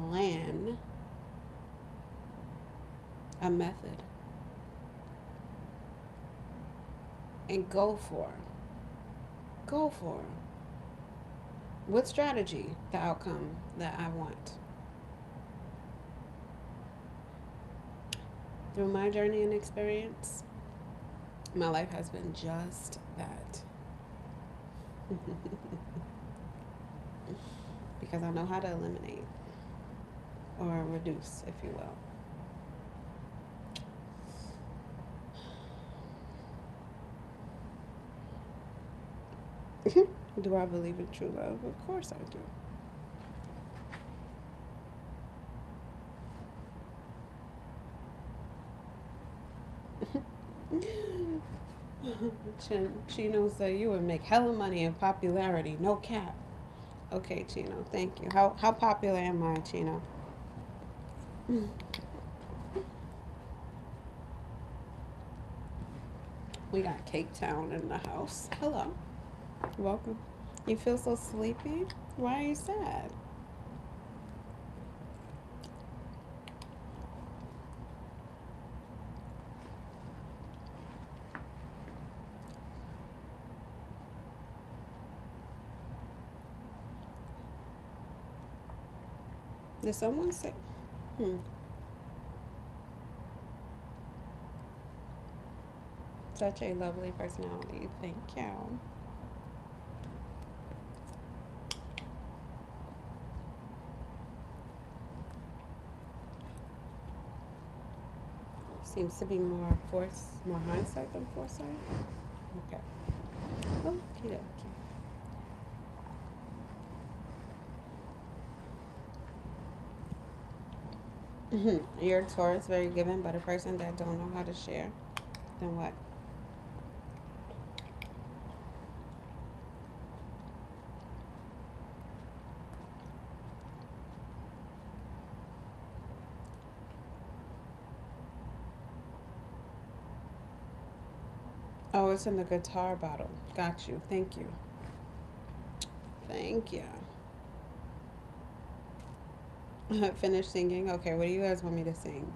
plan, a method, and go for with strategy the outcome that I want. Through my journey and experience, my life has been just that. Because I know how to eliminate or reduce, if you will. Do I believe in true love? Of course I do. Chino said you would make hella money in popularity, no cap. Okay, Chino, thank you. How popular am I, Chino? We got Cake Town in the house. Hello, welcome. You feel so sleepy? Why are you sad? Did someone say? Hmm. Such a lovely personality. Thank you. Seems to be more force, more hindsight than foresight. Okay. Okay. Okay. You're a Taurus, very given, but a person that don't know how to share. Then what? Oh, it's in the guitar bottle. Got you. Thank you. Thank you. Finish singing. Okay, what do you guys want me to sing?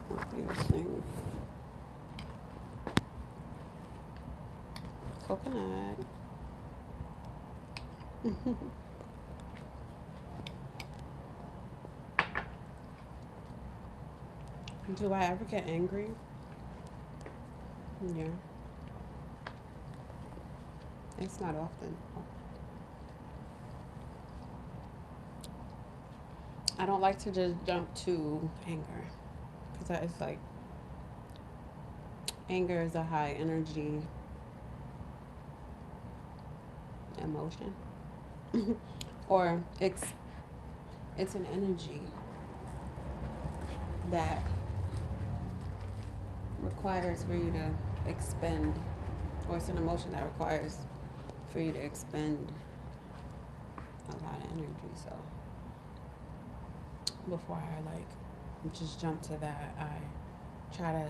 What do you sing? Coconut. Do I ever get angry? Yeah. It's not often. I don't like to just jump to anger because it's like anger is a high energy emotion, or it's an energy that requires for you to expend, or it's an emotion that requires for you to expend a lot of energy. So before I like just jump to that. I try to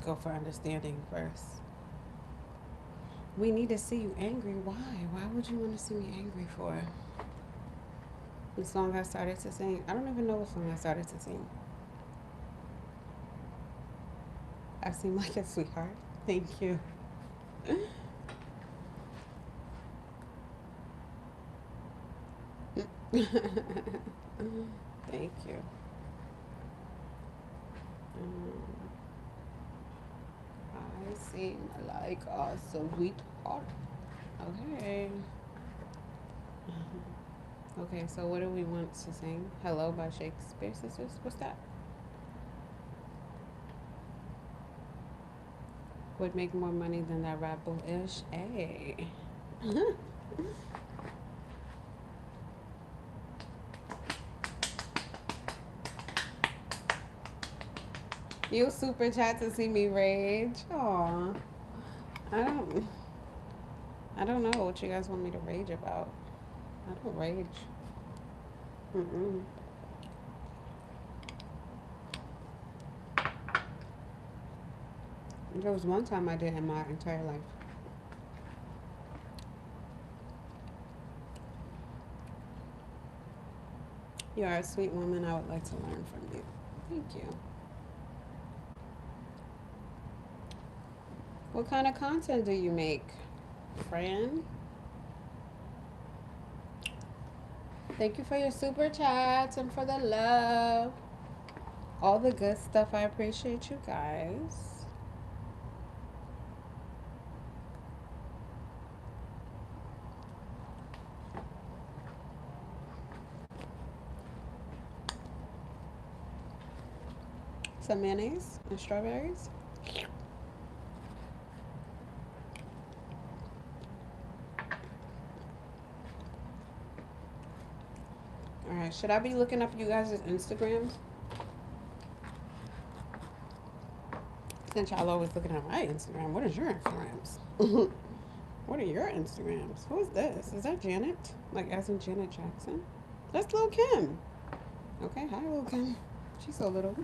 go for understanding first. We need to see you angry. Why? Why would you want to see me angry for? The song I started to sing. I don't even know what song I started to sing. I seem like a sweetheart. Thank you. Thank you. Um, I seem like a sweetheart. Okay. Okay, so what do we want to sing? Hello by Shakespeare Sisters? What's that? Would make more money than that Rabble-ish. Hey. You super chat to see me rage. Aw. I don't I don't know what you guys want me to rage about. I don't rage. Mm-mm. There was one time I did in my entire life. You are a sweet woman. I would like to learn from you. Thank you. What kind of content do you make, friend? Thank you for your super chats and for the love. All the good stuff. I appreciate you guys. Some mayonnaise and strawberries. All right, should I be looking up you guys' Instagrams? Since y'all always looking at my Instagram, what is your Instagrams? What are your Instagrams? Who is this? Is that Janet? Like as in Janet Jackson? That's Lil Kim. Okay, hi Lil Kim. She's so little.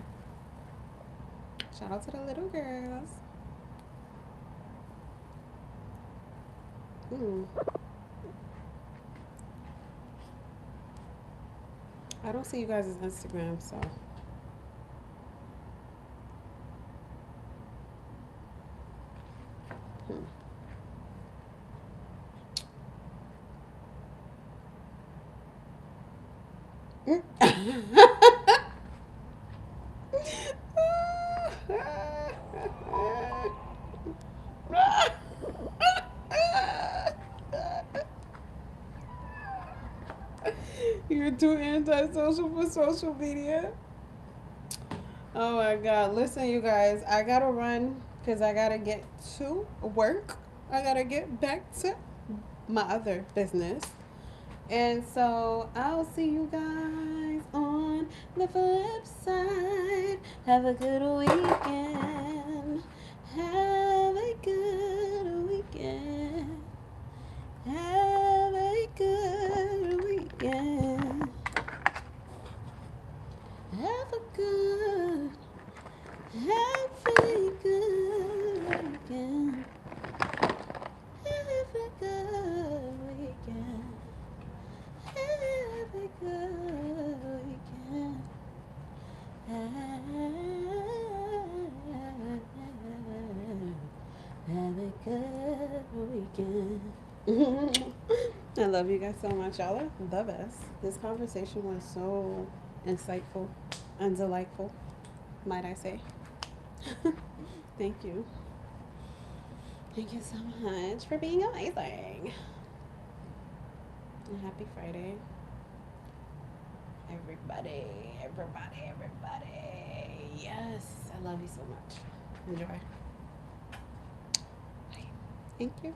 Shout out to the little girls. Hmm. I don't see you guys' Instagram, so. You're too antisocial for social media. Oh my god. Listen, you guys, I gotta run because I gotta get to work. I gotta get back to my other business. And so I'll see you guys on the flip side. Have a good weekend. Have a good weekend. Have a good weekend. Have a good, have a good weekend. Have a good weekend. Have a good weekend. Have a good weekend. I love you guys so much. Y'all are the best. This conversation was so insightful and delightful, might I say. Thank you. Thank you so much for being amazing. And happy Friday. Everybody, everybody, everybody. Yes, I love you so much. Enjoy. Bye. Thank you.